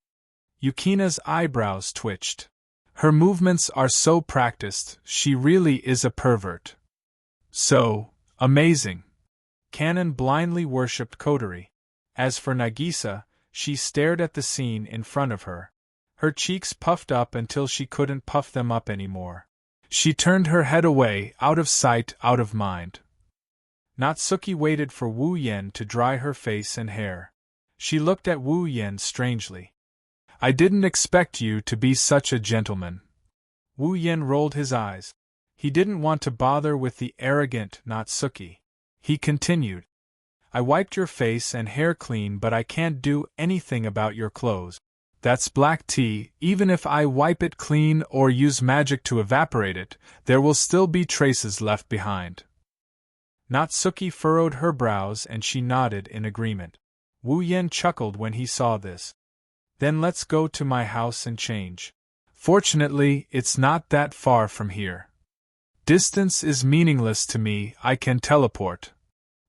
Yukina's eyebrows twitched. Her movements are so practiced, she really is a pervert. So amazing. Kanon blindly worshipped Kotori. As for Nagisa, she stared at the scene in front of her. Her cheeks puffed up until she couldn't puff them up anymore. She turned her head away, out of sight, out of mind. Natsuki waited for Wu Yan to dry her face and hair. She looked at Wu Yan strangely. I didn't expect you to be such a gentleman. Wu Yan rolled his eyes. He didn't want to bother with the arrogant Natsuki. He continued. I wiped your face and hair clean, but I can't do anything about your clothes. That's black tea. Even if I wipe it clean or use magic to evaporate it, there will still be traces left behind. Natsuki furrowed her brows and she nodded in agreement. Wu Yen chuckled when he saw this. Then let's go to my house and change. Fortunately, it's not that far from here. Distance is meaningless to me, I can teleport.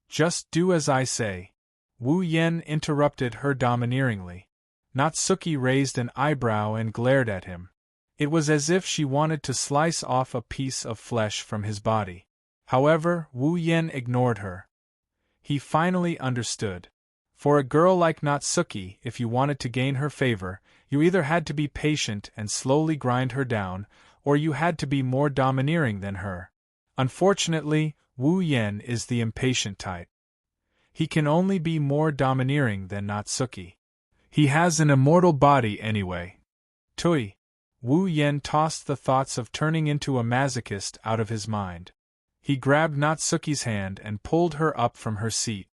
Just do as I say. Wu Yen interrupted her domineeringly. Natsuki raised an eyebrow and glared at him. It was as if she wanted to slice off a piece of flesh from his body. However, Wu Yen ignored her. He finally understood. For a girl like Natsuki, if you wanted to gain her favor, you either had to be patient and slowly grind her down, or you had to be more domineering than her. Unfortunately, Wu Yen is the impatient type. He can only be more domineering than Natsuki. He has an immortal body anyway. Tui. Wu Yen tossed the thoughts of turning into a masochist out of his mind. He grabbed Natsuki's hand and pulled her up from her seat.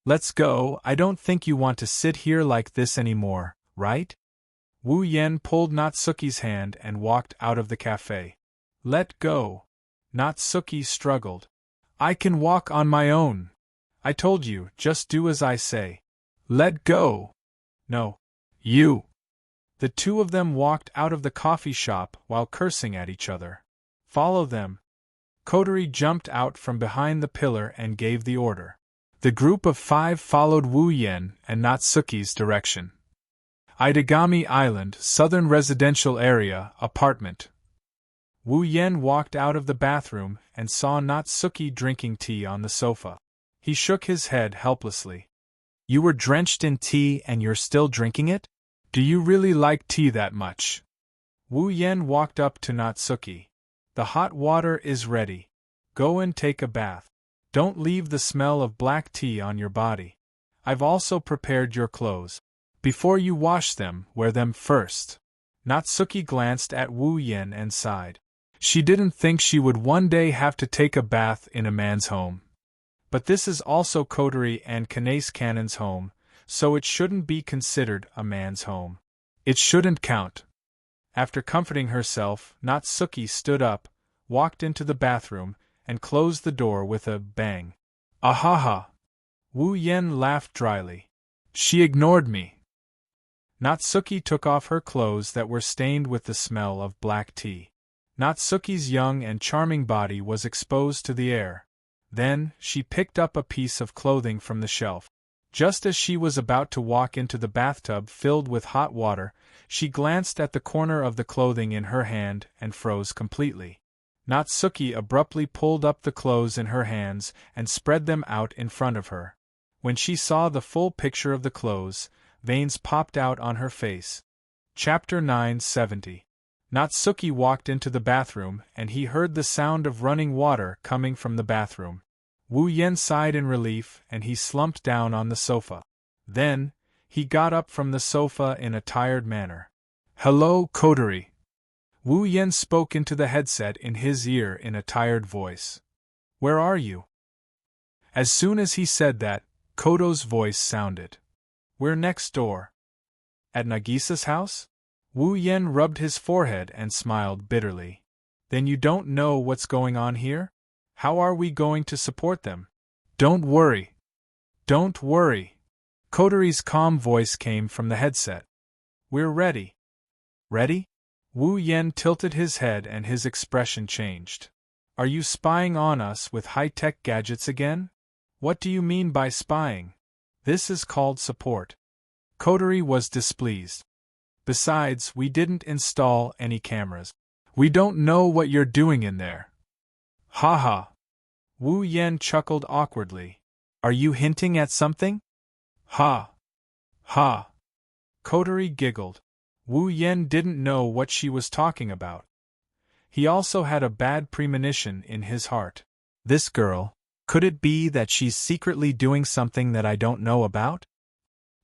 Let's go, I don't think you want to sit here like this anymore, right? Wu Yen pulled Natsuki's hand and walked out of the cafe. Let go. Natsuki struggled. I can walk on my own. I told you, just do as I say. Let go. No. You. The two of them walked out of the coffee shop while cursing at each other. Follow them. Kotori jumped out from behind the pillar and gave the order. The group of 5 followed Wu Yen and Natsuki's direction. Itagami Island, Southern Residential Area, Apartment. Wu Yen walked out of the bathroom and saw Natsuki drinking tea on the sofa. He shook his head helplessly. You were drenched in tea and you're still drinking it? Do you really like tea that much? Wu Yen walked up to Natsuki. The hot water is ready. Go and take a bath. Don't leave the smell of black tea on your body. I've also prepared your clothes. Before you wash them, wear them first. Natsuki glanced at Wu Yen and sighed. She didn't think she would one day have to take a bath in a man's home. But this is also Kotori and Kanase Kanon's home, so it shouldn't be considered a man's home. It shouldn't count. After comforting herself, Natsuki stood up, walked into the bathroom, and closed the door with a bang. Ahaha! Wu Yen laughed dryly. She ignored me. Natsuki took off her clothes that were stained with the smell of black tea. Natsuki's young and charming body was exposed to the air. Then, she picked up a piece of clothing from the shelf. Just as she was about to walk into the bathtub filled with hot water, she glanced at the corner of the clothing in her hand and froze completely. Natsuki abruptly pulled up the clothes in her hands and spread them out in front of her. When she saw the full picture of the clothes, veins popped out on her face. Chapter 970. Natsuki walked into the bathroom and he heard the sound of running water coming from the bathroom. Wu Yen sighed in relief and he slumped down on the sofa. Then, he got up from the sofa in a tired manner. Hello, Kotori. Wu Yen spoke into the headset in his ear in a tired voice. Where are you? As soon as he said that, Koto's voice sounded. We're next door. At Nagisa's house? Wu Yen rubbed his forehead and smiled bitterly. Then you don't know what's going on here? How are we going to support them? Don't worry. Don't worry. Kotori's calm voice came from the headset. We're ready. Ready? Wu Yen tilted his head and his expression changed. Are you spying on us with high-tech gadgets again? What do you mean by spying? This is called support. Kotori was displeased. Besides, we didn't install any cameras. We don't know what you're doing in there. Ha ha. Wu Yen chuckled awkwardly. Are you hinting at something? Ha. Ha. Kotori giggled. Wu Yen didn't know what she was talking about. He also had a bad premonition in his heart. This girl, could it be that she's secretly doing something that I don't know about?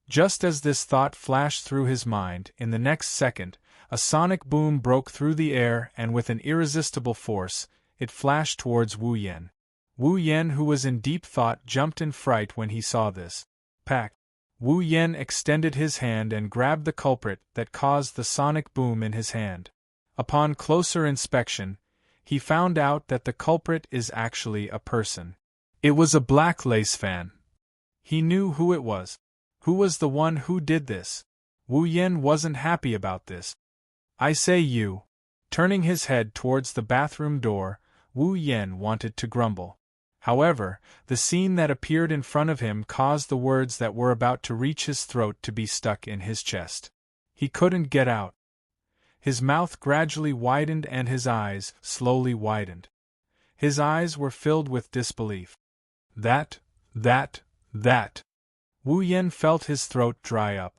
Just as this thought flashed through his mind, in the next second, a sonic boom broke through the air and with an irresistible force, it flashed towards Wu Yen. Wu Yen, who was in deep thought, jumped in fright when he saw this. Pack. Wu Yen extended his hand and grabbed the culprit that caused the sonic boom in his hand. Upon closer inspection, he found out that the culprit is actually a person. It was a black lace fan. He knew who it was. Who was the one who did this? Wu Yen wasn't happy about this. I say you. Turning his head towards the bathroom door, Wu Yen wanted to grumble. However, the scene that appeared in front of him caused the words that were about to reach his throat to be stuck in his chest. He couldn't get out. His mouth gradually widened and his eyes slowly widened. His eyes were filled with disbelief. That. Wu Yen felt his throat dry up.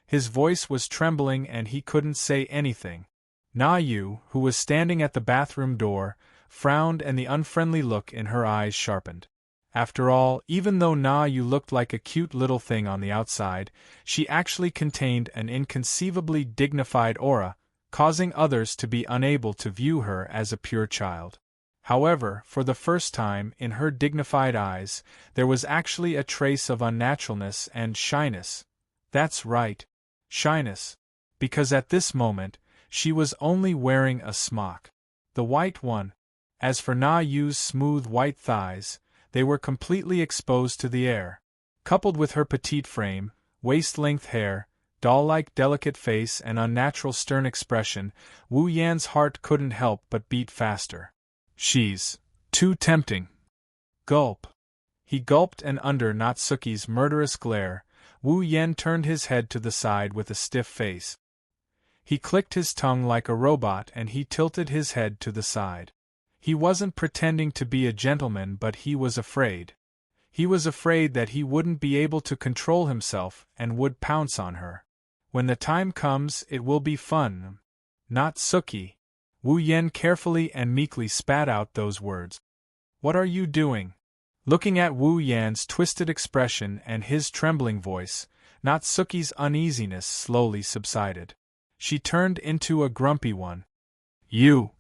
His voice was trembling and he couldn't say anything. Na Yu, who was standing at the bathroom door, frowned and the unfriendly look in her eyes sharpened. After all, even though Na Yu looked like a cute little thing on the outside, she actually contained an inconceivably dignified aura, causing others to be unable to view her as a pure child. However, for the first time in her dignified eyes, there was actually a trace of unnaturalness and shyness. That's right, shyness. Because at this moment, she was only wearing a smock. The white one. As for Na Yu's smooth white thighs, they were completely exposed to the air. Coupled with her petite frame, waist-length hair, doll-like delicate face and unnatural stern expression, Wu Yan's heart couldn't help but beat faster. She's too tempting. Gulp. He gulped, and under Natsuki's murderous glare, Wu Yan turned his head to the side with a stiff face. He clicked his tongue like a robot and he tilted his head to the side. He wasn't pretending to be a gentleman, but he was afraid. He was afraid that he wouldn't be able to control himself and would pounce on her. When the time comes, it will be fun. Natsuki. Wu Yen carefully and meekly spat out those words. What are you doing? Looking at Wu Yan's twisted expression and his trembling voice, Natsuki's uneasiness slowly subsided. She turned into a grumpy one. You.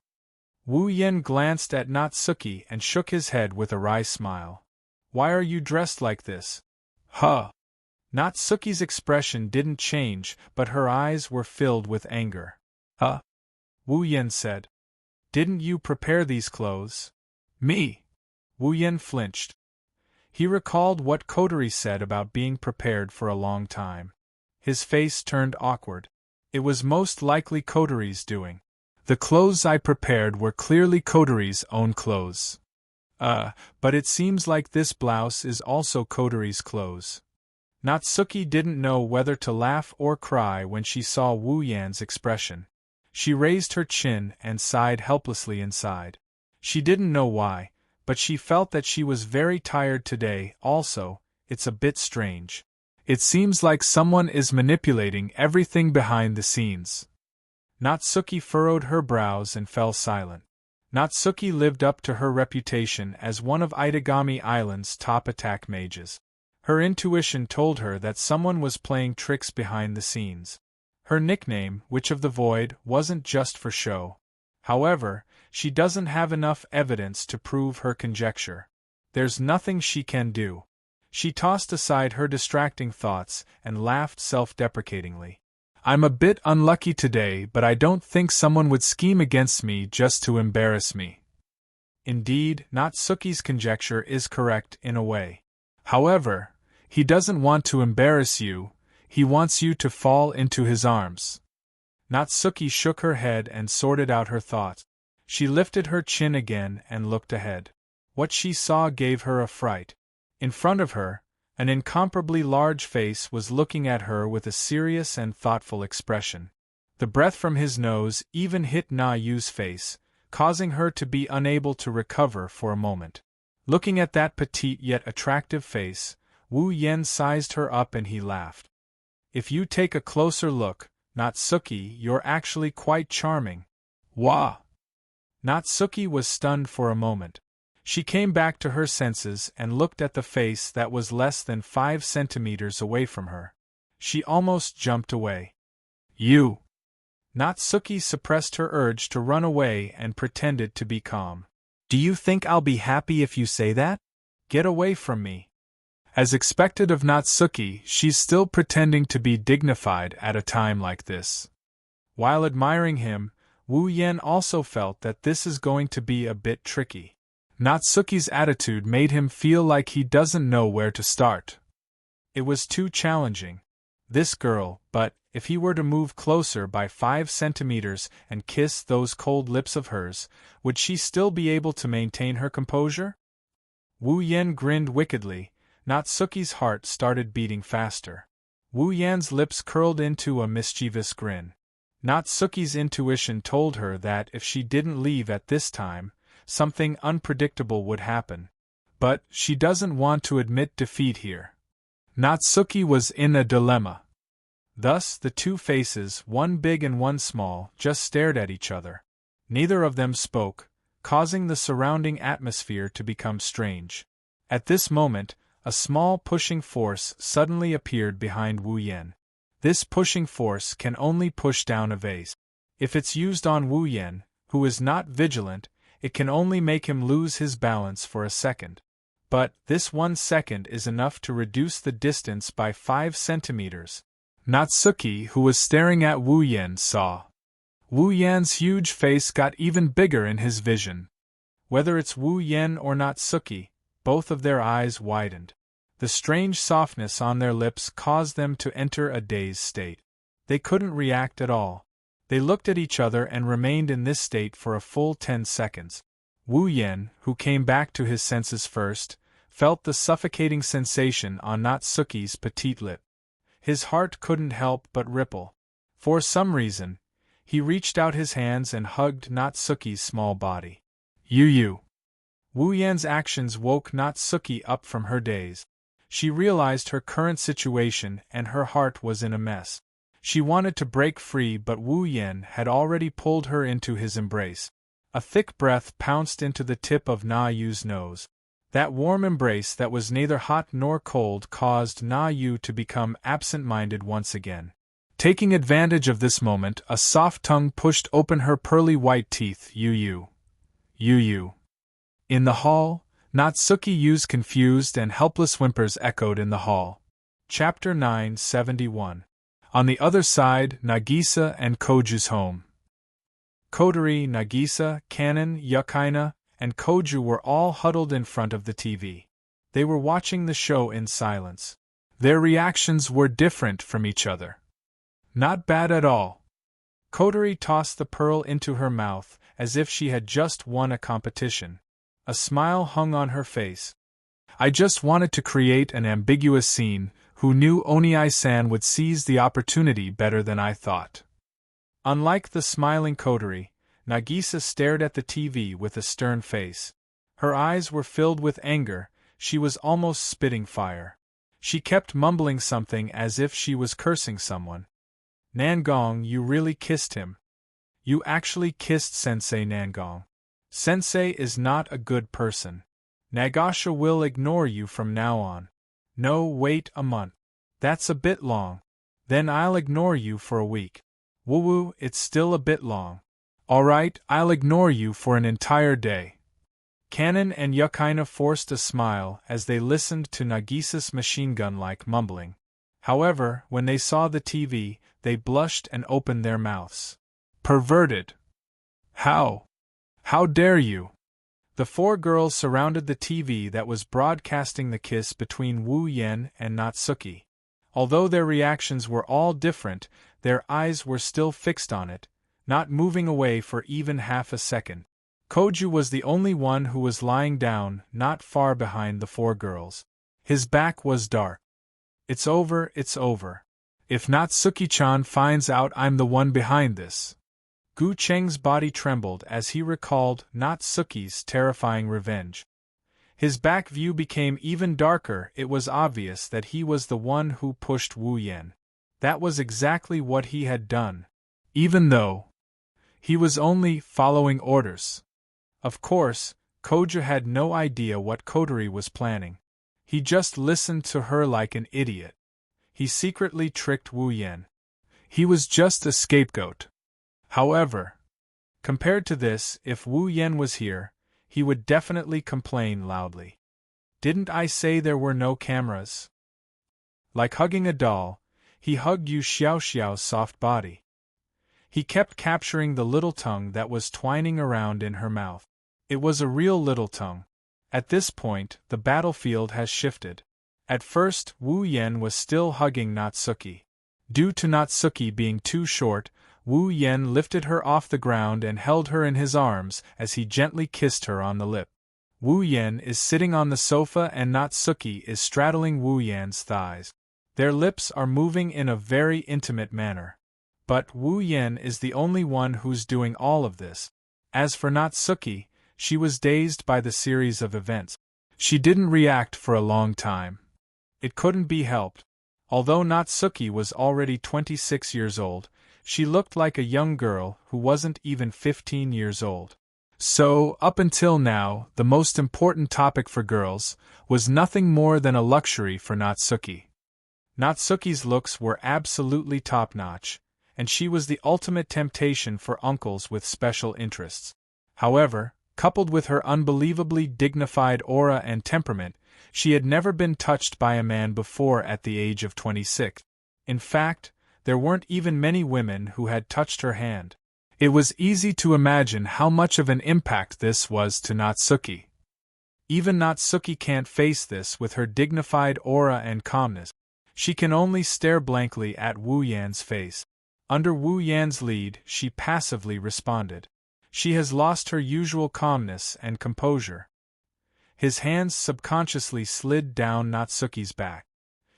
Wu Yen glanced at Natsuki and shook his head with a wry smile. Why are you dressed like this? Huh. Natsuki's expression didn't change, but her eyes were filled with anger. Huh? Wu Yen said. Didn't you prepare these clothes? Me? Wu Yen flinched. He recalled what Kotori said about being prepared for a long time. His face turned awkward. It was most likely Kotori's doing. The clothes I prepared were clearly Kotori's own clothes. But it seems like this blouse is also Kotori's clothes. Natsuki didn't know whether to laugh or cry when she saw Wu Yan's expression. She raised her chin and sighed helplessly inside. She didn't know why, but she felt that she was very tired today. Also, it's a bit strange. It seems like someone is manipulating everything behind the scenes. Natsuki furrowed her brows and fell silent. Natsuki lived up to her reputation as one of Itagami Island's top attack mages. Her intuition told her that someone was playing tricks behind the scenes. Her nickname, Witch of the Void, wasn't just for show. However, she doesn't have enough evidence to prove her conjecture. There's nothing she can do. She tossed aside her distracting thoughts and laughed self-deprecatingly. I'm a bit unlucky today, but I don't think someone would scheme against me just to embarrass me. Indeed, Natsuki's conjecture is correct in a way. However, he doesn't want to embarrass you, he wants you to fall into his arms. Natsuki shook her head and sorted out her thoughts. She lifted her chin again and looked ahead. What she saw gave her a fright. In front of her, an incomparably large face was looking at her with a serious and thoughtful expression. The breath from his nose even hit Na Yu's face, causing her to be unable to recover for a moment. Looking at that petite yet attractive face, Wu Yen sized her up and he laughed. If you take a closer look, Natsuki, you're actually quite charming. Wah! Natsuki was stunned for a moment. She came back to her senses and looked at the face that was less than 5 centimeters away from her. She almost jumped away. You! Natsuki suppressed her urge to run away and pretended to be calm. Do you think I'll be happy if you say that? Get away from me. As expected of Natsuki, she's still pretending to be dignified at a time like this. While admiring him, Wu Yen also felt that this is going to be a bit tricky. Natsuki's attitude made him feel like he doesn't know where to start. It was too challenging. This girl, but if he were to move closer by 5 centimeters and kiss those cold lips of hers, would she still be able to maintain her composure? Wu Yen grinned wickedly. Natsuki's heart started beating faster. Wu Yan's lips curled into a mischievous grin. Natsuki's intuition told her that if she didn't leave at this time, something unpredictable would happen. But she doesn't want to admit defeat here. Natsuki was in a dilemma. Thus the two faces, one big and one small, just stared at each other. Neither of them spoke, causing the surrounding atmosphere to become strange. At this moment, a small pushing force suddenly appeared behind Wu Yen. This pushing force can only push down a vase. If it's used on Wu Yen, who is not vigilant, it can only make him lose his balance for a second. But this 1 second is enough to reduce the distance by 5 centimeters. Natsuki, who was staring at Wu Yen, saw. Wu Yan's huge face got even bigger in his vision. Whether it's Wu Yen or Natsuki, both of their eyes widened. The strange softness on their lips caused them to enter a dazed state. They couldn't react at all. They looked at each other and remained in this state for a full 10 seconds. Wu Yen, who came back to his senses first, felt the suffocating sensation on Natsuki's petite lip. His heart couldn't help but ripple. For some reason, he reached out his hands and hugged Natsuki's small body. You. Wu Yan's actions woke Natsuki up from her daze. She realized her current situation and her heart was in a mess. She wanted to break free, but Wu Yen had already pulled her into his embrace. A thick breath pounced into the tip of Na Yu's nose. That warm embrace that was neither hot nor cold caused Na Yu to become absent-minded once again. Taking advantage of this moment, a soft tongue pushed open her pearly white teeth. You. In the hall, Natsuki Yu's confused and helpless whimpers echoed in the hall. Chapter 971. On the other side, Nagisa and Koju's home. Kodori, Nagisa, Kanon, Yukaina, and Koju were all huddled in front of the TV. They were watching the show in silence. Their reactions were different from each other. Not bad at all. Kodori tossed the pearl into her mouth as if she had just won a competition. A smile hung on her face. I just wanted to create an ambiguous scene. Who knew Oniai-san would seize the opportunity better than I thought. Unlike the smiling Kodori, Nagisa stared at the TV with a stern face. Her eyes were filled with anger, she was almost spitting fire. She kept mumbling something as if she was cursing someone. Nangong, you really kissed him. You actually kissed Sensei Nangong. Sensei is not a good person. Nagasha will ignore you from now on. No, wait a month. That's a bit long. Then I'll ignore you for a week. Woo-woo, it's still a bit long. Alright, I'll ignore you for an entire day. Kanon and Yukaina forced a smile as they listened to Nagisa's machine-gun-like mumbling. However, when they saw the TV, they blushed and opened their mouths. Perverted! How dare you? The four girls surrounded the TV that was broadcasting the kiss between Wu Yen and Natsuki. Although their reactions were all different, their eyes were still fixed on it, not moving away for even half a second. Koju was the only one who was lying down, not far behind the four girls. His back was dark. It's over. If Natsuki-chan finds out I'm the one behind this. Gu Cheng's body trembled as he recalled Natsuki's terrifying revenge. His back view became even darker. It was obvious that he was the one who pushed Wu Yen. That was exactly what he had done. Even though he was only following orders. Of course, Koju had no idea what Kodori was planning. He just listened to her like an idiot. He secretly tricked Wu Yen. He was just a scapegoat. However, compared to this, if Wu Yen was here, he would definitely complain loudly. Didn't I say there were no cameras? Like hugging a doll, he hugged Yu Xiaoxiao's soft body. He kept capturing the little tongue that was twining around in her mouth. It was a real little tongue. At this point, the battlefield has shifted. At first, Wu Yan was still hugging Natsuki. Due to Natsuki being too short, Wu Yan lifted her off the ground and held her in his arms as he gently kissed her on the lip. Wu Yan is sitting on the sofa and Natsuki is straddling Wu Yan's thighs. Their lips are moving in a very intimate manner. But Wu Yan is the only one who's doing all of this. As for Natsuki, she was dazed by the series of events. She didn't react for a long time. It couldn't be helped. Although Natsuki was already 26 years old, she looked like a young girl who wasn't even 15 years old. So, up until now, the most important topic for girls was nothing more than a luxury for Natsuki. Natsuki's looks were absolutely top-notch, and she was the ultimate temptation for uncles with special interests. However, coupled with her unbelievably dignified aura and temperament, she had never been touched by a man before at the age of 26. In fact, there weren't even many women who had touched her hand. It was easy to imagine how much of an impact this was to Natsuki. Even Natsuki can't face this with her dignified aura and calmness. She can only stare blankly at Wu Yan's face. Under Wu Yan's lead, she passively responded. She has lost her usual calmness and composure. His hands subconsciously slid down Natsuki's back.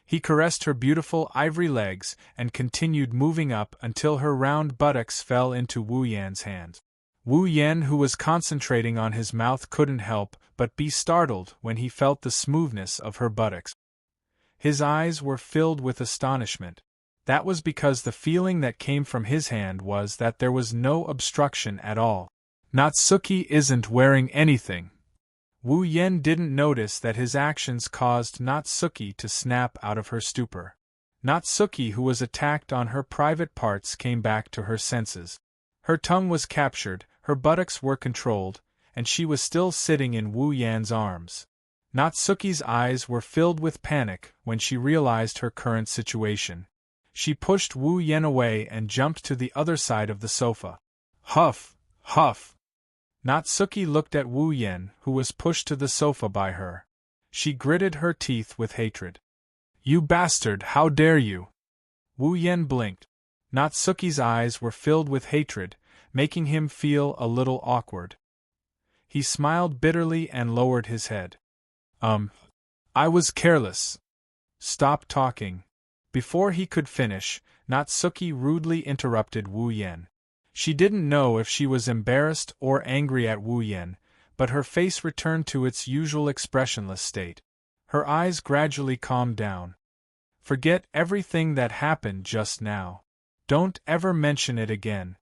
He caressed her beautiful ivory legs and continued moving up until her round buttocks fell into Wu Yan's hands. Wu Yan, who was concentrating on his mouth, couldn't help but be startled when he felt the smoothness of her buttocks. His eyes were filled with astonishment. That was because the feeling that came from his hand was that there was no obstruction at all. Natsuki isn't wearing anything. Wu Yan didn't notice that his actions caused Natsuki to snap out of her stupor. Natsuki, who was attacked on her private parts, came back to her senses. Her tongue was captured, her buttocks were controlled, and she was still sitting in Wu Yan's arms. Natsuki's eyes were filled with panic when she realized her current situation. She pushed Wu Yan away and jumped to the other side of the sofa. Huff, huff. Natsuki looked at Wu Yan, who was pushed to the sofa by her. She gritted her teeth with hatred. You bastard, how dare you! Wu Yan blinked. Natsuki's eyes were filled with hatred, making him feel a little awkward. He smiled bitterly and lowered his head. I was careless. Stop talking. Before he could finish, Natsuki rudely interrupted Wu Yan. She didn't know if she was embarrassed or angry at Wu Yan, but her face returned to its usual expressionless state. Her eyes gradually calmed down. Forget everything that happened just now. Don't ever mention it again.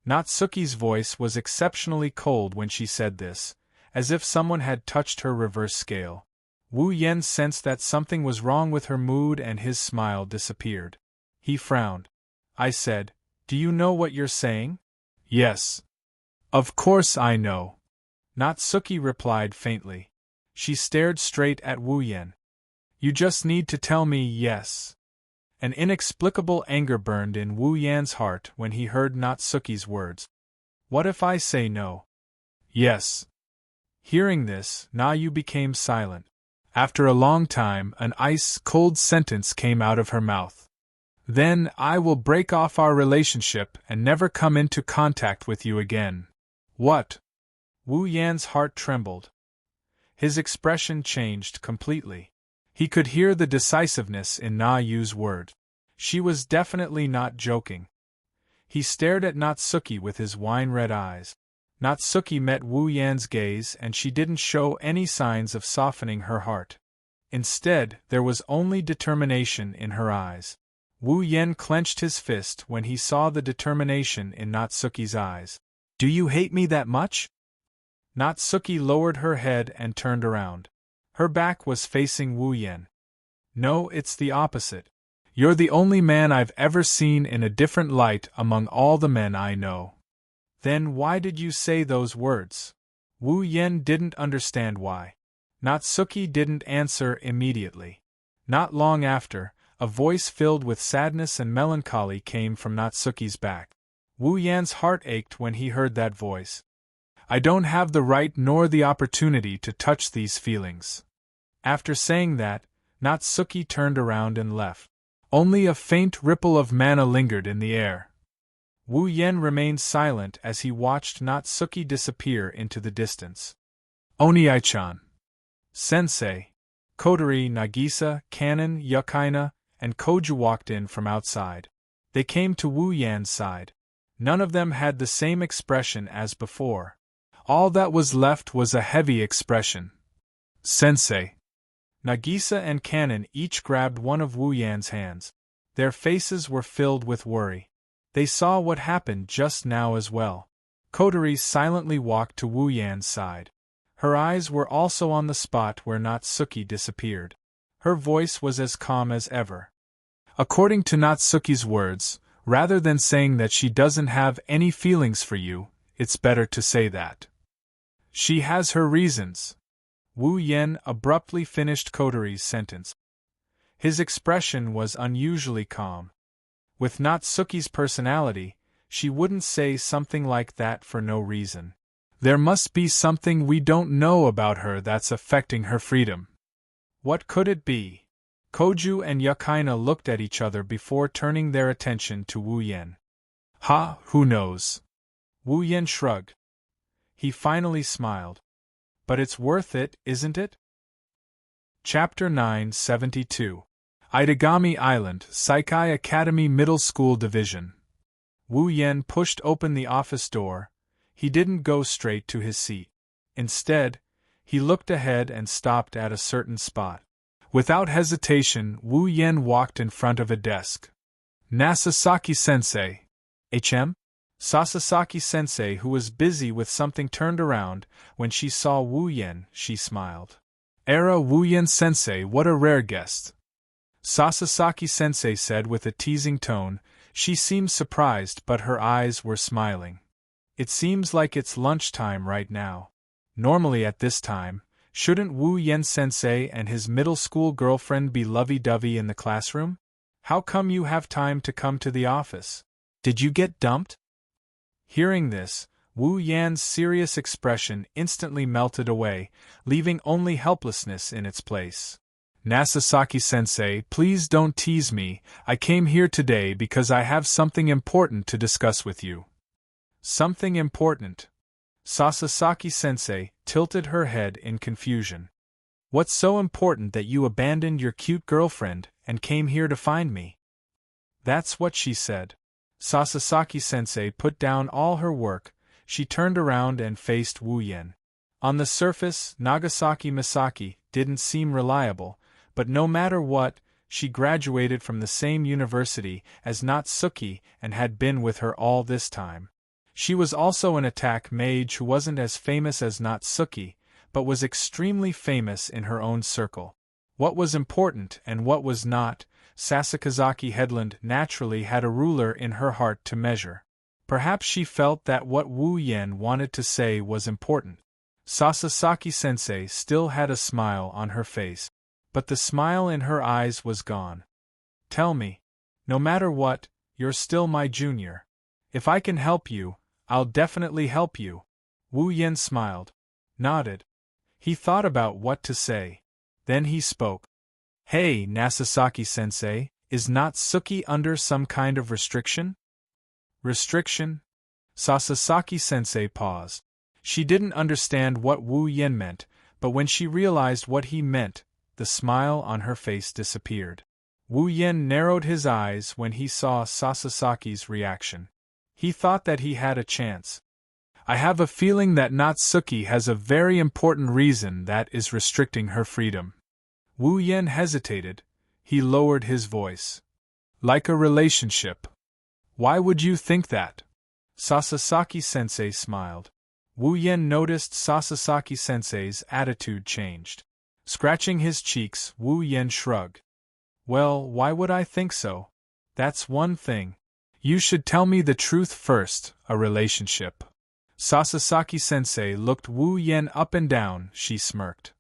Natsuki's voice was exceptionally cold when she said this, as if someone had touched her reverse scale. Wu Yan sensed that something was wrong with her mood and his smile disappeared. He frowned. I said, do you know what you're saying? Yes. Of course I know. Natsuki replied faintly. She stared straight at Wu Yan. You just need to tell me yes. An inexplicable anger burned in Wu Yan's heart when he heard Natsuki's words. What if I say no? Yes. Hearing this, Nayu became silent. After a long time, an ice-cold sentence came out of her mouth. Then I will break off our relationship and never come into contact with you again. What? Wu Yan's heart trembled. His expression changed completely. He could hear the decisiveness in Na-Yu's word. She was definitely not joking. He stared at Natsuki with his wine-red eyes. Natsuki met Wu Yan's gaze and she didn't show any signs of softening her heart. Instead, there was only determination in her eyes. Wu Yan clenched his fist when he saw the determination in Natsuki's eyes. Do you hate me that much? Natsuki lowered her head and turned around. Her back was facing Wu Yan. No, it's the opposite. You're the only man I've ever seen in a different light among all the men I know. Then why did you say those words? Wu Yan didn't understand why. Natsuki didn't answer immediately. Not long after, a voice filled with sadness and melancholy came from Natsuki's back. Wu Yan's heart ached when he heard that voice. I don't have the right nor the opportunity to touch these feelings. After saying that, Natsuki turned around and left. Only a faint ripple of mana lingered in the air. Wu Yan remained silent as he watched Natsuki disappear into the distance. Oniai-chan. Sensei. Kotori, Nagisa, Kanon, Yukaina, and Koju walked in from outside. They came to Wu Yan's side. None of them had the same expression as before. All that was left was a heavy expression. Sensei. Nagisa and Kanon each grabbed one of Wu Yan's hands. Their faces were filled with worry. They saw what happened just now as well. Kotori silently walked to Wu Yan's side. Her eyes were also on the spot where Natsuki disappeared. Her voice was as calm as ever. According to Natsuki's words, rather than saying that she doesn't have any feelings for you, it's better to say that she has her reasons. Wu Yan abruptly finished Kotori's sentence. His expression was unusually calm. With Natsuki's personality, she wouldn't say something like that for no reason. There must be something we don't know about her that's affecting her freedom. What could it be? Koju and Yukaina looked at each other before turning their attention to Wu Yan. Who knows? Wu Yan shrugged. He finally smiled. But it's worth it, isn't it? Chapter 972. Itagami Island, Saikai Academy Middle School Division. Wu Yan pushed open the office door. He didn't go straight to his seat. Instead, he looked ahead and stopped at a certain spot. Without hesitation, Wu Yan walked in front of a desk. Nasasaki-sensei. HM? Sasasaki-sensei, who was busy with something, turned around. When she saw Wu Yan, she smiled. Era Wu Yan-sensei, what a rare guest. Sasasaki-sensei said with a teasing tone. She seemed surprised, but her eyes were smiling. It seems like it's lunchtime right now. Normally at this time, shouldn't Wu Yan-sensei and his middle school girlfriend be lovey-dovey in the classroom? How come you have time to come to the office? Did you get dumped? Hearing this, Wu Yan's serious expression instantly melted away, leaving only helplessness in its place. Nasasaki-sensei, please don't tease me. I came here today because I have something important to discuss with you. Something important? Sasasaki-sensei tilted her head in confusion. What's so important that you abandoned your cute girlfriend and came here to find me? That's what she said. Sasasaki-sensei put down all her work. She turned around and faced Wu Yan. On the surface, Nagasaki Misaki didn't seem reliable, but no matter what, she graduated from the same university as Natsuki and had been with her all this time. She was also an attack mage who wasn't as famous as Natsuki, but was extremely famous in her own circle. What was important and what was not, Sasakazaki Headland naturally had a ruler in her heart to measure. Perhaps she felt that what Wu Yan wanted to say was important. Sasasaki-sensei still had a smile on her face, but the smile in her eyes was gone. Tell me. No matter what, you're still my junior. If I can help you, I'll definitely help you. Wu Yan smiled. Nodded. He thought about what to say. Then he spoke. Hey, Nasasaki-sensei, is Natsuki under some kind of restriction? Restriction? Sasasaki-sensei paused. She didn't understand what Wu Yan meant, but when she realized what he meant, the smile on her face disappeared. Wu Yan narrowed his eyes when he saw Sasasaki's reaction. He thought that he had a chance. I have a feeling that Natsuki has a very important reason that is restricting her freedom. Wu Yan hesitated. He lowered his voice. Like a relationship. Why would you think that? Sasasaki-sensei smiled. Wu Yan noticed Sasasaki-sensei's attitude changed. Scratching his cheeks, Wu Yan shrugged. Well, why would I think so? That's one thing. You should tell me the truth first, a relationship. Sasasaki-sensei looked Wu Yan up and down. She smirked.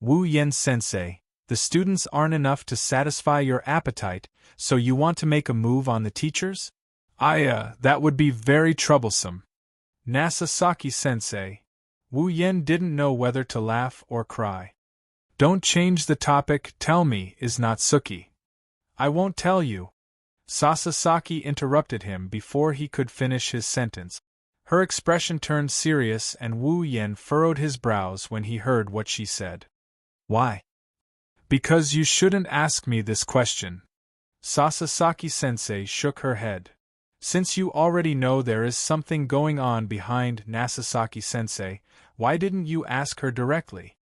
Wu Yen sensei, the students aren't enough to satisfy your appetite, so you want to make a move on the teachers? That would be very troublesome. Nasasaki sensei. Wu Yen didn't know whether to laugh or cry. Don't change the topic, tell me, is Natsuki. I won't tell you. Sasasaki interrupted him before he could finish his sentence. Her expression turned serious and Wu Yen furrowed his brows when he heard what she said. Why? Because you shouldn't ask me this question. Sasasaki-sensei shook her head. Since you already know there is something going on behind Nasasaki-sensei, why didn't you ask her directly?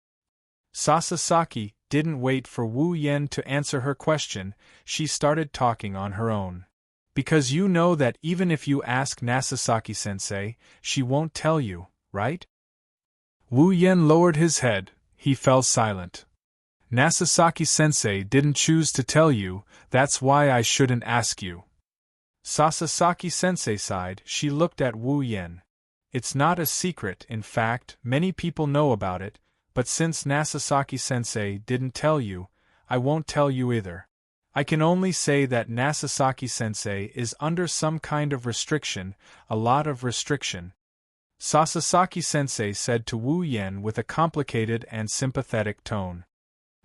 Sasasaki didn't wait for Wu Yen to answer her question, she started talking on her own. Because you know that even if you ask Nasasaki-sensei, she won't tell you, right? Wu Yen lowered his head, he fell silent. Nasasaki-sensei didn't choose to tell you, that's why I shouldn't ask you. Sasasaki-sensei sighed, she looked at Wu Yen. It's not a secret, in fact, many people know about it, but since Nasasaki-sensei didn't tell you, I won't tell you either. I can only say that Nasasaki-sensei is under some kind of restriction, a lot of restriction. Sasasaki-sensei said to Wu Yen with a complicated and sympathetic tone.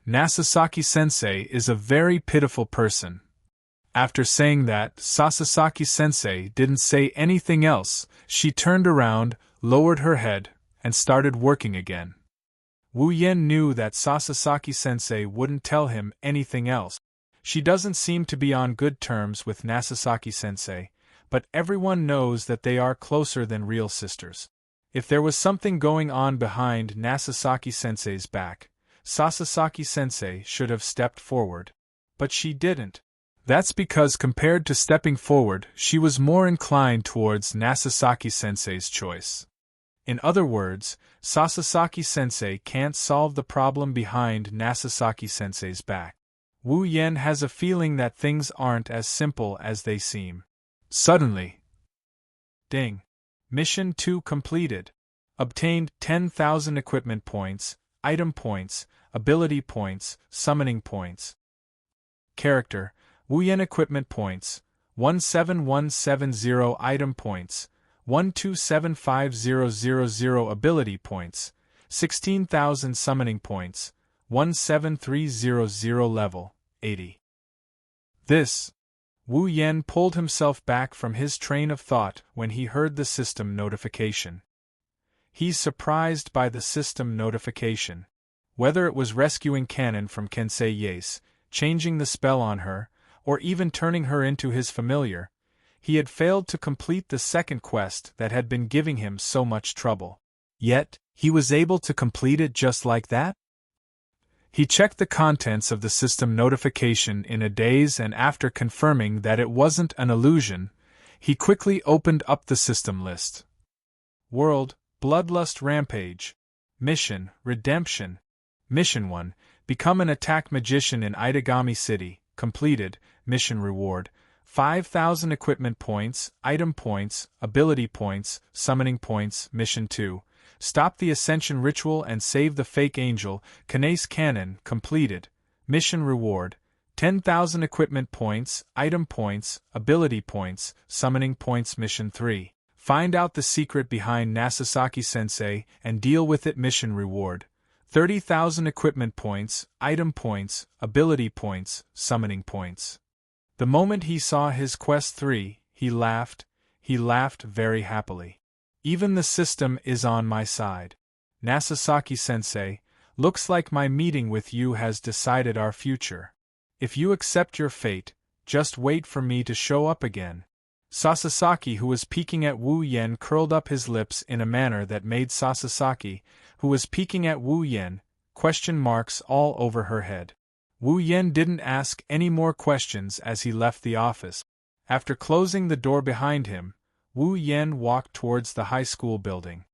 Nasasaki-sensei is a very pitiful person. After saying that, Sasasaki-sensei didn't say anything else, she turned around, lowered her head, and started working again. Wu Yen knew that Sasasaki-sensei wouldn't tell him anything else. She doesn't seem to be on good terms with Nasasaki-sensei, but everyone knows that they are closer than real sisters. If there was something going on behind Nasasaki-sensei's back, Sasasaki-sensei should have stepped forward. But she didn't. That's because compared to stepping forward, she was more inclined towards Nasasaki-sensei's choice. In other words, Sasasaki-sensei can't solve the problem behind Nasasaki-sensei's back. Wu Yen has a feeling that things aren't as simple as they seem. Suddenly. Ding. Mission 2 completed. Obtained 10,000 equipment points, item points, ability points, summoning points. Character, Wu Yen equipment points, 17170 item points, 1275000 ability points, 16,000 summoning points, 17300 level, 80. This. Wu Yen pulled himself back from his train of thought when he heard the system notification. He's surprised by the system notification. Whether it was rescuing Kanon from Kensei Yase, changing the spell on her, or even turning her into his familiar, he had failed to complete the second quest that had been giving him so much trouble. Yet, he was able to complete it just like that? He checked the contents of the system notification in a daze and after confirming that it wasn't an illusion, he quickly opened up the system list. World, Bloodlust Rampage. Mission, Redemption. Mission 1, Become an Attack Magician in Itagami City, completed, mission reward, 5,000 equipment points, item points, ability points, summoning points. Mission 2, Stop the Ascension Ritual and Save the Fake Angel, Kanace Kanon, completed, mission reward, 10,000 equipment points, item points, ability points, summoning points. Mission 3, Find out the secret behind Nasasaki-sensei and deal with it. Mission reward, 30,000 equipment points, item points, ability points, summoning points. The moment he saw his quest 3, he laughed very happily. Even the system is on my side. Nasasaki-sensei, looks like my meeting with you has decided our future. If you accept your fate, just wait for me to show up again. Sasasaki, who was peeking at Wu Yen, curled up his lips in a manner that made Sasasaki, who was peeking at Wu Yen, question marks all over her head. Wu Yen didn't ask any more questions as he left the office. After closing the door behind him, Wu Yen walked towards the high school building.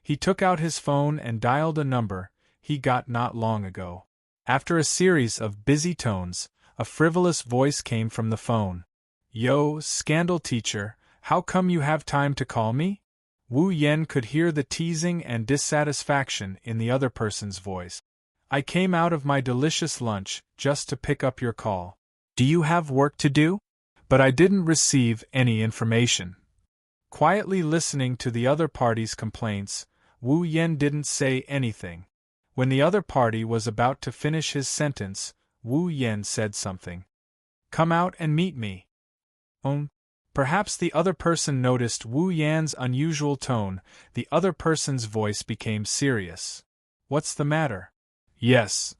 He took out his phone and dialed a number he got not long ago. After a series of busy tones, a frivolous voice came from the phone. Yo, Scandal Teacher, how come you have time to call me? Wu Yen could hear the teasing and dissatisfaction in the other person's voice. I came out of my delicious lunch just to pick up your call. Do you have work to do? But I didn't receive any information. Quietly listening to the other party's complaints, Wu Yen didn't say anything. When the other party was about to finish his sentence, Wu Yen said something. Come out and meet me. Perhaps the other person noticed Wu Yan's unusual tone. The other person's voice became serious. What's the matter? Yes.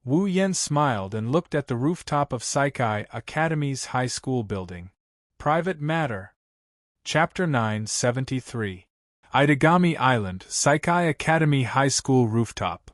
Wu Yen smiled and looked at the rooftop of Saikai Academy's high school building. Private matter. Chapter 973. Itagami Island, Saikai Academy High School rooftop.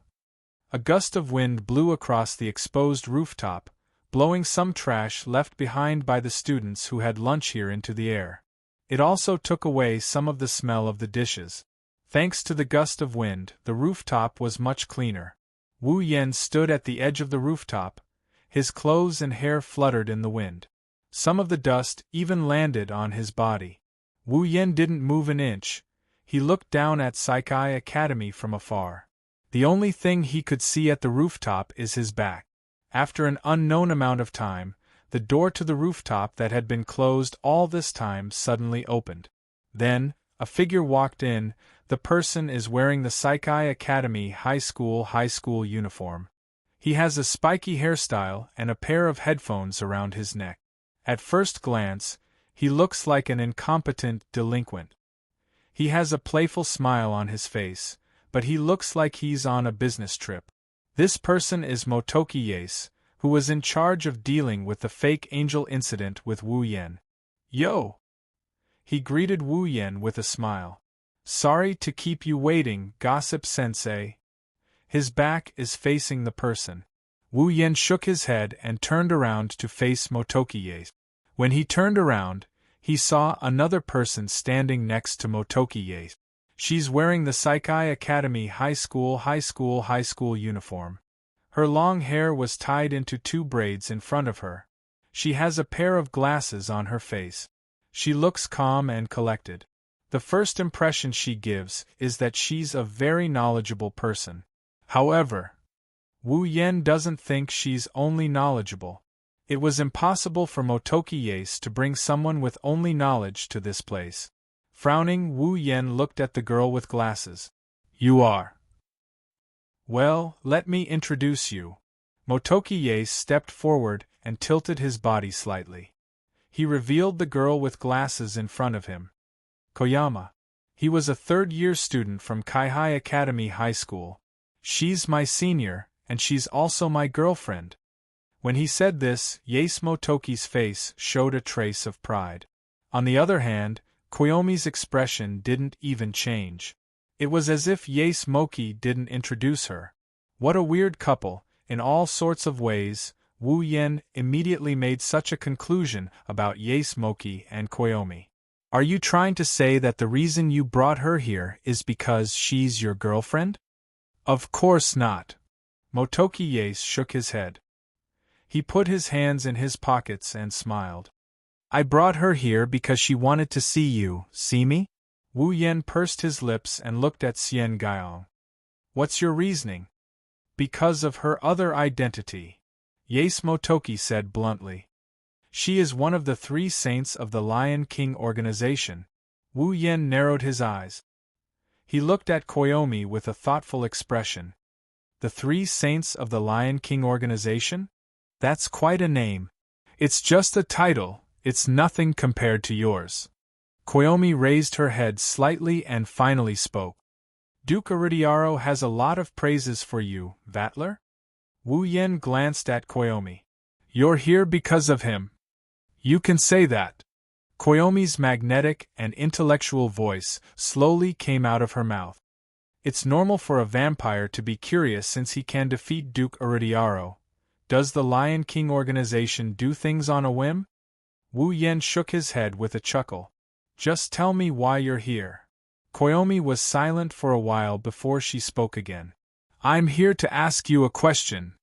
A gust of wind blew across the exposed rooftop, blowing some trash left behind by the students who had lunch here into the air. It also took away some of the smell of the dishes. Thanks to the gust of wind, the rooftop was much cleaner. Wu Yen stood at the edge of the rooftop. His clothes and hair fluttered in the wind. Some of the dust even landed on his body. Wu Yen didn't move an inch. He looked down at Saikai Academy from afar. The only thing he could see at the rooftop is his back. After an unknown amount of time, the door to the rooftop that had been closed all this time suddenly opened. Then, a figure walked in. The person is wearing the Saikai Academy high school uniform. He has a spiky hairstyle and a pair of headphones around his neck. At first glance, he looks like an incompetent delinquent. He has a playful smile on his face, but he looks like he's on a business trip. This person is Motoki Yase, who was in charge of dealing with the fake angel incident with Wu Yen. Yo! He greeted Wu Yen with a smile. Sorry to keep you waiting, gossip-sensei. His back is facing the person. Wu Yen shook his head and turned around to face Motoki Yase. When he turned around, he saw another person standing next to Motoki Yase. She's wearing the Saikai Academy high school uniform. Her long hair was tied into 2 braids in front of her. She has a pair of glasses on her face. She looks calm and collected. The first impression she gives is that she's a very knowledgeable person. However, Wu Yen doesn't think she's only knowledgeable. It was impossible for Motoki Yase to bring someone with only knowledge to this place. Frowning, Wu Yen looked at the girl with glasses. You are. Well, let me introduce you. Motoki Yase stepped forward and tilted his body slightly. He revealed the girl with glasses in front of him. Koyama. He was a third-year student from Kaihai Academy High School. She's my senior, and she's also my girlfriend. When he said this, Yase Motoki's face showed a trace of pride. On the other hand, Koyomi's expression didn't even change. It was as if Yase Moki didn't introduce her. What a weird couple. In all sorts of ways, Wu Yen immediately made such a conclusion about Yase Moki and Koyomi. Are you trying to say that the reason you brought her here is because she's your girlfriend? Of course not. Motoki Yase shook his head. He put his hands in his pockets and smiled. I brought her here because she wanted to see you, see me? Wu Yen pursed his lips and looked at Xian Gaiyong. What's your reasoning? Because of her other identity. Yase Motoki said bluntly. She is one of the 3 saints of the Lion King organization. Wu Yen narrowed his eyes. He looked at Koyomi with a thoughtful expression. The 3 saints of the Lion King organization? That's quite a name. It's just a title. It's nothing compared to yours. Koyomi raised her head slightly and finally spoke. Duke Iridiaro has a lot of praises for you, Vatler? Wu Yen glanced at Koyomi. You're here because of him. You can say that. Koyomi's magnetic and intellectual voice slowly came out of her mouth. It's normal for a vampire to be curious since he can defeat Duke Iridiaro. Does the Lion King organization do things on a whim? Wu Yen shook his head with a chuckle. Just tell me why you're here. Koyomi was silent for a while before she spoke again. I'm here to ask you a question.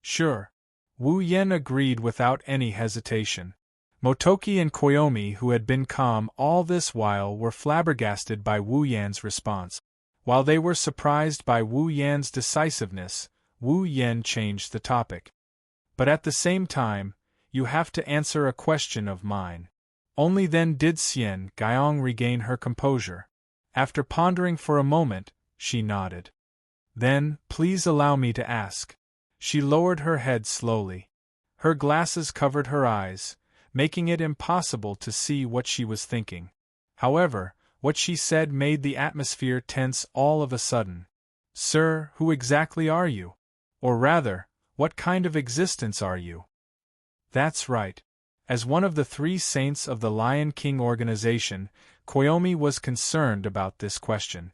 Sure. Wu Yen agreed without any hesitation. Motoki and Koyomi, who had been calm all this while, were flabbergasted by Wu Yan's response. While they were surprised by Wu Yan's decisiveness, Wu Yen changed the topic. But at the same time, you have to answer a question of mine. Only then did Xian Gaiyong regain her composure. After pondering for a moment, she nodded. Then, please allow me to ask. She lowered her head slowly. Her glasses covered her eyes, making it impossible to see what she was thinking. However, what she said made the atmosphere tense all of a sudden. Sir, who exactly are you? Or rather, what kind of existence are you? That's right. As one of the 3 saints of the Lion King organization, Koyomi was concerned about this question.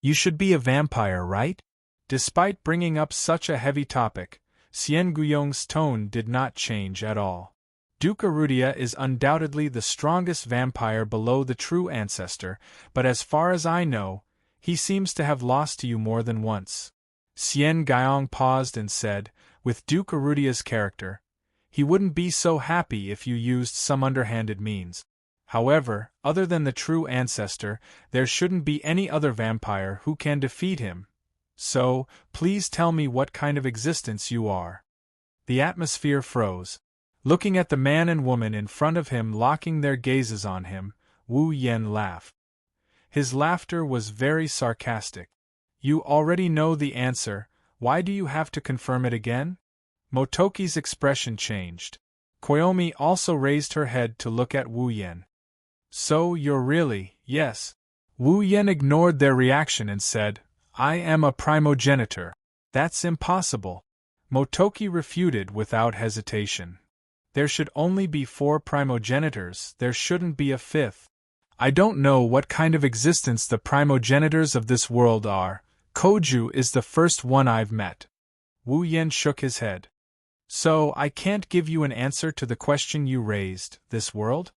You should be a vampire, right? Despite bringing up such a heavy topic, Xian Guiyong's tone did not change at all. Duke Arudia is undoubtedly the strongest vampire below the true ancestor, but as far as I know, he seems to have lost to you more than once. Xian Gaiyong paused and said, with Duke Arudia's character, he wouldn't be so happy if you used some underhanded means. However, other than the true ancestor, there shouldn't be any other vampire who can defeat him. So, please tell me what kind of existence you are. The atmosphere froze. Looking at the man and woman in front of him locking their gazes on him, Wu Yen laughed. His laughter was very sarcastic. You already know the answer, why do you have to confirm it again? Motoki's expression changed. Koyomi also raised her head to look at Wu Yen. So you're really, yes. Wu Yen ignored their reaction and said, I am a primogenitor. That's impossible. Motoki refuted without hesitation. There should only be 4 primogenitors, there shouldn't be a 5th. I don't know what kind of existence the primogenitors of this world are. Koju is the first one I've met. Wu Yen shook his head. So I can't give you an answer to the question you raised, this world?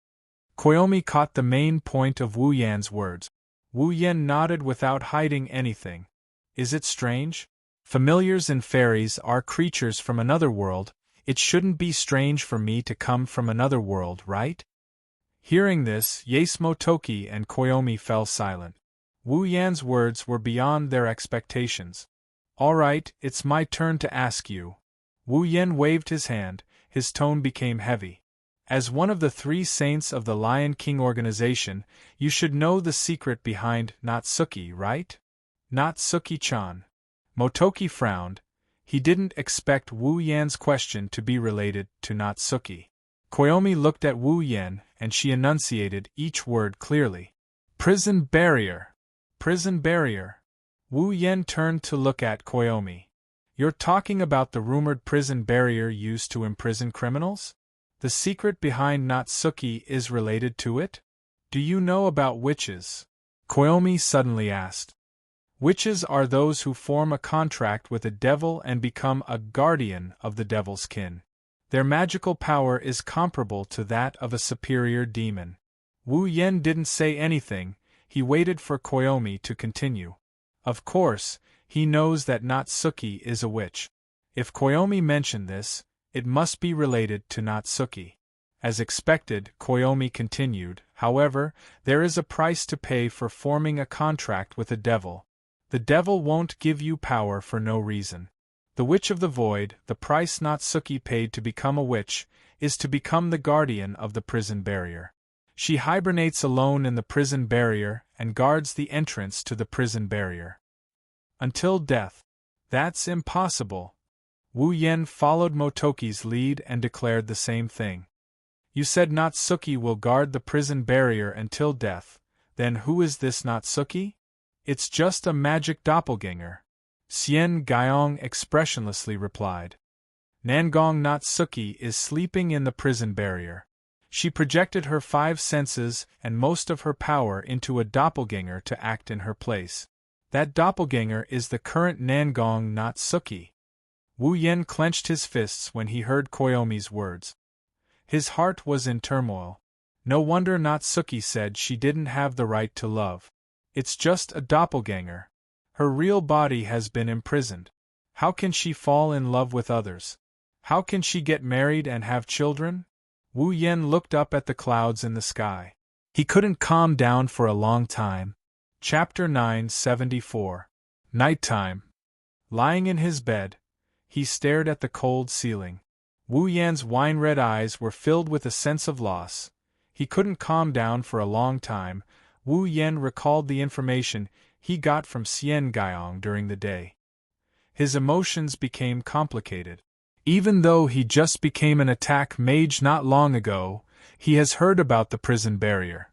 Koyomi caught the main point of Wu Yan's words. Wu Yen nodded without hiding anything. Is it strange? Familiars and fairies are creatures from another world. It shouldn't be strange for me to come from another world, right? Hearing this, Yace Motoki and Koyomi fell silent. Wu Yan's words were beyond their expectations. All right, it's my turn to ask you. Wu Yen waved his hand, his tone became heavy. As one of the 3 saints of the Lion King organization, you should know the secret behind Natsuki, right? Natsuki-chan. Motoki frowned. He didn't expect Wu Yan's question to be related to Natsuki. Koyomi looked at Wu Yen, and she enunciated each word clearly. Prison barrier. Prison barrier. Wu Yen turned to look at Koyomi. You're talking about the rumored prison barrier used to imprison criminals? The secret behind Natsuki is related to it? Do you know about witches? Koyomi suddenly asked. Witches are those who form a contract with a devil and become a guardian of the devil's kin. Their magical power is comparable to that of a superior demon. Wu Yen didn't say anything, he waited for Koyomi to continue. Of course, he knows that Natsuki is a witch. If Koyomi mentioned this, it must be related to Natsuki. As expected, Koyomi continued, however, there is a price to pay for forming a contract with a devil. The devil won't give you power for no reason. The Witch of the Void, the price Natsuki paid to become a witch, is to become the guardian of the prison barrier. She hibernates alone in the prison barrier and guards the entrance to the prison barrier. Until death. That's impossible. Wu Yen followed Motoki's lead and declared the same thing. You said Natsuki will guard the prison barrier until death, then who is this Natsuki? It's just a magic doppelganger. Xian Gaiyong expressionlessly replied. Nangong Natsuki is sleeping in the prison barrier. She projected her 5 senses and most of her power into a doppelganger to act in her place. That doppelganger is the current Nangong Natsuki. Wu Yen clenched his fists when he heard Koyomi's words. His heart was in turmoil. No wonder Natsuki said she didn't have the right to love. It's just a doppelganger. Her real body has been imprisoned. How can she fall in love with others? How can she get married and have children? Wu Yen looked up at the clouds in the sky. He couldn't calm down for a long time. Chapter 974. Nighttime. Lying in his bed, He stared at the cold ceiling. Wu Yan's wine-red eyes were filled with a sense of loss. He couldn't calm down for a long time. Wu Yan recalled the information he got from Xian Gaiyong during the day. His emotions became complicated. Even though he just became an attack mage not long ago, he has heard about the prison barrier.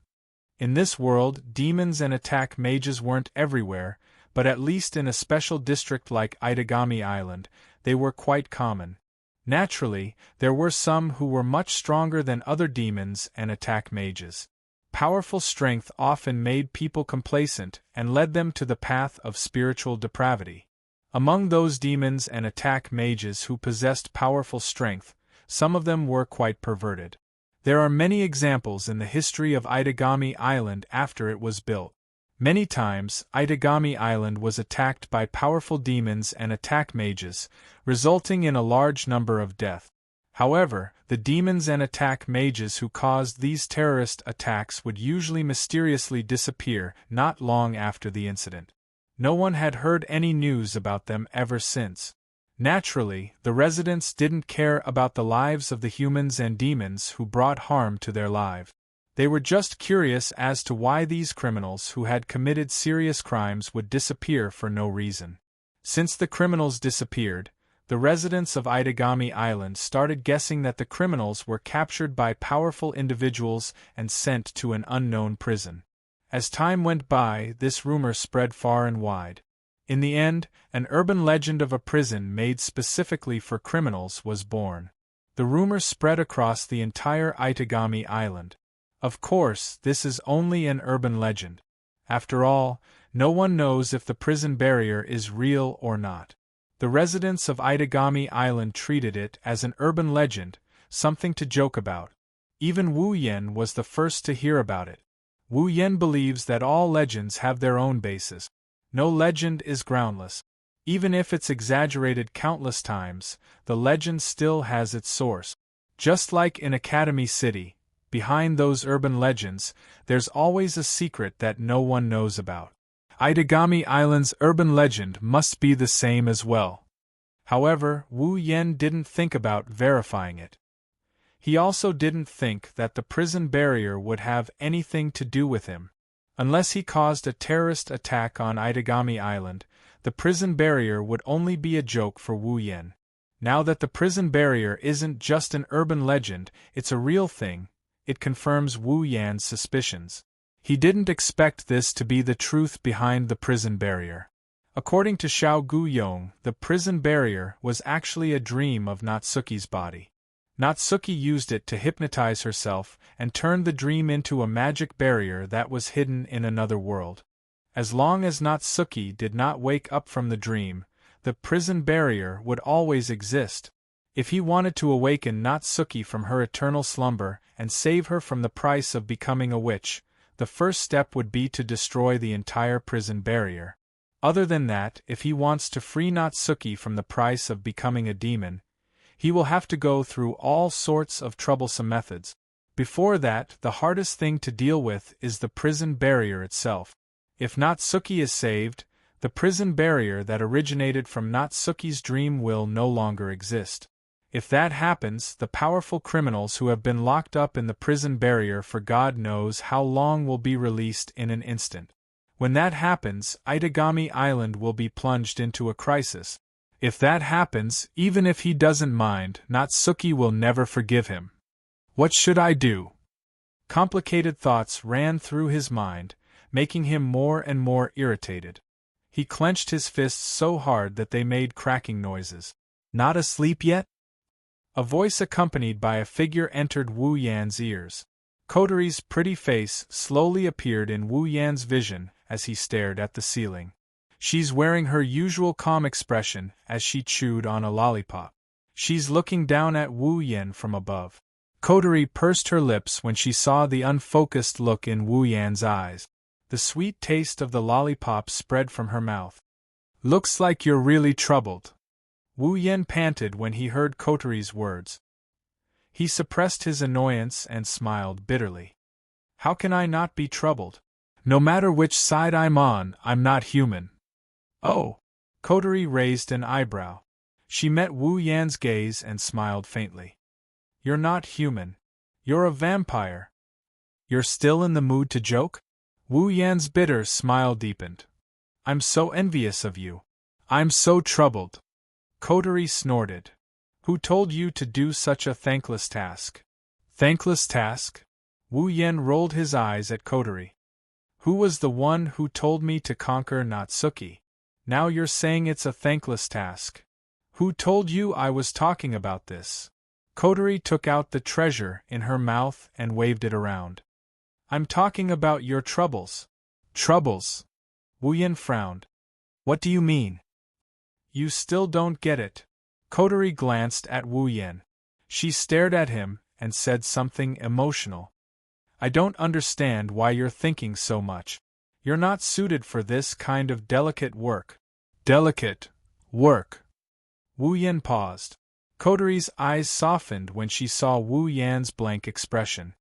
In this world, demons and attack mages weren't everywhere, but at least in a special district like Itagami Island, they were quite common. Naturally, there were some who were much stronger than other demons and attack mages. Powerful strength often made people complacent and led them to the path of spiritual depravity. Among those demons and attack mages who possessed powerful strength, some of them were quite perverted. There are many examples in the history of Itagami Island after it was built. Many times, Itagami Island was attacked by powerful demons and attack mages, resulting in a large number of deaths. However, the demons and attack mages who caused these terrorist attacks would usually mysteriously disappear not long after the incident. No one had heard any news about them ever since. Naturally, the residents didn't care about the lives of the humans and demons who brought harm to their lives. They were just curious as to why these criminals who had committed serious crimes would disappear for no reason. Since the criminals disappeared, the residents of Itagami Island started guessing that the criminals were captured by powerful individuals and sent to an unknown prison. As time went by, this rumor spread far and wide. In the end, an urban legend of a prison made specifically for criminals was born. The rumor spread across the entire Itagami Island. Of course, this is only an urban legend. After all, no one knows if the prison barrier is real or not. The residents of Itagami Island treated it as an urban legend, something to joke about. Even Wu Yan was the first to hear about it. Wu Yan believes that all legends have their own basis. No legend is groundless. Even if it's exaggerated countless times, the legend still has its source. Just like in Academy City, behind those urban legends, there's always a secret that no one knows about. Itagami Island's urban legend must be the same as well. However, Wu Yan didn't think about verifying it. He also didn't think that the prison barrier would have anything to do with him. Unless he caused a terrorist attack on Itagami Island, the prison barrier would only be a joke for Wu Yan. Now that the prison barrier isn't just an urban legend, it's a real thing, it confirms Wu Yan's suspicions. He didn't expect this to be the truth behind the prison barrier. According to Xiao Guyong, the prison barrier was actually a dream of Natsuki's body. Natsuki used it to hypnotize herself and turned the dream into a magic barrier that was hidden in another world. As long as Natsuki did not wake up from the dream, the prison barrier would always exist. If he wanted to awaken Natsuki from her eternal slumber and save her from the price of becoming a witch, the first step would be to destroy the entire prison barrier. Other than that, if he wants to free Natsuki from the price of becoming a demon, he will have to go through all sorts of troublesome methods. Before that, the hardest thing to deal with is the prison barrier itself. If Natsuki is saved, the prison barrier that originated from Natsuki's dream will no longer exist. If that happens, the powerful criminals who have been locked up in the prison barrier for God knows how long will be released in an instant. When that happens, Itagami Island will be plunged into a crisis. If that happens, even if he doesn't mind, Natsuki will never forgive him. What should I do? Complicated thoughts ran through his mind, making him more and more irritated. He clenched his fists so hard that they made cracking noises. Not asleep yet? A voice accompanied by a figure entered Wu Yan's ears. Kotori's pretty face slowly appeared in Wu Yan's vision as he stared at the ceiling. She's wearing her usual calm expression as she chewed on a lollipop. She's looking down at Wu Yan from above. Kotori pursed her lips when she saw the unfocused look in Wu Yan's eyes. The sweet taste of the lollipop spread from her mouth. Looks like you're really troubled. Wu Yan panted when he heard Kotori's words. He suppressed his annoyance and smiled bitterly. How can I not be troubled? No matter which side I'm on, I'm not human. Oh! Kotori raised an eyebrow. She met Wu Yan's gaze and smiled faintly. You're not human. You're a vampire. You're still in the mood to joke? Wu Yan's bitter smile deepened. I'm so envious of you. I'm so troubled. Kotori snorted. Who told you to do such a thankless task? Thankless task? Wu Yan rolled his eyes at Kotori. Who was the one who told me to conquer Natsuki? Now you're saying it's a thankless task. Who told you I was talking about this? Kotori took out the treasure in her mouth and waved it around. I'm talking about your troubles. Troubles? Wu Yan frowned. What do you mean? You still don't get it. Kotori glanced at Wu Yan. She stared at him and said something emotional. I don't understand why you're thinking so much. You're not suited for this kind of delicate work. Delicate work. Wu Yan paused. Kotori's eyes softened when she saw Wu Yan's blank expression.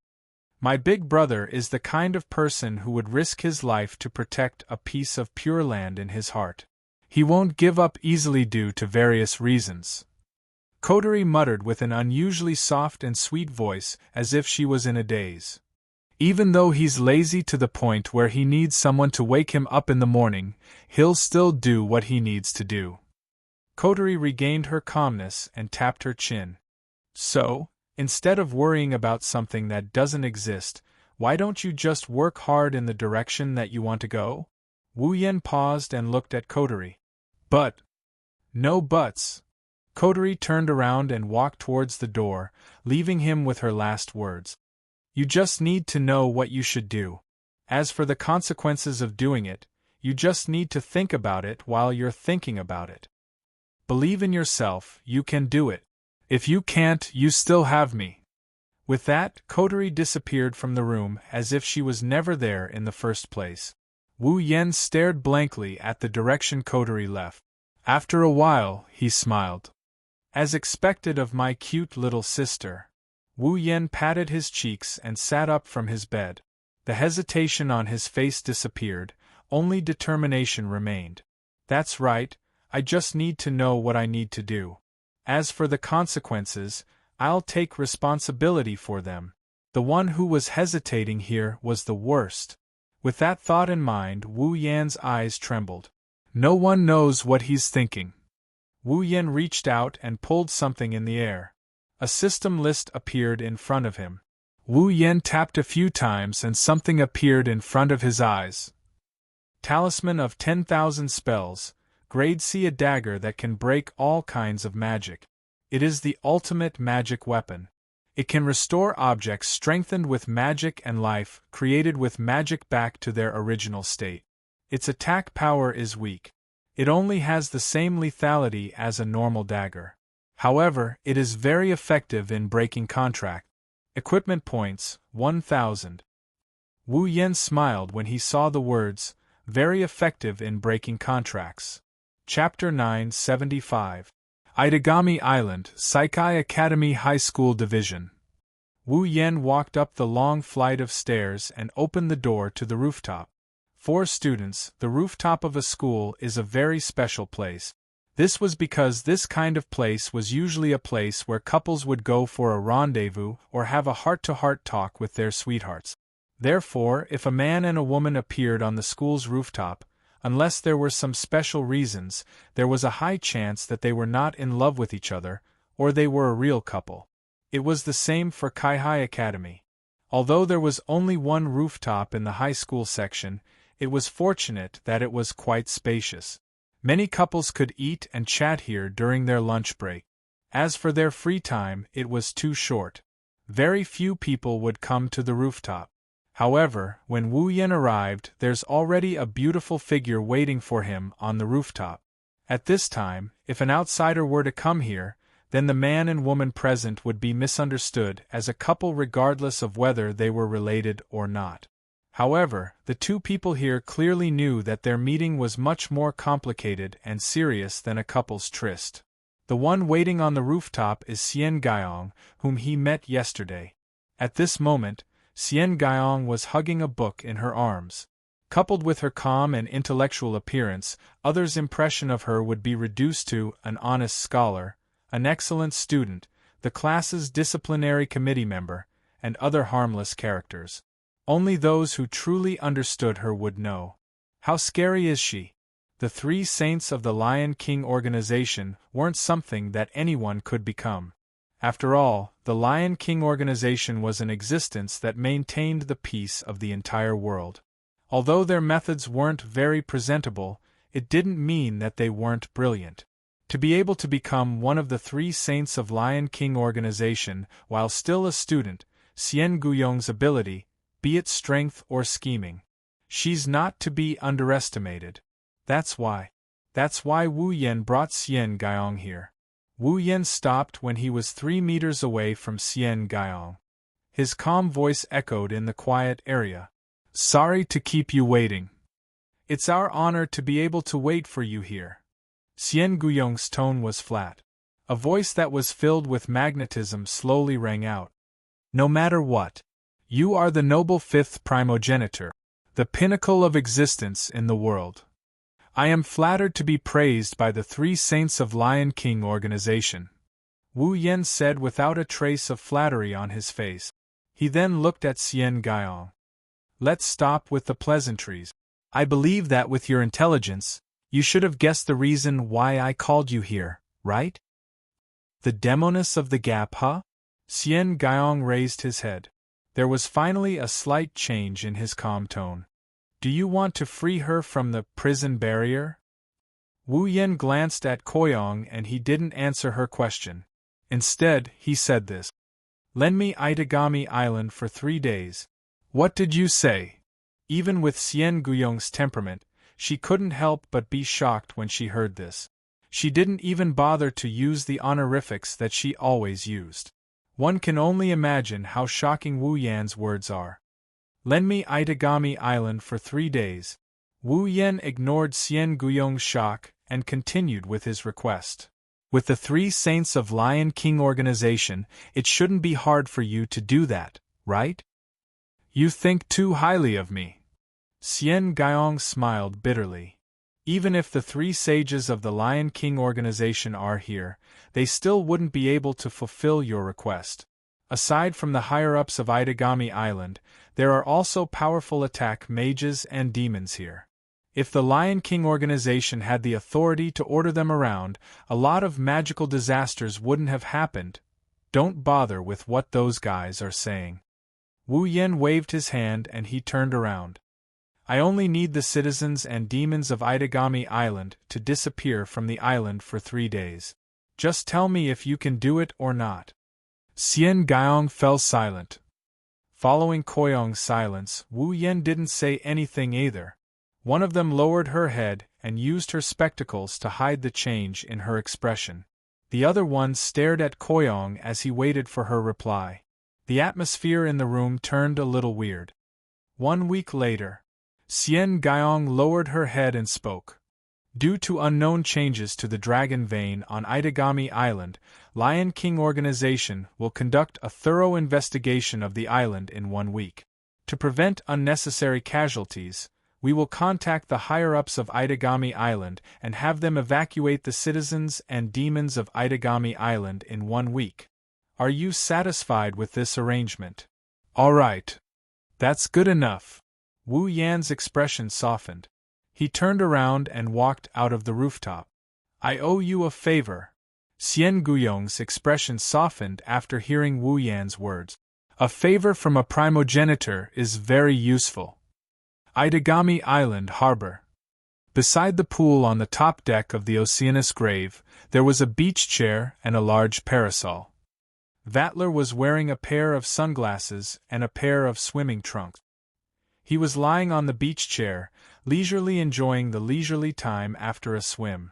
My big brother is the kind of person who would risk his life to protect a piece of pure land in his heart. He won't give up easily due to various reasons. Kotori muttered with an unusually soft and sweet voice, as if she was in a daze. Even though he's lazy to the point where he needs someone to wake him up in the morning, he'll still do what he needs to do. Kotori regained her calmness and tapped her chin. So, instead of worrying about something that doesn't exist, why don't you just work hard in the direction that you want to go? Wu Yan paused and looked at Kotori. But. No buts. Kotori turned around and walked towards the door, leaving him with her last words. You just need to know what you should do. As for the consequences of doing it, you just need to think about it while you're thinking about it. Believe in yourself, you can do it. If you can't, you still have me. With that, Kotori disappeared from the room as if she was never there in the first place. Wu Yan stared blankly at the direction Kotori left. After a while, he smiled. As expected of my cute little sister. Wu Yan patted his cheeks and sat up from his bed. The hesitation on his face disappeared, only determination remained. That's right, I just need to know what I need to do. As for the consequences, I'll take responsibility for them. The one who was hesitating here was the worst. With that thought in mind, Wu Yan's eyes trembled. No one knows what he's thinking. Wu Yan reached out and pulled something in the air. A system list appeared in front of him. Wu Yan tapped a few times and something appeared in front of his eyes. Talisman of 10,000 spells, Grade C, a dagger that can break all kinds of magic. It is the ultimate magic weapon. It can restore objects strengthened with magic and life created with magic back to their original state. Its attack power is weak. It only has the same lethality as a normal dagger. However, it is very effective in breaking contract. Equipment points, 1,000. Wu Yan smiled when he saw the words, very effective in breaking contracts. Chapter 975. Itagami Island, Saikai Academy High School Division. Wu Yan walked up the long flight of stairs and opened the door to the rooftop. For students, the rooftop of a school is a very special place. This was because this kind of place was usually a place where couples would go for a rendezvous or have a heart-to-heart talk with their sweethearts. Therefore, if a man and a woman appeared on the school's rooftop, unless there were some special reasons, there was a high chance that they were not in love with each other, or they were a real couple. It was the same for Kaihai Academy. Although there was only one rooftop in the high school section, it was fortunate that it was quite spacious. Many couples could eat and chat here during their lunch break. As for their free time, it was too short. Very few people would come to the rooftop. However, when Wu Yan arrived, there's already a beautiful figure waiting for him on the rooftop. At this time, if an outsider were to come here, then the man and woman present would be misunderstood as a couple regardless of whether they were related or not. However, the two people here clearly knew that their meeting was much more complicated and serious than a couple's tryst. The one waiting on the rooftop is Xian Gaiyong, whom he met yesterday. At this moment, Xian Gaiyong was hugging a book in her arms. Coupled with her calm and intellectual appearance, others' impression of her would be reduced to an honest scholar, an excellent student, the class's disciplinary committee member, and other harmless characters. Only those who truly understood her would know. How scary is she? The 3 saints of the Lion King organization weren't something that anyone could become. After all, the Lion King organization was an existence that maintained the peace of the entire world. Although their methods weren't very presentable, it didn't mean that they weren't brilliant. To be able to become one of the 3 saints of Lion King organization while still a student, Xian Guyong's ability, be it strength or scheming. She's not to be underestimated. That's why Wu Yan brought Xian Guiyong here. Wu Yan stopped when he was 3 meters away from Xian Guiyong. His calm voice echoed in the quiet area. Sorry to keep you waiting. It's our honor to be able to wait for you here. Xian Guiyong's tone was flat. A voice that was filled with magnetism slowly rang out. No matter what, you are the noble 5th primogenitor, the pinnacle of existence in the world. I am flattered to be praised by the 3 saints of Lion King organization. Wu Yan said without a trace of flattery on his face. He then looked at Xian Guiyong. Let's stop with the pleasantries. I believe that with your intelligence, you should have guessed the reason why I called you here, right? The demoness of the gap, huh? Xian Guiyong raised his head. There was finally a slight change in his calm tone. Do you want to free her from the prison barrier? Wu Yan glanced at Koyong and he didn't answer her question. Instead, he said this. Lend me Itagami Island for 3 days. What did you say? Even with Xian Guyong's temperament, she couldn't help but be shocked when she heard this. She didn't even bother to use the honorifics that she always used. One can only imagine how shocking Wu Yan's words are. Lend me Itagami Island for 3 days. Wu Yan ignored Xian Guyong's shock and continued with his request. With the 3 saints of Lion King organization, it shouldn't be hard for you to do that, right? You think too highly of me. Xian Guiyong smiled bitterly. Even if the 3 sages of the Lion King organization are here, they still wouldn't be able to fulfill your request. Aside from the higher-ups of Itagami Island, there are also powerful attack mages and demons here. If the Lion King organization had the authority to order them around, a lot of magical disasters wouldn't have happened. Don't bother with what those guys are saying. Wu Yan waved his hand and he turned around. I only need the citizens and demons of Itagami Island to disappear from the island for 3 days. Just tell me if you can do it or not. Xian Guiyong fell silent. Following Koyong's silence, Wu Yan didn't say anything either. One of them lowered her head and used her spectacles to hide the change in her expression. The other one stared at Koyong as he waited for her reply. The atmosphere in the room turned a little weird. 1 week later, Xian Guiyong lowered her head and spoke. Due to unknown changes to the dragon vein on Itagami Island, Lion King organization will conduct a thorough investigation of the island in 1 week. To prevent unnecessary casualties, we will contact the higher-ups of Itagami Island and have them evacuate the citizens and demons of Itagami Island in 1 week. Are you satisfied with this arrangement? All right. That's good enough. Wu Yan's expression softened. He turned around and walked out of the rooftop. I owe you a favor. Xian Guyong's expression softened after hearing Wu Yan's words. A favor from a primogenitor is very useful. Itagami Island Harbor. Beside the pool on the top deck of the Oceanus Grave, there was a beach chair and a large parasol. Vattler was wearing a pair of sunglasses and a pair of swimming trunks. He was lying on the beach chair, leisurely enjoying the leisurely time after a swim.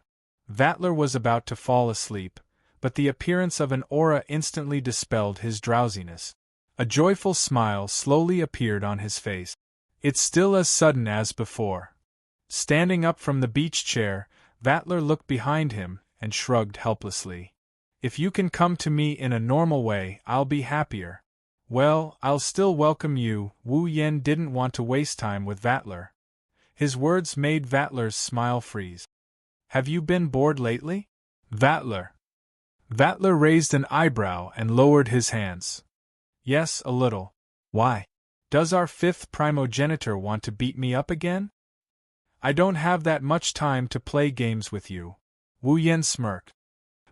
Vattler was about to fall asleep, but the appearance of an aura instantly dispelled his drowsiness. A joyful smile slowly appeared on his face. It's still as sudden as before. Standing up from the beach chair, Vattler looked behind him and shrugged helplessly. If you can come to me in a normal way, I'll be happier. Well, I'll still welcome you. Wu Yan didn't want to waste time with Vattler. His words made Vatler's smile freeze. Have you been bored lately? Vatler. Vatler raised an eyebrow and lowered his hands. Yes, a little. Why? Does our fifth primogenitor want to beat me up again? I don't have that much time to play games with you. Wu Yen smirked.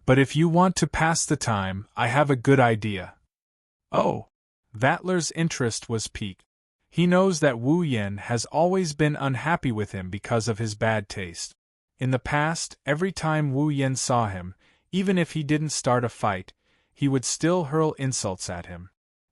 But if you want to pass the time, I have a good idea. Oh! Vatler's interest was piqued. He knows that Wu Yen has always been unhappy with him because of his bad taste. In the past, every time Wu Yen saw him, even if he didn't start a fight, he would still hurl insults at him.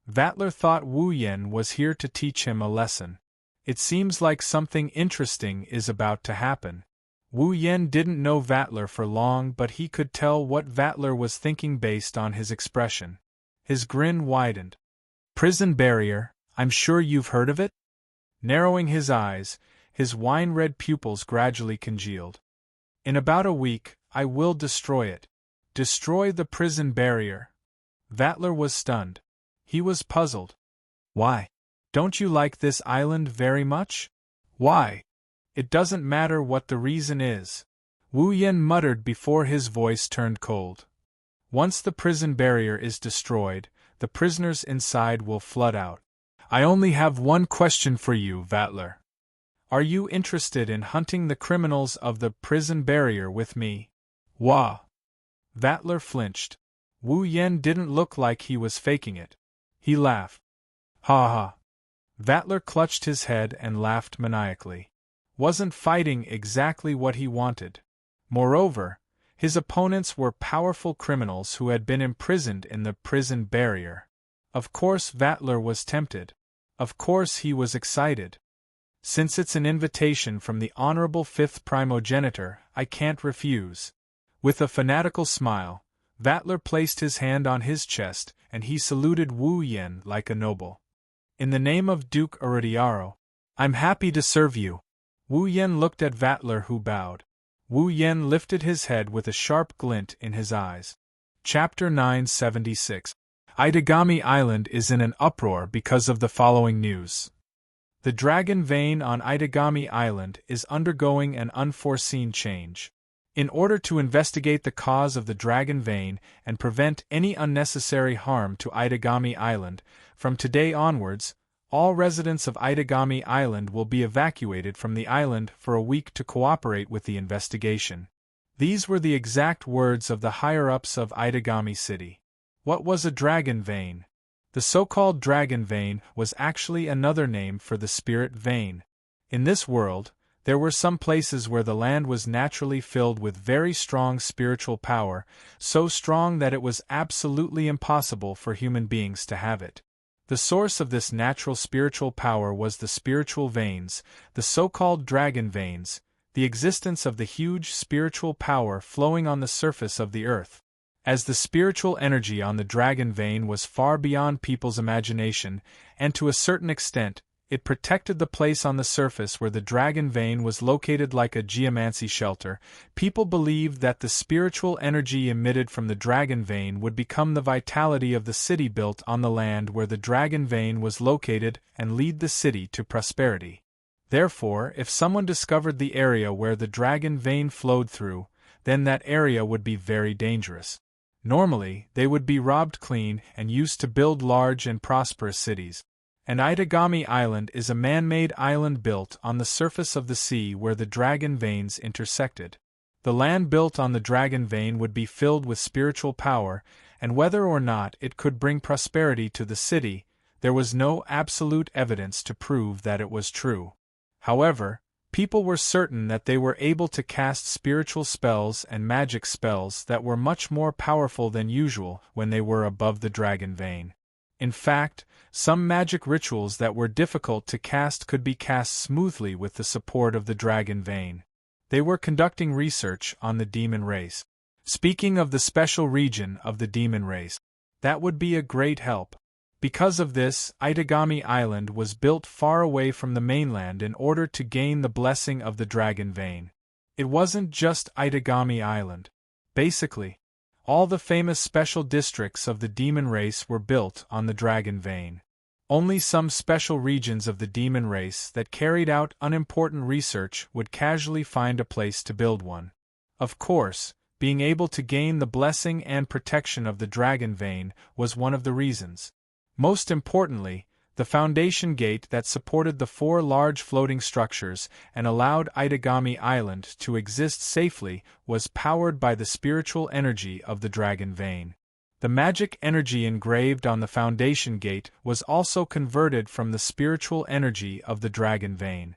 Vatler thought Wu Yen was here to teach him a lesson. It seems like something interesting is about to happen. Wu Yen didn't know Vatler for long, but he could tell what Vatler was thinking based on his expression. His grin widened. Prison barrier, I'm sure you've heard of it? Narrowing his eyes, his wine-red pupils gradually congealed. In about a week, I will destroy it. Destroy the prison barrier. Vatler was stunned. He was puzzled. Why? Don't you like this island very much? Why? It doesn't matter what the reason is. Wu Yen muttered before his voice turned cold. Once the prison barrier is destroyed, the prisoners inside will flood out. I only have one question for you, Vatler. Are you interested in hunting the criminals of the prison barrier with me? Wah! Vatler flinched. Wu Yen didn't look like he was faking it. He laughed. Ha ha. Vatler clutched his head and laughed maniacally. Wasn't fighting exactly what he wanted. Moreover, his opponents were powerful criminals who had been imprisoned in the prison barrier. Of course Vatler was tempted. Of course he was excited. Since it's an invitation from the Honorable Fifth Primogenitor, I can't refuse. With a fanatical smile, Vatler placed his hand on his chest, and he saluted Wu Yen like a noble. In the name of Duke Iridiaro, I'm happy to serve you. Wu Yen looked at Vatler, who bowed. Wu Yen lifted his head with a sharp glint in his eyes. Chapter 976. Itagami Island is in an uproar because of the following news. The dragon vein on Itagami Island is undergoing an unforeseen change. In order to investigate the cause of the dragon vein and prevent any unnecessary harm to Itagami Island, from today onwards, all residents of Itagami Island will be evacuated from the island for a week to cooperate with the investigation. These were the exact words of the higher-ups of Itagami City. What was a dragon vein? The so-called dragon vein was actually another name for the spirit vein. In this world, there were some places where the land was naturally filled with very strong spiritual power, so strong that it was absolutely impossible for human beings to have it. The source of this natural spiritual power was the spiritual veins, the so-called dragon veins, the existence of the huge spiritual power flowing on the surface of the earth. As the spiritual energy on the dragon vein was far beyond people's imagination, and to a certain extent, it protected the place on the surface where the dragon vein was located like a geomancy shelter, people believed that the spiritual energy emitted from the dragon vein would become the vitality of the city built on the land where the dragon vein was located and lead the city to prosperity. Therefore, if someone discovered the area where the dragon vein flowed through, then that area would be very dangerous. Normally, they would be robbed clean and used to build large and prosperous cities. And Itagami Island is a man-made island built on the surface of the sea where the dragon veins intersected. The land built on the dragon vein would be filled with spiritual power, and whether or not it could bring prosperity to the city, there was no absolute evidence to prove that it was true. However, people were certain that they were able to cast spiritual spells and magic spells that were much more powerful than usual when they were above the dragon vein. In fact, some magic rituals that were difficult to cast could be cast smoothly with the support of the dragon vein. They were conducting research on the demon race. Speaking of the special region of the demon race, that would be a great help. Because of this, Itagami Island was built far away from the mainland in order to gain the blessing of the dragon vein. It wasn't just Itagami Island. Basically, all the famous special districts of the demon race were built on the dragon vein. Only some special regions of the demon race that carried out unimportant research would casually find a place to build one. Of course, being able to gain the blessing and protection of the dragon vein was one of the reasons. Most importantly, the foundation gate that supported the 4 large floating structures and allowed Itagami Island to exist safely was powered by the spiritual energy of the dragon vein. The magic energy engraved on the foundation gate was also converted from the spiritual energy of the dragon vein.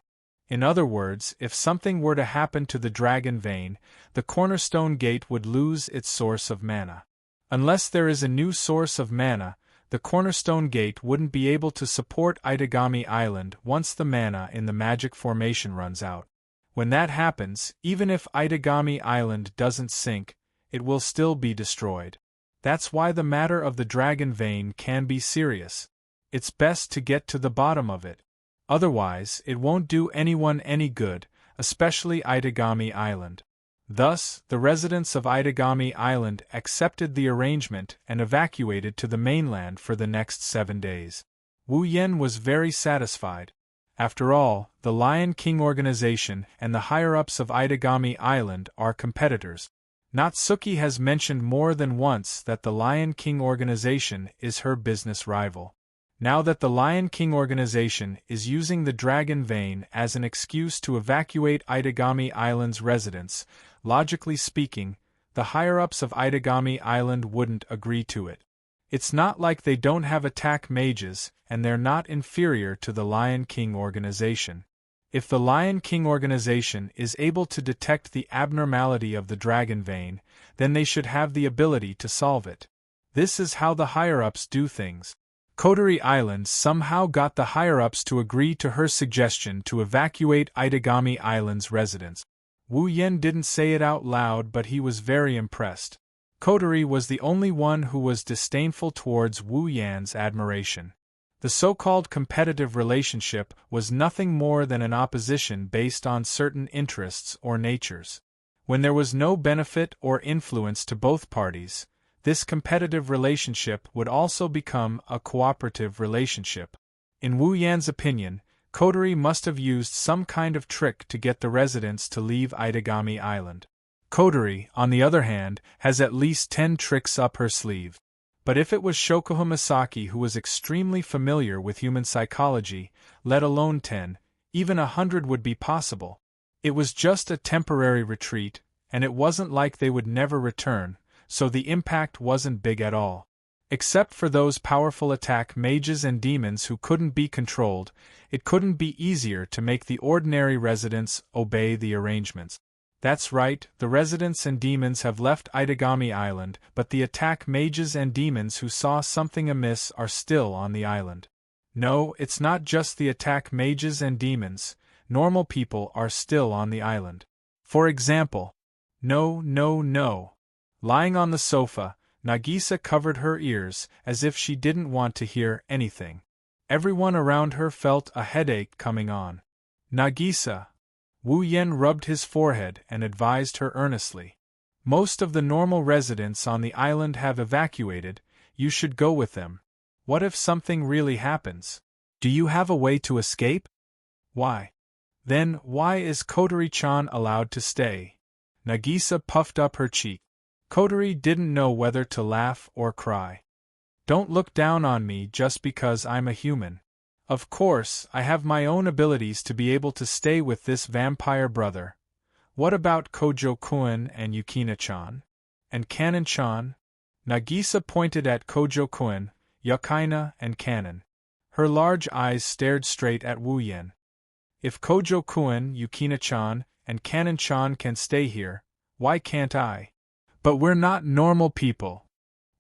In other words, if something were to happen to the dragon vein, the cornerstone gate would lose its source of mana. Unless there is a new source of mana, the cornerstone gate wouldn't be able to support Itagami Island once the mana in the magic formation runs out. When that happens, even if Itagami Island doesn't sink, it will still be destroyed. That's why the matter of the dragon vein can be serious. It's best to get to the bottom of it. Otherwise, it won't do anyone any good, especially Itagami Island. Thus, the residents of Itagami Island accepted the arrangement and evacuated to the mainland for the next 7 days. Wu Yen was very satisfied. After all, the Lion King organization and the higher-ups of Itagami Island are competitors. Natsuki has mentioned more than once that the Lion King organization is her business rival. Now that the Lion King organization is using the Dragon Vein as an excuse to evacuate Itagami Island's residents, logically speaking, the higher-ups of Itagami Island wouldn't agree to it. It's not like they don't have attack mages, and they're not inferior to the Lion King organization. If the Lion King organization is able to detect the abnormality of the Dragon Vein, then they should have the ability to solve it. This is how the higher-ups do things. Kotori Island somehow got the higher-ups to agree to her suggestion to evacuate Itagami Island's residents. Wu Yen didn't say it out loud, but he was very impressed. Kotori was the only one who was disdainful towards Wu Yan's admiration. The so-called competitive relationship was nothing more than an opposition based on certain interests or natures. When there was no benefit or influence to both parties, this competitive relationship would also become a cooperative relationship. In Wu Yan's opinion, Kotori must have used some kind of trick to get the residents to leave Itagami Island. Kotori, on the other hand, has at least 10 tricks up her sleeve. But if it was Shokuha Misaki who was extremely familiar with human psychology, let alone 10, even 100 would be possible. It was just a temporary retreat, and it wasn't like they would never return, so the impact wasn't big at all. Except for those powerful attack mages and demons who couldn't be controlled, it couldn't be easier to make the ordinary residents obey the arrangements. That's right, the residents and demons have left Itagami Island, but the attack mages and demons who saw something amiss are still on the island. No, it's not just the attack mages and demons, normal people are still on the island. For example, no. Lying on the sofa, Nagisa covered her ears as if she didn't want to hear anything. Everyone around her felt a headache coming on. Nagisa. Wu Yen rubbed his forehead and advised her earnestly. Most of the normal residents on the island have evacuated, you should go with them. What if something really happens? Do you have a way to escape? Why? Then, why is Kotori-chan allowed to stay? Nagisa puffed up her cheek. Kotori didn't know whether to laugh or cry. Don't look down on me just because I'm a human. Of course, I have my own abilities to be able to stay with this vampire brother. What about Kojo-kun and Yukina-chan? And Kanon-chan? Nagisa pointed at Kojo-kun, Yukina, and Kanon. Her large eyes stared straight at Wu Yen. If Kojo-kun, Yukina-chan, and Kanon-chan can stay here, why can't I? But we're not normal people.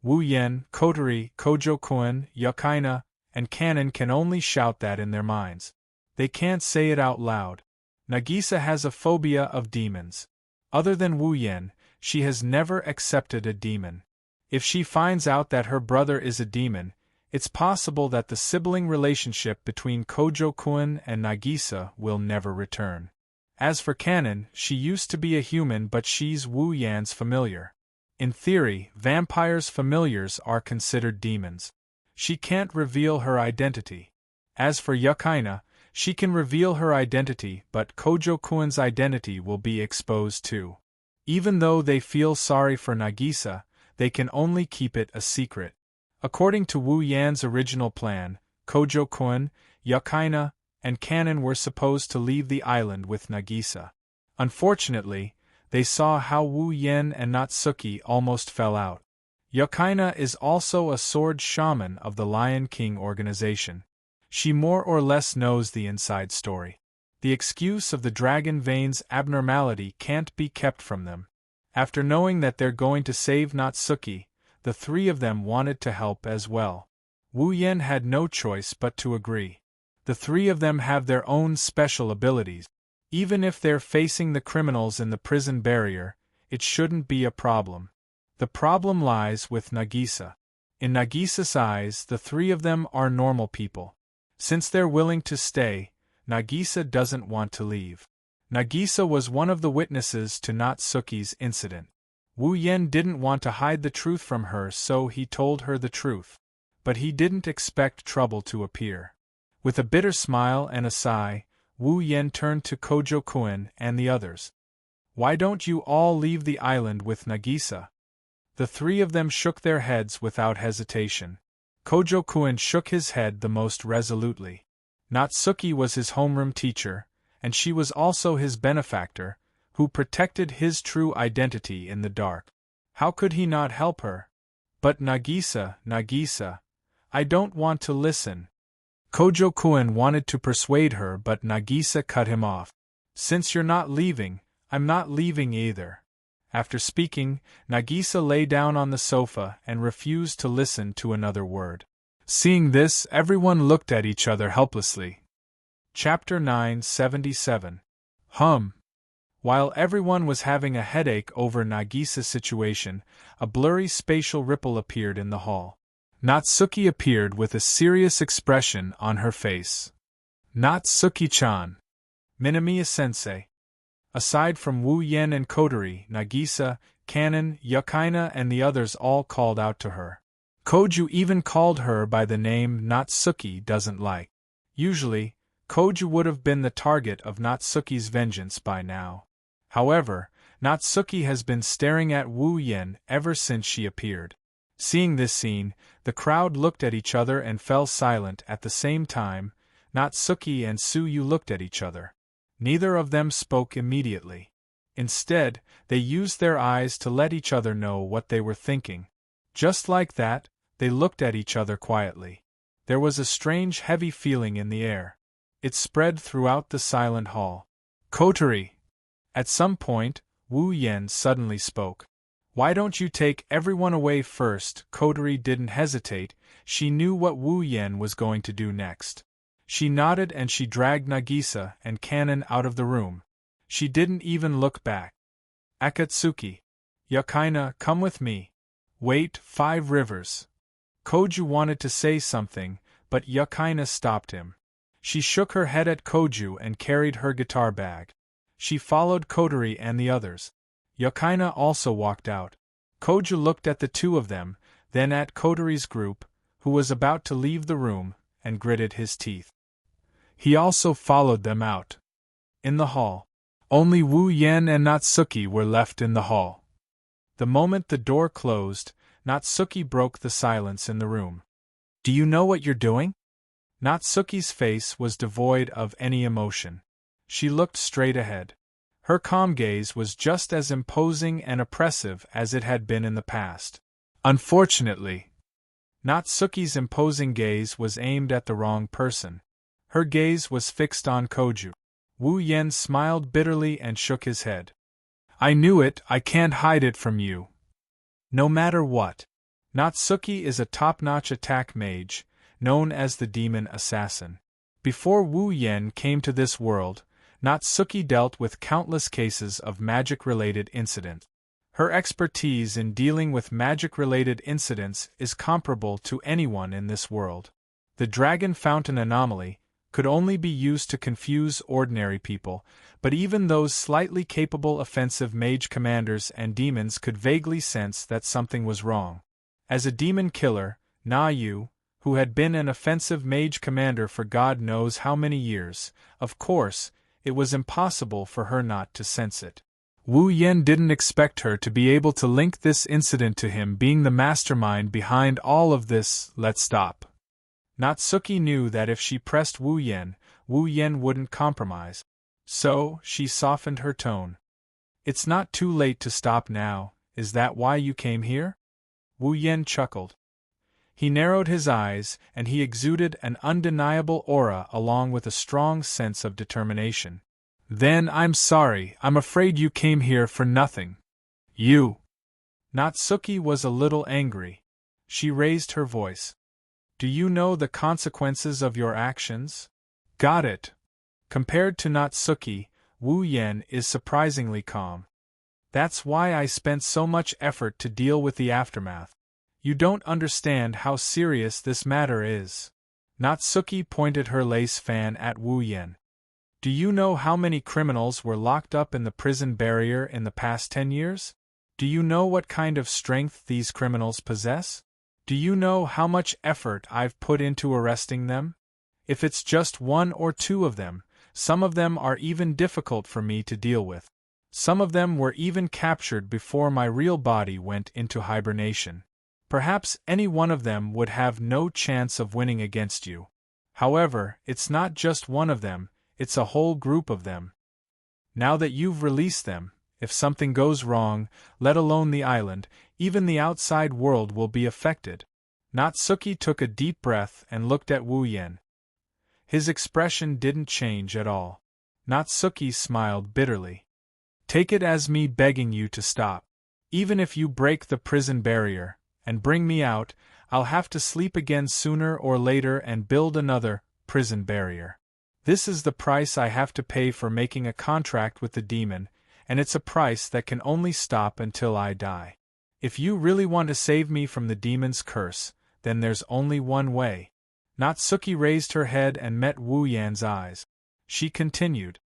Wu Yen, Kotori, Kojo-kun, Yukina, and Kanon can only shout that in their minds. They can't say it out loud. Nagisa has a phobia of demons. Other than Wu Yen, she has never accepted a demon. If she finds out that her brother is a demon, it's possible that the sibling relationship between Kojo-kun and Nagisa will never return. As for Kanon, she used to be a human, but she's Wu Yan's familiar. In theory, vampires' familiars are considered demons. She can't reveal her identity. As for Yukaina, she can reveal her identity, but Kojo-kun's identity will be exposed too. Even though they feel sorry for Nagisa, they can only keep it a secret. According to Wu Yan's original plan, Kojo-kun, Yukaina, and Kanon were supposed to leave the island with Nagisa. Unfortunately, they saw how Wu Yan and Natsuki almost fell out. Yukaina is also a sword shaman of the Lion King organization. She more or less knows the inside story. The excuse of the dragon vein's abnormality can't be kept from them. After knowing that they're going to save Natsuki, the three of them wanted to help as well. Wu Yan had no choice but to agree. The three of them have their own special abilities. Even if they're facing the criminals in the prison barrier, it shouldn't be a problem. The problem lies with Nagisa. In Nagisa's eyes, the three of them are normal people. Since they're willing to stay, Nagisa doesn't want to leave. Nagisa was one of the witnesses to Natsuki's incident. Wu Yan didn't want to hide the truth from her, so he told her the truth. But he didn't expect trouble to appear. With a bitter smile and a sigh, Wu Yan turned to Kojo-kun and the others. "Why don't you all leave the island with Nagisa?" The three of them shook their heads without hesitation. Kojo-kun shook his head the most resolutely. Natsuki was his homeroom teacher, and she was also his benefactor, who protected his true identity in the dark. How could he not help her? But Nagisa, I don't want to listen. Kojo-kun wanted to persuade her, but Nagisa cut him off. "Since you're not leaving, I'm not leaving either." After speaking, Nagisa lay down on the sofa and refused to listen to another word. Seeing this, everyone looked at each other helplessly. Chapter 977. While everyone was having a headache over Nagisa's situation, a blurry spatial ripple appeared in the hall. Natsuki appeared with a serious expression on her face. "Natsuki-chan. Minamiya-sensei." Aside from Wu Yan and Kotori, Nagisa, Kanon, Yukaina and the others all called out to her. Koju even called her by the name Natsuki doesn't like. Usually, Koju would have been the target of Natsuki's vengeance by now. However, Natsuki has been staring at Wu Yan ever since she appeared. Seeing this scene, the crowd looked at each other and fell silent at the same time. Natsuki and Suyu looked at each other. Neither of them spoke immediately. Instead, they used their eyes to let each other know what they were thinking. Just like that, they looked at each other quietly. There was a strange heavy feeling in the air. It spread throughout the silent hall. "Kotori!" At some point, Wu Yan suddenly spoke. "Why don't you take everyone away first?" Kotori didn't hesitate, she knew what Wu Yan was going to do next. She nodded and she dragged Nagisa and Kanon out of the room. She didn't even look back. "Akatsuki. Yukaina, come with me." "Wait, 5 Rivers." Koju wanted to say something, but Yukaina stopped him. She shook her head at Koju and carried her guitar bag. She followed Kotori and the others. Yukaina also walked out. Koju looked at the two of them, then at Kotori's group, who was about to leave the room, and gritted his teeth. He also followed them out. In the hall, only Wu Yan and Natsuki were left in the hall. The moment the door closed, Natsuki broke the silence in the room. "Do you know what you're doing?" Natsuki's face was devoid of any emotion. She looked straight ahead. Her calm gaze was just as imposing and oppressive as it had been in the past. Unfortunately, Natsuki's imposing gaze was aimed at the wrong person. Her gaze was fixed on Koju. Wu Yan smiled bitterly and shook his head. "I knew it, I can't hide it from you. No matter what. Natsuki is a top-notch attack mage, known as the Demon Assassin. Before Wu Yan came to this world, Natsuki dealt with countless cases of magic-related incidents. Her expertise in dealing with magic-related incidents is comparable to anyone in this world. The Dragon Fountain anomaly could only be used to confuse ordinary people, but even those slightly capable offensive mage commanders and demons could vaguely sense that something was wrong. As a demon killer, Na Yu, who had been an offensive mage commander for God knows how many years. Of course, it was impossible for her not to sense it. Wu Yen didn't expect her to be able to link this incident to him being the mastermind behind all of this. Let's stop. Natsuki knew that if she pressed Wu Yen wouldn't compromise. So, she softened her tone. It's not too late to stop now, is that why you came here? Wu Yen chuckled. He narrowed his eyes, and he exuded an undeniable aura along with a strong sense of determination. Then I'm sorry, I'm afraid you came here for nothing. You. Natsuki was a little angry. She raised her voice. Do you know the consequences of your actions? Got it. Compared to Natsuki, Wu Yen is surprisingly calm. That's why I spent so much effort to deal with the aftermath. You don't understand how serious this matter is. Natsuki pointed her lace fan at Wu Yen. Do you know how many criminals were locked up in the prison barrier in the past 10 years? Do you know what kind of strength these criminals possess? Do you know how much effort I've put into arresting them? If it's just one or two of them, some of them are even difficult for me to deal with. Some of them were even captured before my real body went into hibernation. Perhaps any one of them would have no chance of winning against you. However, it's not just one of them, it's a whole group of them. Now that you've released them, if something goes wrong, let alone the island, even the outside world will be affected. Natsuki took a deep breath and looked at Wu Yen. His expression didn't change at all. Natsuki smiled bitterly. Take it as me begging you to stop. Even if you break the prison barrier and bring me out, I'll have to sleep again sooner or later and build another prison barrier. This is the price I have to pay for making a contract with the demon, and it's a price that can only stop until I die. If you really want to save me from the demon's curse, then there's only one way. Natsuki raised her head and met Wu Yan's eyes. She continued.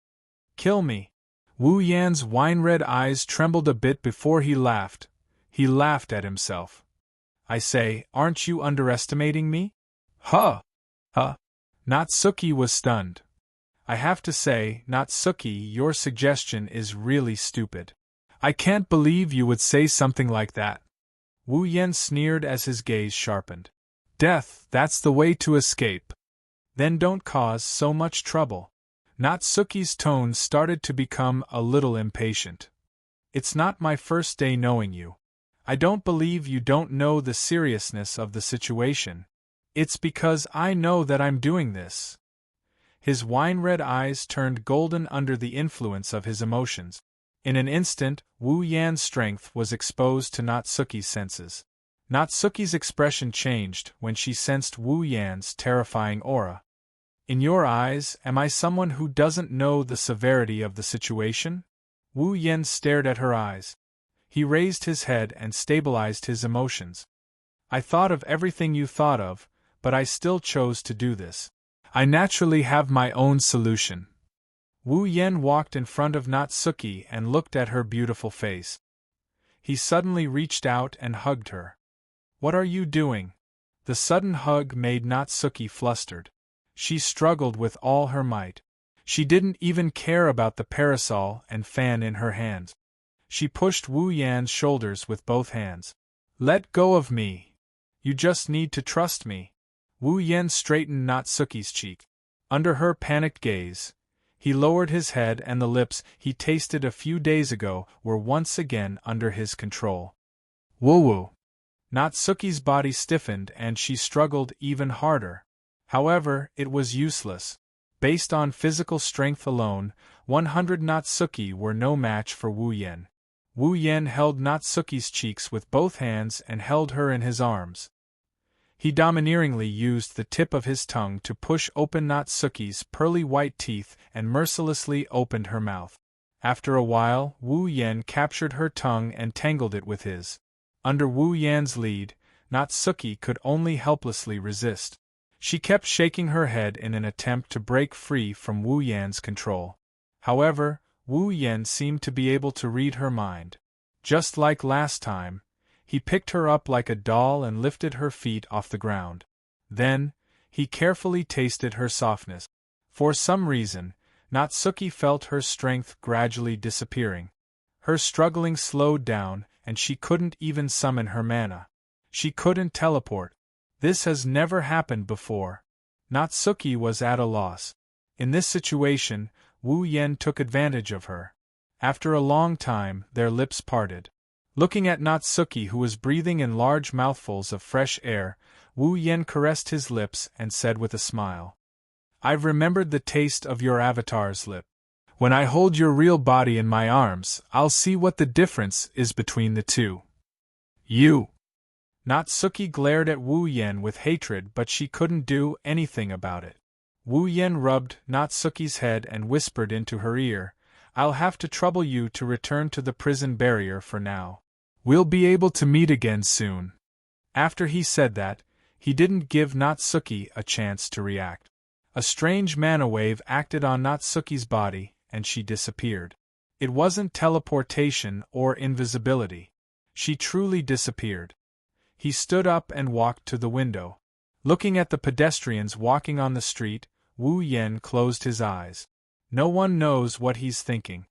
Kill me. Wu Yan's wine-red eyes trembled a bit before he laughed. He laughed at himself. I say, aren't you underestimating me? Huh! Huh! Natsuki was stunned. I have to say, Natsuki, your suggestion is really stupid. I can't believe you would say something like that. Wu Yen sneered as his gaze sharpened. Death, that's the way to escape. Then don't cause so much trouble. Natsuki's tone started to become a little impatient. It's not my first day knowing you. I don't believe you don't know the seriousness of the situation. It's because I know that I'm doing this. His wine-red eyes turned golden under the influence of his emotions. In an instant, Wu Yan's strength was exposed to Natsuki's senses. Natsuki's expression changed when she sensed Wu Yan's terrifying aura. In your eyes, am I someone who doesn't know the severity of the situation? Wu Yan stared at her eyes. He raised his head and stabilized his emotions. I thought of everything you thought of, but I still chose to do this. I naturally have my own solution. Wu Yen walked in front of Natsuki and looked at her beautiful face. He suddenly reached out and hugged her. What are you doing? The sudden hug made Natsuki flustered. She struggled with all her might. She didn't even care about the parasol and fan in her hands. She pushed Wu Yan's shoulders with both hands. Let go of me. You just need to trust me. Wu Yen straightened Natsuki's cheek. Under her panicked gaze, he lowered his head and the lips he tasted a few days ago were once again under his control. Woo-woo. Natsuki's body stiffened and she struggled even harder. However, it was useless. Based on physical strength alone, 100 Natsuki were no match for Wu Yen. Wu Yen held Natsuki's cheeks with both hands and held her in his arms. He domineeringly used the tip of his tongue to push open Natsuki's pearly white teeth and mercilessly opened her mouth. After a while, Wu Yen captured her tongue and tangled it with his. Under Wu Yan's lead, Natsuki could only helplessly resist. She kept shaking her head in an attempt to break free from Wu Yan's control. However, Wu Yen seemed to be able to read her mind. Just like last time, he picked her up like a doll and lifted her feet off the ground. Then, he carefully tasted her softness. For some reason, Natsuki felt her strength gradually disappearing. Her struggling slowed down, and she couldn't even summon her mana. She couldn't teleport. This has never happened before. Natsuki was at a loss. In this situation, Wu Yen took advantage of her. After a long time, their lips parted. Looking at Natsuki, who was breathing in large mouthfuls of fresh air, Wu Yen caressed his lips and said with a smile, "I've remembered the taste of your avatar's lip. When I hold your real body in my arms, I'll see what the difference is between the two." "You!" Natsuki glared at Wu Yen with hatred, but she couldn't do anything about it. Wu Yen rubbed Natsuki's head and whispered into her ear, "I'll have to trouble you to return to the prison barrier for now. We'll be able to meet again soon." After he said that, he didn't give Natsuki a chance to react. A strange mana wave acted on Natsuki's body, and she disappeared. It wasn't teleportation or invisibility. She truly disappeared. He stood up and walked to the window. Looking at the pedestrians walking on the street, Wu Yen closed his eyes. No one knows what he's thinking.